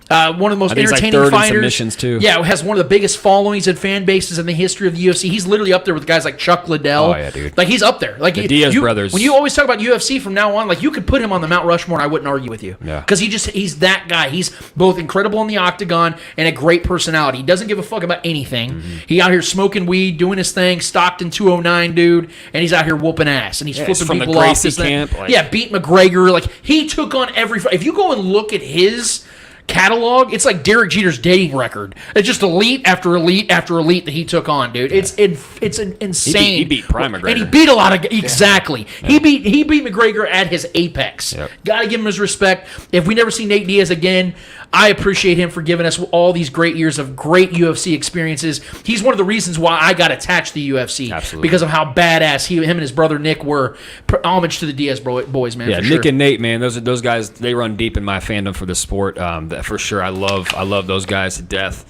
One of the most entertaining fighters. Submissions too. Yeah, has one of the biggest followings and fan bases in the history of the UFC. He's literally up there with guys like Chuck Liddell. Oh yeah, dude. Like he's up there. Like the Diaz brothers. When you always talk about UFC from now on, like you could put him on the Mount Rushmore, and I wouldn't argue with you. Yeah. Because he's that guy. He's both incredible in the octagon and a great personality. He doesn't give a fuck about anything. He out here smoking weed, doing his thing. Stockton 209, dude, and he's out here whooping ass and he's flipping from people the off. Gracie camp, beat McGregor. Like he took on every. If you go and look at his catalog, it's like Derek Jeter's dating record. It's just elite after elite after elite that he took on, dude. It's insane. He beat Prime McGregor. And he beat a lot of exactly. Yeah. He beat McGregor at his apex. Yep. Gotta give him his respect. If we never see Nate Diaz again, I appreciate him for giving us all these great years of great UFC experiences. He's one of the reasons why I got attached to the UFC. Absolutely. Because of how badass him and his brother Nick were. Homage to the Diaz boys, man. Yeah, for Nick sure. and Nate, man, those guys. They run deep in my fandom for the sport. For sure, I love those guys to death.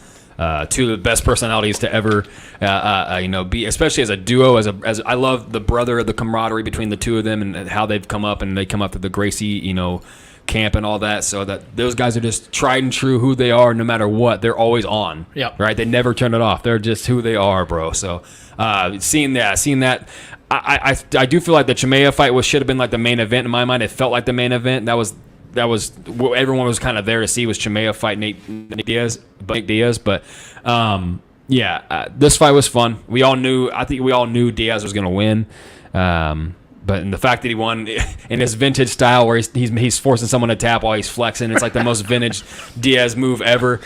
Two of the best personalities to ever, be, especially as a duo. As I love the camaraderie between the two of them and how they've come up, and they come up to the Gracie, camp and all that. So that those guys are just tried and true who they are, no matter what. They're always on. Yep. Right. They never turn it off. They're just who they are, bro. So seeing that. I do feel like the Chimaev fight should have been like the main event in my mind. It felt like the main event. That was what everyone was kind of there to see was Chimaev fight Nate Diaz. But this fight was fun. I think we all knew Diaz was going to win. But in the fact that he won in his vintage style, where he's forcing someone to tap while he's flexing, it's like the most vintage Diaz move ever.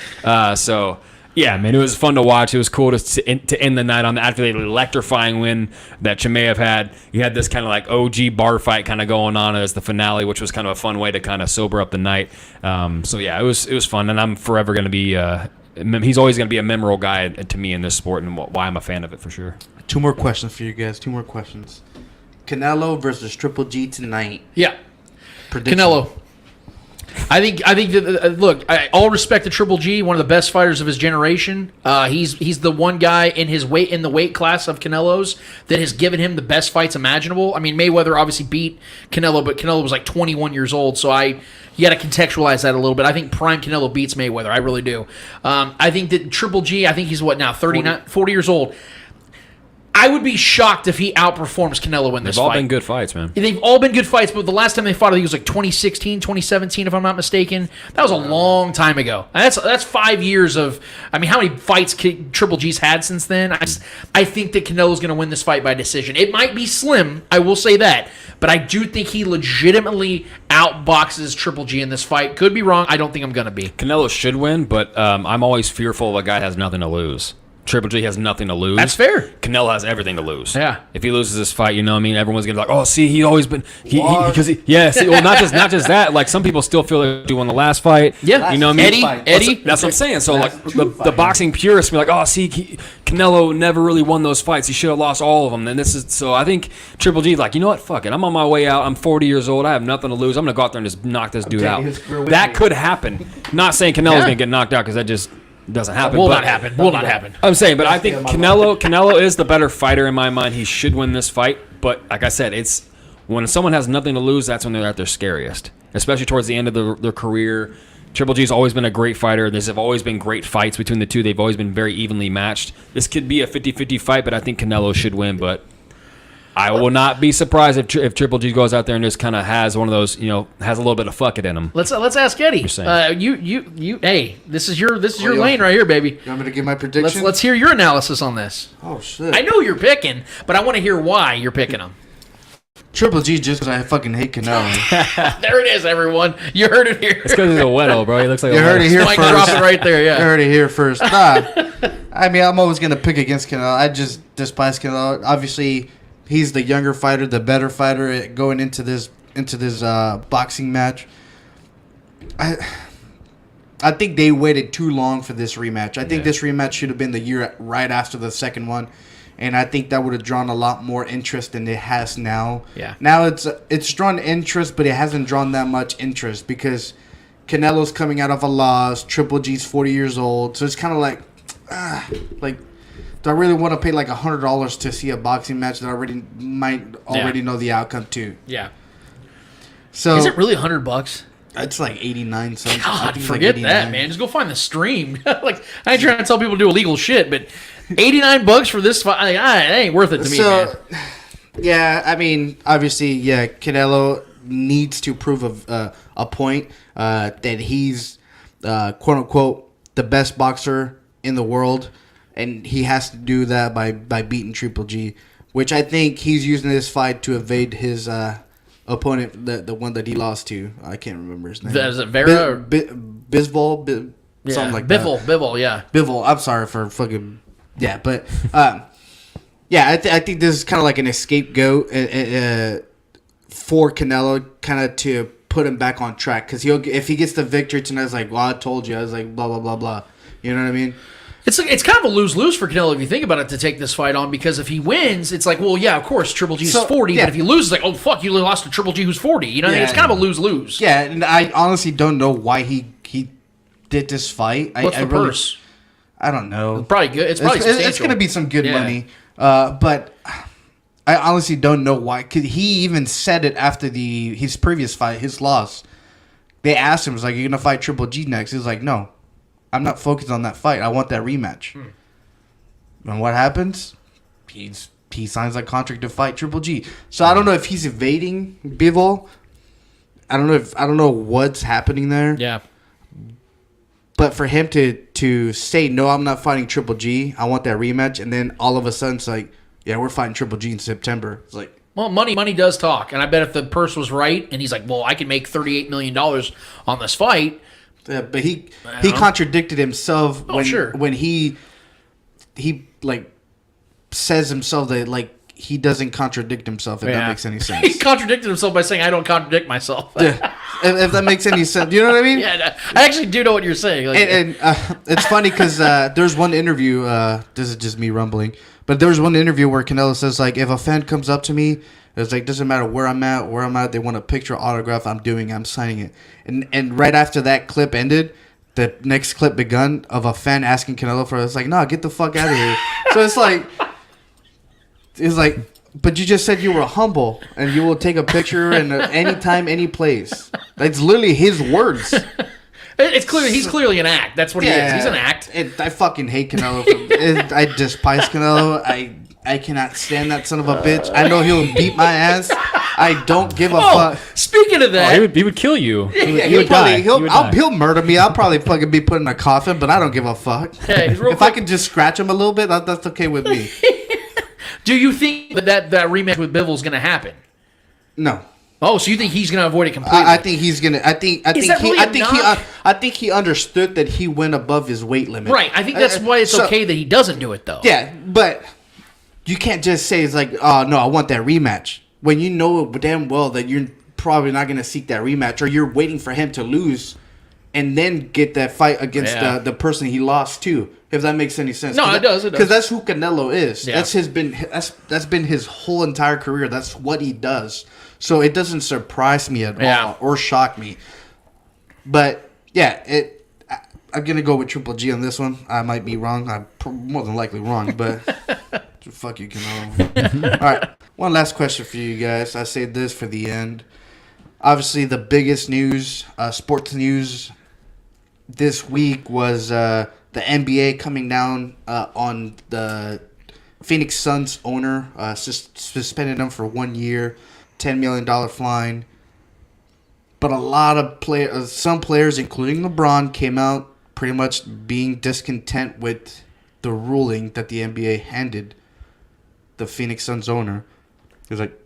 Yeah, man, it was fun to watch. It was cool to end the night on after the electrifying win that Chimaev had. You had this kind of like OG bar fight kind of going on as the finale, which was kind of a fun way to kind of sober up the night. It was fun, and I'm forever going to be. He's always going to be a memorable guy to me in this sport, and why I'm a fan of it for sure. 2 more questions for you guys. 2 more questions. Canelo versus Triple G tonight. Yeah, Prediction. Canelo. I think that look, all respect to Triple G, one of the best fighters of his generation. He's the one guy in the weight class of Canelo's that has given him the best fights imaginable. I mean, Mayweather obviously beat Canelo, but Canelo was like 21 years old, so you got to contextualize that a little bit. I think prime Canelo beats Mayweather. I really do. I think that Triple G, I think he's what now, 40 years old. I would be shocked if he outperforms Canelo in this fight. They've all been good fights, man. They've all been good fights, but the last time they fought, I think it was like 2016, 2017, if I'm not mistaken. That was a long time ago. And that's 5 years of. I mean, how many fights Triple G's had since then? I think that Canelo's going to win this fight by decision. It might be slim, I will say that, but I do think he legitimately outboxes Triple G in this fight. Could be wrong. I don't think I'm going to be. Canelo should win, but I'm always fearful of a guy that has nothing to lose. Triple G has nothing to lose. That's fair. Canelo has everything to lose. Yeah. If he loses this fight, everyone's gonna be like, oh, see, he always been not just that. Like some people still feel like he won the last fight. Yeah. You know what I mean? Eddie. That's what I'm saying. So like the boxing purists be like, oh, see, Canelo never really won those fights. He should have lost all of them. And so I think Triple G like, you know what? Fuck it. I'm on my way out. I'm 40 years old. I have nothing to lose. I'm gonna go out there and just knock this dude out. That could happen. Not saying Canelo's gonna get knocked out because that just doesn't happen. Will not happen. I'm saying, but I think Canelo is the better fighter in my mind. He should win this fight. But like I said, it's when someone has nothing to lose, that's when they're at their scariest, especially towards the end of their career. Triple G's always been a great fighter. There's have always been great fights between the two. They've always been very evenly matched. This could be a 50-50 fight, but I think Canelo should win. But I will not be surprised if Triple G goes out there and just kind of has one of those, has a little bit of fuck it in him. Let's ask Eddie. Hey, this is your lane right here, baby. You want me to give my prediction? Let's hear your analysis on this. Oh shit! I know you're picking, but I want to hear why you're picking him. Triple G just because I fucking hate Canelo. There it is, everyone. You heard it here. It's because he's a weto, bro. He looks like you heard it here Mike first. Drop it right there. Yeah. You heard it here first. Nah, I mean, I'm always gonna pick against Canelo. I just despise Canelo. Obviously, he's the younger fighter, the better fighter going into this into this boxing match. I think they waited too long for this rematch. I think this rematch should have been the year right after the second one, and I think that would have drawn a lot more interest than it has now. Yeah. Now it's drawn interest, but it hasn't drawn that much interest because Canelo's coming out of a loss. Triple G's 40 years old, so it's kind of like, do I really want to pay like $100 to see a boxing match that I might already know the outcome to? Yeah. So is it really $100? It's like 89 something. God, forget that, man. Just go find the stream. Like, I ain't trying to tell people to do illegal shit, but $89 for this fight, it ain't worth it to me, man. Yeah, I mean, obviously, Canelo needs to prove a point that he's, quote unquote, the best boxer in the world, and he has to do that by beating Triple G, which I think he's using this fight to evade his opponent, the one that he lost to. I can't remember his name. Is it Vera? Bisbal? Something like that. Bivol, yeah. Bivol. I'm sorry for fucking... Yeah, but... I think this is kind of like an scapegoat for Canelo, kind of to put him back on track. Because if he gets the victory tonight, it's like, well, I told you. I was like, blah, blah, blah, blah. You know what I mean? It's kind of a lose-lose for Canelo if you think about it to take this fight on, because if he wins, it's like, well, yeah, of course, Triple G's 40, but if he loses, it's like, oh, fuck, you lost to Triple G who's 40. You know what I mean? It's kind of a lose-lose. Yeah, and I honestly don't know why he did this fight. What's the purse? I don't know. Probably good. It's probably substantial. It's going to be some good money. But I honestly don't know why. 'Cause he even said it after his previous fight, his loss. They asked him, was like, you're going to fight Triple G next? He was like, no. I'm not focused on that fight. I want that rematch. And what happens? He signs a contract to fight Triple G. So I don't know if he's evading Bivol. I don't know what's happening there. Yeah. But for him to say, no, I'm not fighting Triple G. I want that rematch. And then all of a sudden it's like, yeah, we're fighting Triple G in September. It's like, well, money does talk. And I bet if the purse was right and he's like, well, I can make $38 million on this fight. Yeah, but he contradicted himself when he like says himself that like he doesn't contradict himself, if that makes any sense. He contradicted himself by saying, I don't contradict myself. Yeah. If that makes any sense. You know what I mean? Yeah, I actually do know what you're saying. Like, and it's funny because there's one interview, this is just me rumbling, but there was one interview where Canelo says, like, if a fan comes up to me, it's like, doesn't matter where I'm at, they want a picture, autograph, I'm signing it. And right after that clip ended, the next clip begun of a fan asking Canelo for it. It's like, no, get the fuck out of here. So it's like, but you just said you were humble and you will take a picture in anytime, any place. That's literally his words. It's clear he's clearly an act. That's what he is. He's an act. I fucking hate Canelo. I despise Canelo. I cannot stand that son of a bitch. I know he'll beat my ass. I don't give a fuck. Speaking of that, he would kill you. He would die. He'll murder me. I'll probably fucking be put in a coffin, but I don't give a fuck. Hey, if I can just scratch him a little bit, that's okay with me. Do you think that rematch with Bivol is going to happen? No. Oh, so you think he's going to avoid it completely? I think he's gonna. I think he understood that he went above his weight limit. Right. I think that's why it's okay that he doesn't do it, though. Yeah, but you can't just say it's like, oh no, I want that rematch when you know damn well that you're probably not gonna seek that rematch, or you're waiting for him to lose and then get that fight against the person he lost to. If that makes any sense. No, it does. Because that's who Canelo is. Yeah. That's been his whole entire career. That's what he does. So it doesn't surprise me at all or shock me. But yeah, I'm gonna go with Triple G on this one. I might be wrong. I'm more than likely wrong, but fuck you, Canelo. All right, one last question for you guys. I saved this for the end. Obviously, the biggest news, sports news this week was the NBA coming down on the Phoenix Suns owner, suspended him for 1 year, $10 million fine. But a lot of some players, including LeBron, came out pretty much being discontent with the ruling that the NBA handed the Phoenix Suns owner. It's like,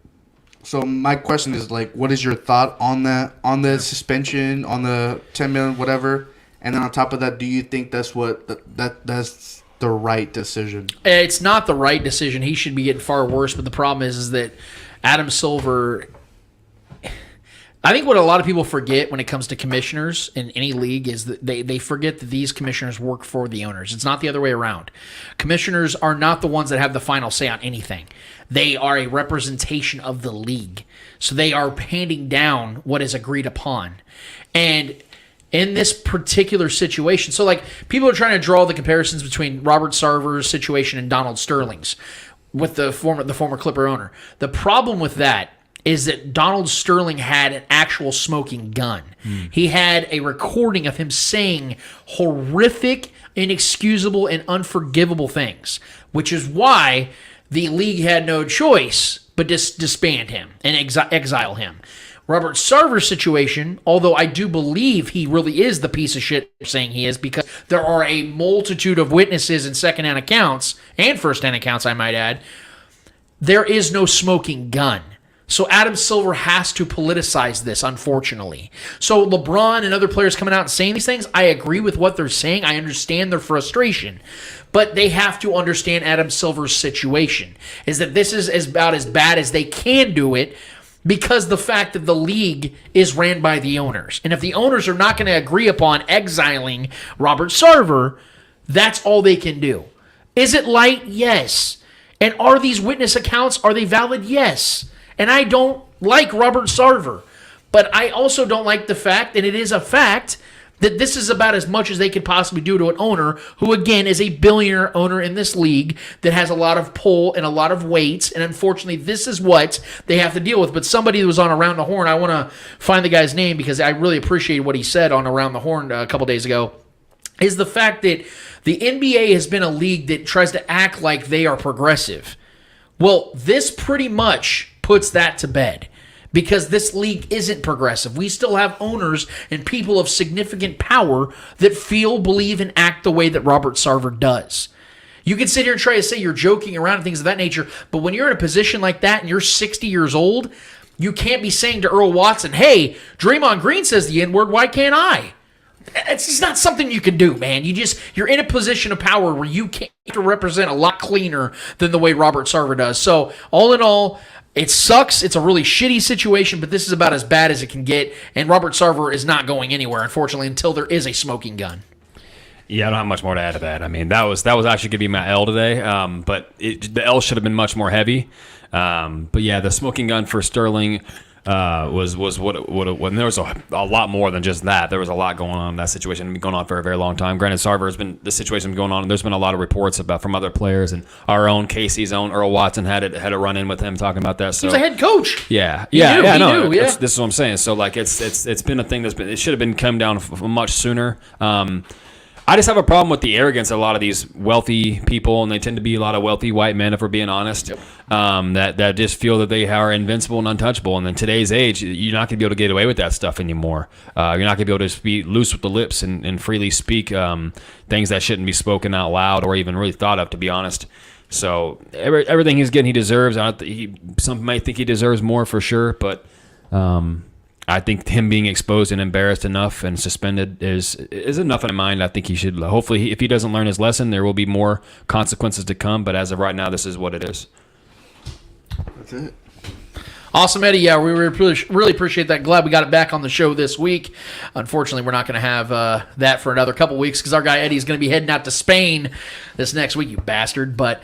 so my question is like, what is your thought on that, on the suspension, on the 10 million, whatever? And then on top of that, do you think that's that's the right decision? It's not the right decision. He should be getting far worse. But the problem is that Adam Silver, I think what a lot of people forget when it comes to commissioners in any league is that they forget that these commissioners work for the owners. It's not the other way around. Commissioners are not the ones that have the final say on anything. They are a representation of the league. So they are handing down what is agreed upon. And in this particular situation, so like people are trying to draw the comparisons between Robert Sarver's situation and Donald Sterling's with the former Clipper owner. The problem with that is that Donald Sterling had an actual smoking gun. He had a recording of him saying horrific, inexcusable, and unforgivable things, which is why the league had no choice but disband him and exile him. Robert Sarver's situation, although I do believe he really is the piece of shit saying he is, because there are a multitude of witnesses and second-hand accounts, and first-hand accounts, I might add, there is no smoking gun. So Adam Silver has to politicize this, unfortunately. So LeBron and other players coming out and saying these things, I agree with what they're saying. I understand their frustration. But they have to understand Adam Silver's situation, is that this is about as bad as they can do it because the fact that the league is ran by the owners. And if the owners are not going to agree upon exiling Robert Sarver, that's all they can do. Is it light? Yes. And are these witness accounts, are they valid? Yes. And I don't like Robert Sarver. But I also don't like the fact, and it is a fact, that this is about as much as they could possibly do to an owner who, again, is a billionaire owner in this league that has a lot of pull and a lot of weight. And unfortunately, this is what they have to deal with. But somebody who was on Around the Horn, I want to find the guy's name because I really appreciate what he said on Around the Horn a couple days ago, is the fact that the NBA has been a league that tries to act like they are progressive. Well, this pretty much puts that to bed because this league isn't progressive. We still have owners and people of significant power that feel, believe, and act the way that Robert Sarver does. You can sit here and try to say you're joking around and things of that nature, but when you're in a position like that and you're 60 years old, you can't be saying to Earl Watson, hey, Draymond Green says the N-word, why can't I? It's just not something you can do, man. You're in a position of power where you can't represent a lot cleaner than the way Robert Sarver does. So, all in all, it sucks. It's a really shitty situation, but this is about as bad as it can get. And Robert Sarver is not going anywhere, unfortunately, until there is a smoking gun. Yeah, I don't have much more to add to that. I mean, that was actually going to be my L today, but the L should have been much more heavy. But yeah, the smoking gun for Sterling was what when there was a lot more than just that. There was a lot going on in that situation. It's been going on for a very long time. Granted, Sarver has been the situation going on. And there's been a lot of reports about from other players and our own Casey's own Earl Watson had a run in with him talking about that. So he was a head coach. Yeah. This is what I'm saying. So like it's been a thing it should have been come down much sooner. I just have a problem with the arrogance of a lot of these wealthy people, and they tend to be a lot of wealthy white men, if we're being honest, that just feel that they are invincible and untouchable. And in today's age, you're not going to be able to get away with that stuff anymore. You're not going to be able to be loose with the lips and freely speak things that shouldn't be spoken out loud or even really thought of, to be honest. So everything he's getting, he deserves. Some might think he deserves more for sure, but I think him being exposed and embarrassed enough and suspended is enough in my mind. I think he should, hopefully, if he doesn't learn his lesson, there will be more consequences to come. But as of right now, this is what it is. That's it. Awesome, Eddie. Yeah, we really appreciate that. Glad we got it back on the show this week. Unfortunately, we're not going to have that for another couple weeks because our guy Eddie is going to be heading out to Spain this next week, you bastard. But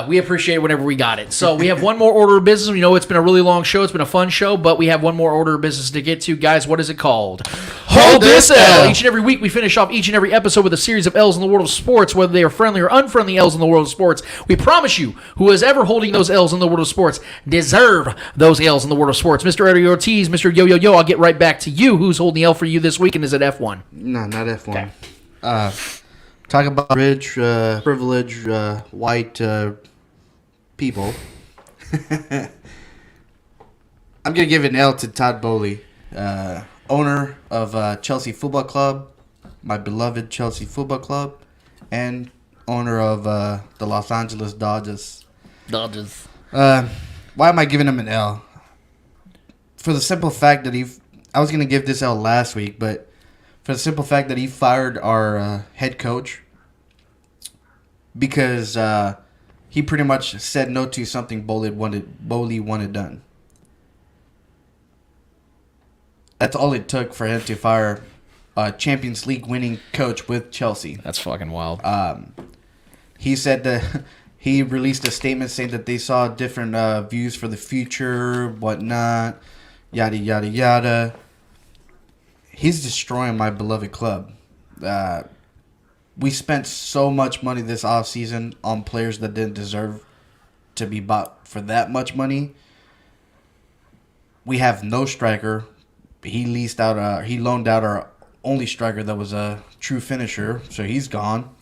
we appreciate it whenever we got it. So we have one more order of business. We know it's been a really long show. It's been a fun show, but we have one more order of business to get to. Guys, what is it called? Hold this L. Each and every week, we finish off each and every episode with a series of L's in the world of sports, whether they are friendly or unfriendly L's in the world of sports. We promise you, who is ever holding those L's in the world of sports deserve those L's in the world of sports. Mr. Eddie Ortiz, Mr. Yo, I'll get right back to you. Who's holding the L for you this week, and is it F1? No, not F1. Okay. Talk about rich, privileged, white people. I'm going to give an L to Todd Boehly, owner of Chelsea Football Club, my beloved Chelsea Football Club, and owner of the Los Angeles Dodgers. Why am I giving him an L? For the simple fact that I was going to give this L last week, but for the simple fact that he fired our head coach because he pretty much said no to something Boehly wanted done. That's all it took for him to fire a Champions League winning coach with Chelsea. That's fucking wild. He said that he released a statement saying that they saw different views for the future, whatnot, yada, yada, yada. He's destroying my beloved club. We spent so much money this offseason on players that didn't deserve to be bought for that much money. We have no striker. He loaned out our only striker that was a true finisher, so he's gone.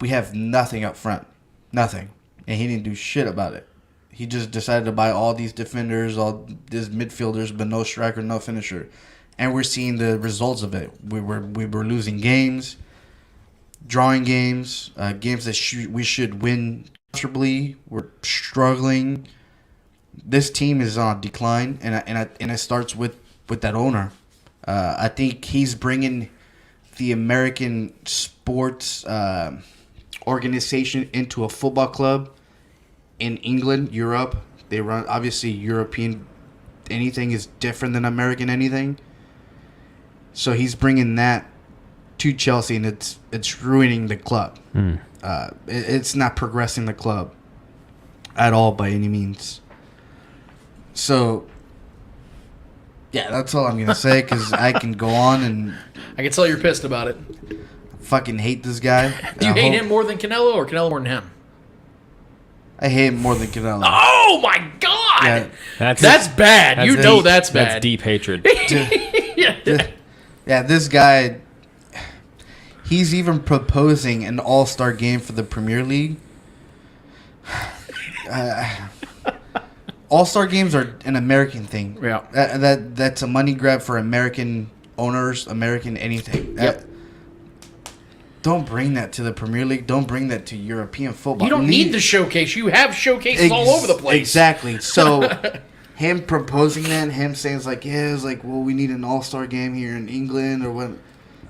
We have nothing up front. Nothing. And he didn't do shit about it. He just decided to buy all these defenders, all these midfielders, but no striker, no finisher. And we're seeing the results of it. We were losing games, drawing games, games that we should win comfortably. We're struggling. This team is on decline, and it starts with that owner. I think he's bringing the American sports organization into a football club in England, Europe. They run, obviously, European anything is different than American anything. So he's bringing that to Chelsea, and it's ruining the club. It's not progressing the club at all by any means. So, yeah, that's all I'm going to say, because I can go on and... I can tell you're pissed about it. Fucking hate this guy. Do you hate him more than Canelo, or Canelo more than him? I hate him more than Canelo. Oh, my God! Yeah. That's bad. That's bad. That's deep hatred. Yeah, this guy, he's even proposing an all-star game for the Premier League. All-star games are an American thing. Yeah. That's a money grab for American owners, American anything. Yep. Don't bring that to the Premier League. Don't bring that to European football. You don't need the showcase. You have showcases all over the place. Exactly. So him proposing that, and him saying well, we need an all-star game here in England or what.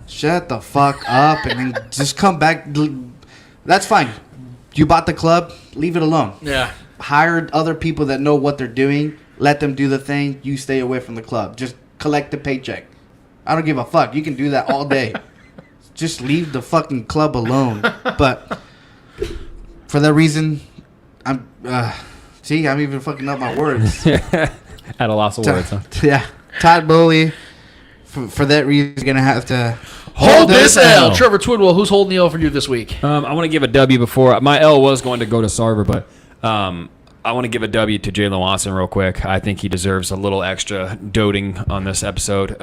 Shut the fuck up and then just come back. That's fine. You bought the club. Leave it alone. Yeah. Hire other people that know what they're doing. Let them do the thing. You stay away from the club. Just collect the paycheck. I don't give a fuck. You can do that all day. Just leave the fucking club alone. But for that reason, I'm even fucking up my words. At a loss of words, huh? Yeah. Todd Bowley, for that reason, is going to have to hold this L. Trevor Twidwell, who's holding the L for you this week? I want to give a W before. My L was going to go to Sarver, but I want to give a W to Jalen Watson real quick. I think he deserves a little extra doting on this episode.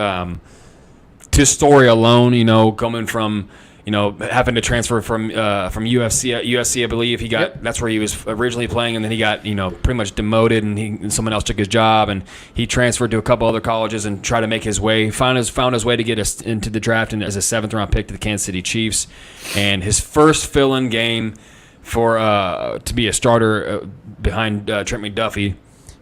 His story alone, coming from, having to transfer from USC, I believe he got. Yep. That's where he was originally playing, and then he got, pretty much demoted, and someone else took his job, and he transferred to a couple other colleges and tried to make his way. Found his way to get us into the draft, and as a 7th-round pick to the Kansas City Chiefs, and his first fill-in game for to be a starter behind Trent McDuffie.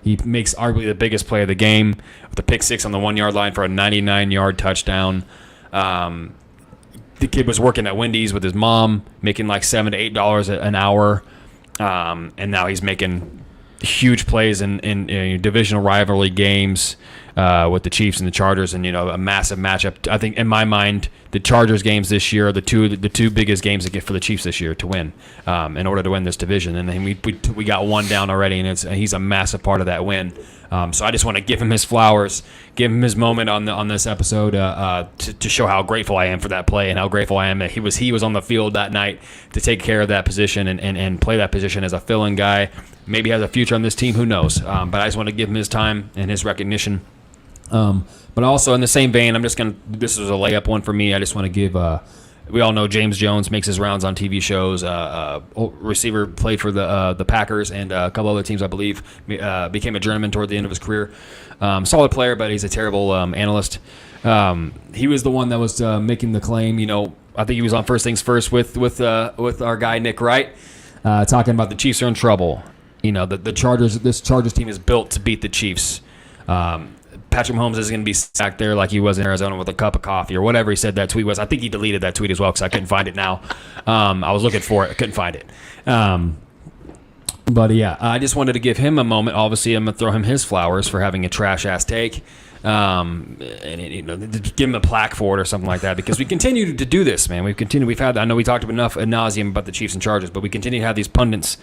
He makes arguably the biggest play of the game with a pick six on the 1 yard line for a 99-yard touchdown. The kid was working at Wendy's with his mom, making like $7 to $8 an hour, and now he's making huge plays in divisional rivalry games with the Chiefs and the Chargers, and a massive matchup. I think in my mind, the Chargers games this year are the two biggest games to get for the Chiefs this year to win in order to win this division. And then we got one down already, and he's a massive part of that win. So I just want to give him his flowers, give him his moment on this episode to show how grateful I am for that play and how grateful I am that he was on the field that night to take care of that position and play that position as a fill-in guy. Maybe has a future on this team, who knows? But I just want to give him his time and his recognition. But also in the same vein, this is a layup one for me. I just want to give, we all know James Jones makes his rounds on TV shows. Receiver, played for the Packers and a couple other teams, I believe. Became a journeyman toward the end of his career. Solid player, but he's a terrible analyst. He was the one that was making the claim. I think he was on First Things First with our guy Nick Wright, talking about the Chiefs are in trouble. The Chargers. This Chargers team is built to beat the Chiefs. Patrick Mahomes is going to be sacked there like he was in Arizona with a cup of coffee or whatever he said that tweet was. I think he deleted that tweet as well because I couldn't find it now. I was looking for it. I couldn't find it. But yeah, I just wanted to give him a moment. Obviously, I'm gonna throw him his flowers for having a trash ass take, and give him a plaque for it or something like that. Because we continue to do this, man. We've had. I know we talked enough ad nauseum about the Chiefs and Chargers, but we continue to have these pundits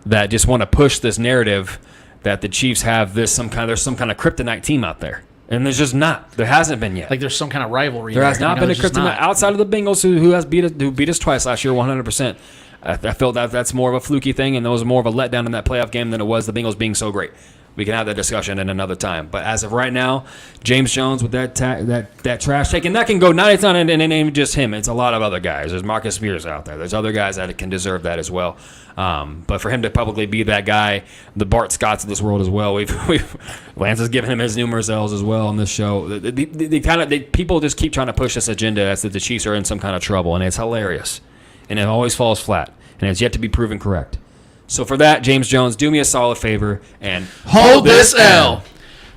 that just want to push this narrative that the Chiefs have there's some kind of kryptonite team out there, and there's just not. There hasn't been yet. Like there's some kind of rivalry. There has not been a kryptonite outside of the Bengals who beat us twice last year, 100%. I feel that that's more of a fluky thing, and that was more of a letdown in that playoff game than it was the Bengals being so great. We can have that discussion in another time. But as of right now, James Jones with that trash take, and that can go. It's not even just him. It's a lot of other guys. There's Marcus Spears out there. There's other guys that can deserve that as well. But for him to publicly be that guy, the Bart Scotts of this world as well. Lance has given him his numerous L's as well on this show. People just keep trying to push this agenda as that the Chiefs are in some kind of trouble, and it's hilarious. And it always falls flat, and it's yet to be proven correct. So for that, James Jones, do me a solid favor and hold this L.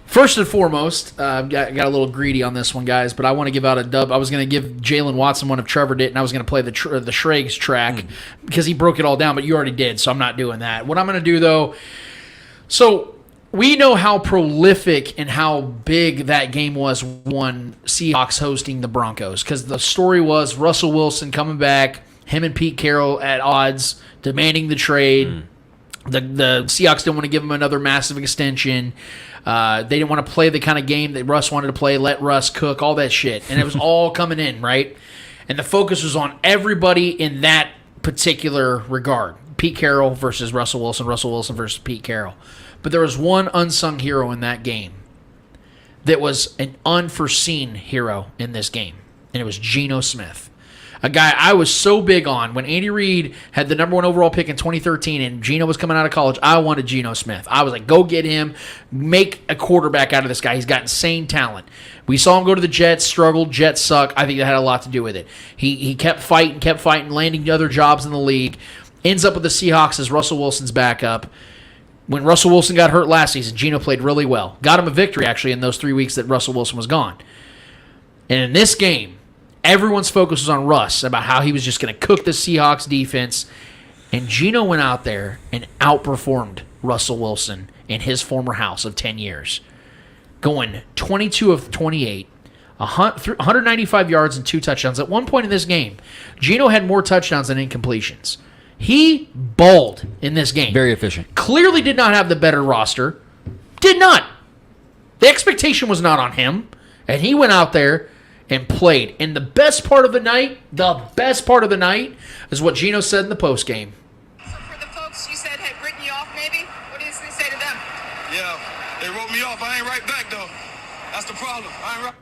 First and foremost, got a little greedy on this one, guys, but I want to give out a dub. I was going to give Jalen Watson one if Trevor did, and I was going to play the Schrags track because he broke it all down, but you already did, so I'm not doing that. What I'm going to do, though, so we know how prolific and how big that game was when Seahawks hosting the Broncos, because the story was Russell Wilson coming back, him and Pete Carroll at odds, demanding the trade. The Seahawks didn't want to give him another massive extension. They didn't want to play the kind of game that Russ wanted to play, let Russ cook, all that shit. And it was all coming in, right? And the focus was on everybody in that particular regard. Pete Carroll versus Russell Wilson versus Pete Carroll. But there was one unsung hero in that game that was an unforeseen hero in this game, and it was Geno Smith. A guy I was so big on when Andy Reid had the number 1 overall pick in 2013 and Geno was coming out of college. I wanted Geno Smith. I was like, go get him, make a quarterback out of this guy. He's got insane talent. We saw him go to the Jets, struggled. Jets suck. I think that had a lot to do with it. He kept fighting, landing other jobs in the league. Ends up with the Seahawks as Russell Wilson's backup. When Russell Wilson got hurt last season, Geno played really well. Got him a victory, actually, in those 3 weeks that Russell Wilson was gone. And in this game, everyone's focus was on Russ, about how he was just going to cook the Seahawks defense. And Geno went out there and outperformed Russell Wilson in his former house of 10 years. Going 22 of 28, 195 yards and 2 touchdowns. At one point in this game, Geno had more touchdowns than incompletions. He balled in this game. Very efficient. Clearly did not have the better roster. Did not. The expectation was not on him. And he went out there and played. And the best part of the night is what Geno said in the postgame. So for the folks you said had written you off maybe, what do you say to them? Yeah, they wrote me off. I ain't right back though. That's the problem. I ain't right.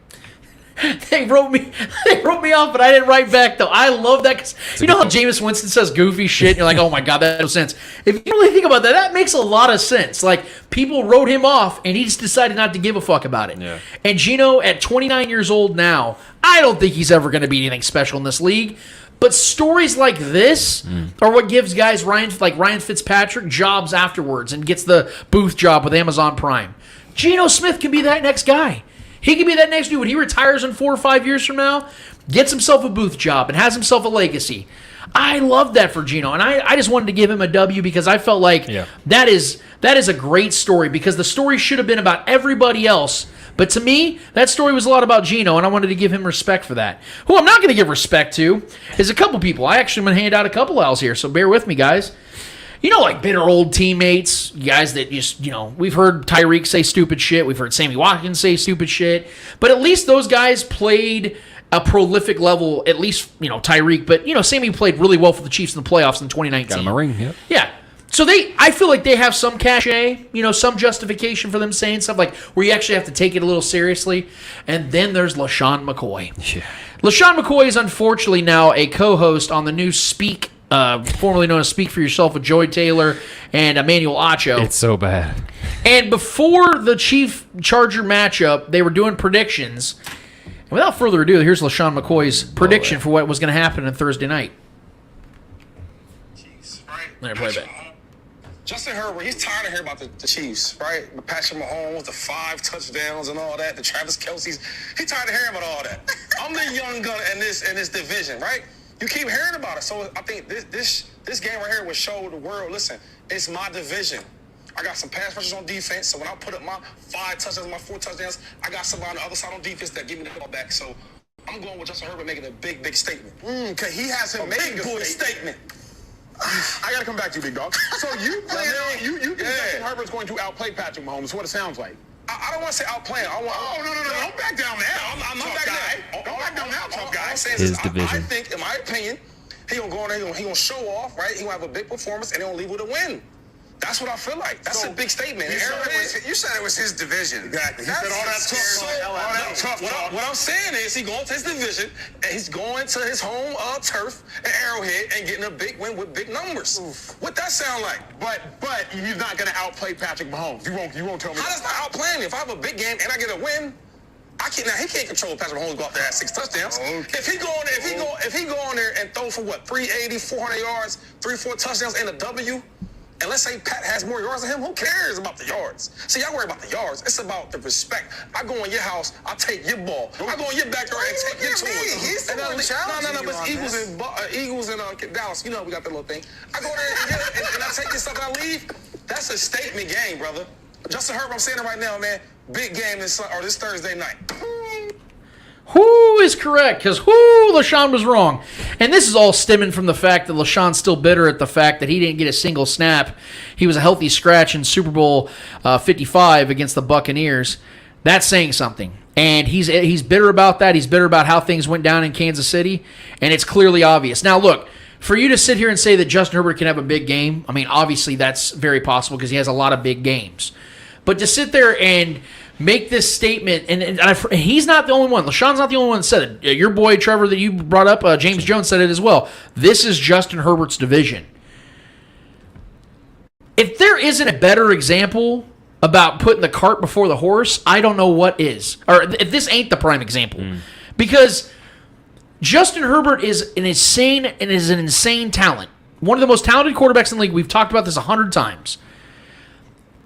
They wrote me off, but I didn't write back though. I love that because you know how Jameis Winston says goofy shit. And you're like, oh my god, that makes no sense. If you really think about that, that makes a lot of sense. Like people wrote him off, and he just decided not to give a fuck about it. Yeah. And Geno, at 29 years old now, I don't think he's ever going to be anything special in this league. But stories like this are what gives guys like Ryan Fitzpatrick jobs afterwards and gets the booth job with Amazon Prime. Geno Smith can be that next guy. He could be that next dude when he retires in 4 or 5 years from now, gets himself a booth job and has himself a legacy. I love that for Geno, and I just wanted to give him a W because I felt like that is a great story because the story should have been about everybody else. But to me, that story was a lot about Geno, and I wanted to give him respect for that. Who I'm not going to give respect to is a couple people. I actually am going to hand out a couple L's here, so bear with me, guys. You know, like bitter old teammates, guys that just, we've heard Tyreek say stupid shit. We've heard Sammy Watkins say stupid shit. But at least those guys played a prolific level, at least, Tyreek. But, Sammy played really well for the Chiefs in the playoffs in 2019. Got him a ring, yep. Yeah. So I feel like they have some cachet, some justification for them saying stuff like where you actually have to take it a little seriously. And then there's LaShawn McCoy. Yeah. LaShawn McCoy is unfortunately now a co-host on the new Speak, formerly known as Speak for Yourself with Joy Taylor and Emmanuel Acho. It's so bad. And before the Chief-Charger matchup, they were doing predictions. And without further ado, here's LaShawn McCoy's prediction for what was going to happen on Thursday night. Chiefs, right? Let me play back. Justin Herbert, he's tired of hearing about the Chiefs, right? The Patrick Mahomes, the 5 touchdowns and all that, the Travis Kelce's. He's tired of hearing about all that. I'm the young gun in this division, right? You keep hearing about it. So I think this This game right here will show the world, listen, it's my division. I got some pass rushers on defense, so when I put up my 5 touchdowns, my 4 touchdowns, I got somebody on the other side on defense that give me the ball back. So I'm going with Justin Herbert making a big, big statement. Cause he hasn't made Big a boy statement. I gotta come back to you, big dog. So you think Justin Herbert's going to outplay Patrick Mahomes? What it sounds like. I don't want to say outplay him. Oh no! Don't back down now. I'm not back down. Don't back down now, tough guy. His division. I think, in my opinion, he gonna go in there. He gonna show off, right? He gonna have a big performance, and he gonna leave with a win. That's what I feel like. That's a big statement. You said it was his division. Exactly. He said all that tough. What I'm saying is, he going to his division, and he's going to his home turf at Arrowhead and getting a big win with big numbers. What that sound like? But he's not going to outplay Patrick Mahomes. You won't tell me. How does that outplay him? If I have a big game and I get a win, I can't. Now he can't control Patrick Mahomes go out there and have 6 touchdowns. Okay. If he go on there and throw for what 380, 400 yards, 3-4 touchdowns and a W. And let's say Pat has more yards than him, who cares about the yards? See, y'all worry about the yards. It's about the respect. I go in your house, I take your ball. I go in your backyard and take your tools. He's the one challenging you but on it's Eagles and Dallas. You know we got that little thing. I go there and I take your stuff and I leave. That's a statement game, brother. Justin Herbert, I'm saying it right now, man. Big game this Thursday night. Who is correct? Because LaShawn was wrong. And this is all stemming from the fact that LaShawn's still bitter at the fact that he didn't get a single snap. He was a healthy scratch in Super Bowl 55 against the Buccaneers. That's saying something. And he's bitter about that. He's bitter about how things went down in Kansas City. And it's clearly obvious. Now, look, for you to sit here and say that Justin Herbert can have a big game, I mean, obviously that's very possible because he has a lot of big games. But to sit there and make this statement, and he's not the only one. LaShawn's not the only one that said it. Your boy, Trevor, that you brought up, James Jones said it as well. This is Justin Herbert's division. If there isn't a better example about putting the cart before the horse, I don't know what is. Or if this ain't the prime example. Because Justin Herbert is an insane talent. One of the most talented quarterbacks in the league. We've talked about this 100 times.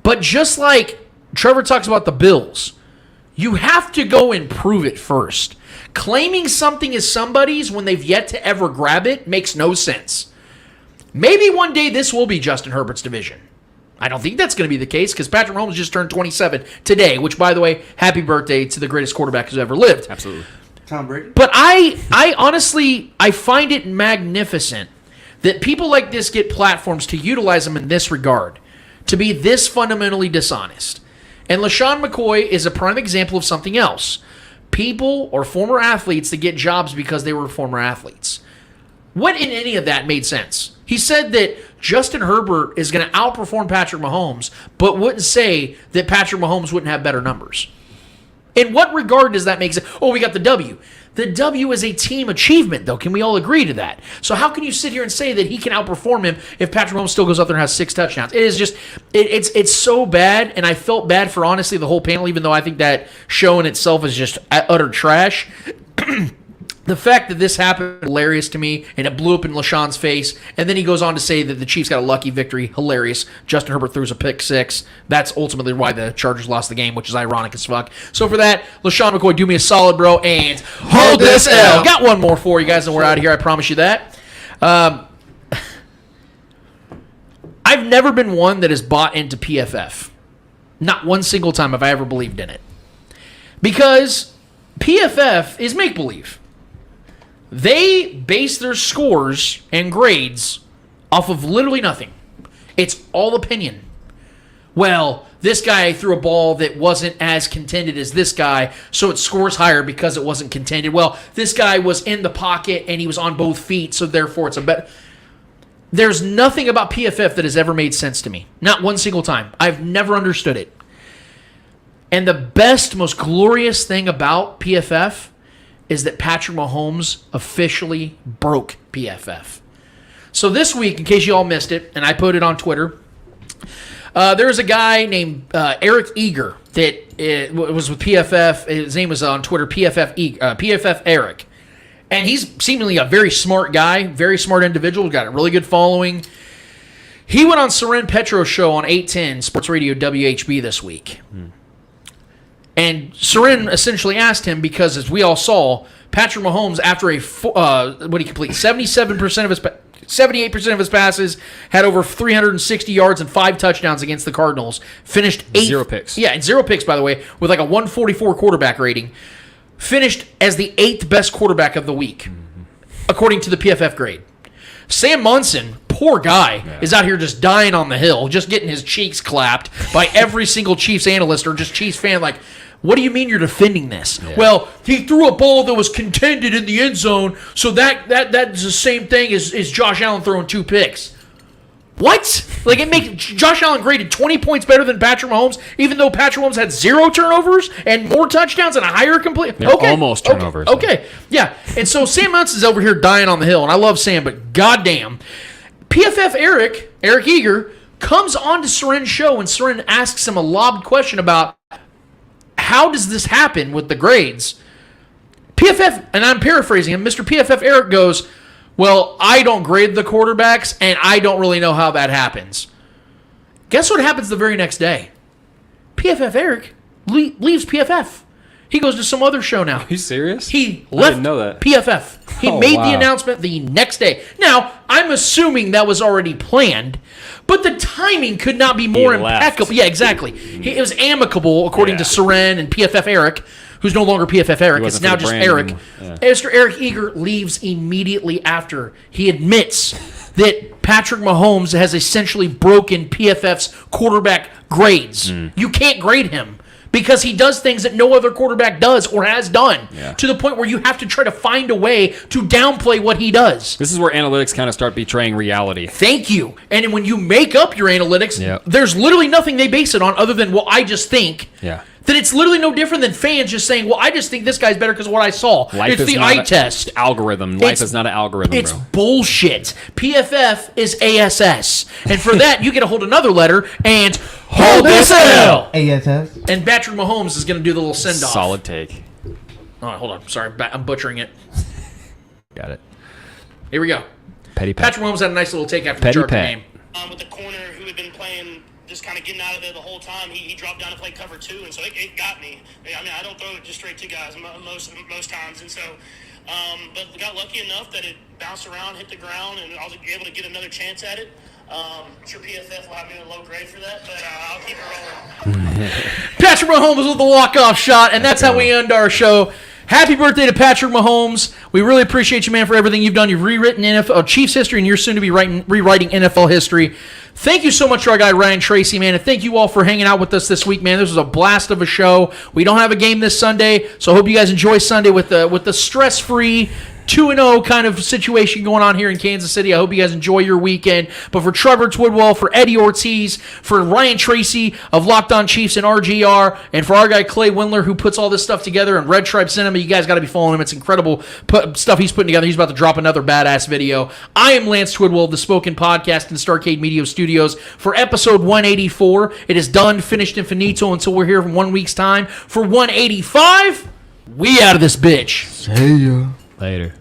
But just like Trevor talks about the Bills, you have to go and prove it first. Claiming something is somebody's when they've yet to ever grab it makes no sense. Maybe one day this will be Justin Herbert's division. I don't think that's going to be the case because Patrick Mahomes just turned 27 today, which, by the way, happy birthday to the greatest quarterback who's ever lived. Absolutely. Tom Brady. But I honestly, I find it magnificent that people like this get platforms to utilize them in this regard, to be this fundamentally dishonest. And LaShawn McCoy is a prime example of something else. People or former athletes that get jobs because they were former athletes. What in any of that made sense? He said that Justin Herbert is going to outperform Patrick Mahomes, but wouldn't say that Patrick Mahomes wouldn't have better numbers. In what regard does that make sense? Oh, we got the W. The W is a team achievement, though. Can we all agree to that? So how can you sit here and say that he can outperform him if Patrick Mahomes still goes out there and has 6 touchdowns? It is just, it's so bad, and I felt bad for, honestly, the whole panel, even though I think that show in itself is just utter trash. The fact that this happened, hilarious to me, and it blew up in LaShawn's face, and then he goes on to say that the Chiefs got a lucky victory. Hilarious. Justin Herbert throws a pick 6. That's ultimately why the Chargers lost the game, which is ironic as fuck. So for that, LaShawn McCoy, do me a solid, bro, and hold this L. Got one more for you guys, and we're out of here. I promise you that. I've never been one that has bought into PFF. Not one single time have I ever believed in it. Because PFF is make-believe. They base their scores and grades off of literally nothing. It's all opinion. Well, this guy threw a ball that wasn't as contended as this guy, so it scores higher because it wasn't contended. Well, this guy was in the pocket and he was on both feet, so therefore it's a better. There's nothing about PFF that has ever made sense to me. Not one single time. I've never understood it. And the best, most glorious thing about PFF is that Patrick Mahomes officially broke PFF. So this week, in case you all missed it, and I put it on Twitter, there's a guy named Eric Eager that was with PFF. His name was on Twitter, PFF Eric. And he's seemingly a very smart guy, very smart individual, got a really good following. He went on Soren Petro's show on 810 Sports Radio WHB this week. And Soren essentially asked him because, as we all saw, Patrick Mahomes, after he complete 77% of his 78% of his passes, had over 360 yards and 5 touchdowns against the Cardinals. Finished 8th. 0 picks. Yeah, and 0 picks, by the way, with like a 144 quarterback rating. Finished as the 8th best quarterback of the week, according to the PFF grade. Sam Munson, poor guy, is out here just dying on the hill, just getting his cheeks clapped by every single Chiefs analyst or just Chiefs fan. Like, what do you mean you're defending this? Yeah. Well, he threw a ball that was contended in the end zone, so that's the same thing as Josh Allen throwing 2 picks. What? Like, it makes Josh Allen graded 20 points better than Patrick Mahomes, even though Patrick Mahomes had 0 turnovers and more touchdowns and a higher complete. Yeah, almost turnovers. Okay. Yeah. And so Sam Munson's over here dying on the hill, and I love Sam, but goddamn, PFF Eric Eager comes on to Soren's show, and Soren asks him a lobbed question about how does this happen with the grades. PFF, and I'm paraphrasing him, Mr. PFF Eric goes, well, I don't grade the quarterbacks, and I don't really know how that happens. Guess what happens the very next day? PFF Eric leaves PFF. He goes to some other show now. Are you serious? He I left didn't know that. PFF. He made the announcement the next day. Now, I'm assuming that was already planned, but the timing could not be more impeccable. Yeah, exactly. It was amicable, according to Soren and PFF Eric, who's no longer PFF Eric. It's now just Eric. Mr. Eric Eager leaves immediately after he admits that Patrick Mahomes has essentially broken PFF's quarterback grades. You can't grade him because he does things that no other quarterback does or has done, to the point where you have to try to find a way to downplay what he does. This is where analytics kind of start betraying reality. Thank you. And when you make up your analytics, there's literally nothing they base it on other than, well, I just think. Yeah. That it's literally no different than fans just saying, well, I just think this guy's better because of what I saw. It's the eye test. Algorithm. Life is not an algorithm, It's bullshit. PFF is ASS. And for that, you get to hold another letter and hold this L. ASS. And Patrick Mahomes is going to do the little send-off. Solid take. All right, hold on. Sorry, I'm butchering it. Got it. Here we go. Petty Pat. Patrick Mahomes had a nice little take after Petty the Charger Pat. game. With the corner who had been playing, just kind of getting out of there the whole time, he dropped down to play cover 2, and so it got me. I mean, I don't throw it just straight to guys most times, and so, but got lucky enough that it bounced around, hit the ground, and I was able to get another chance at it. I'm sure PFF will have me a low grade for that, but I'll keep it rolling. Patrick Mahomes with the walk-off shot, and that's how we end our show. Happy birthday to Patrick Mahomes. We really appreciate you, man, for everything you've done. You've rewritten NFL Chiefs history, and you're soon to be rewriting NFL history. Thank you so much to our guy, Ryan Tracy, man, and thank you all for hanging out with us this week, man. This was a blast of a show. We don't have a game this Sunday, so I hope you guys enjoy Sunday with the stress-free 2-0 kind of situation going on here in Kansas City. I hope you guys enjoy your weekend. But for Trevor Twidwell, for Eddie Ortiz, for Ryan Tracy of Locked On Chiefs and RGR, and for our guy Clay Windler, who puts all this stuff together, and Red Stripe Cinema, you guys got to be following him. It's incredible stuff he's putting together. He's about to drop another badass video. I am Lance Twidwell of the Spoken Podcast in Starcade Media Studios for episode 184. It is done, finished, and finito until we're here in 1 week's time. For 185, we out of this bitch. See ya. Later.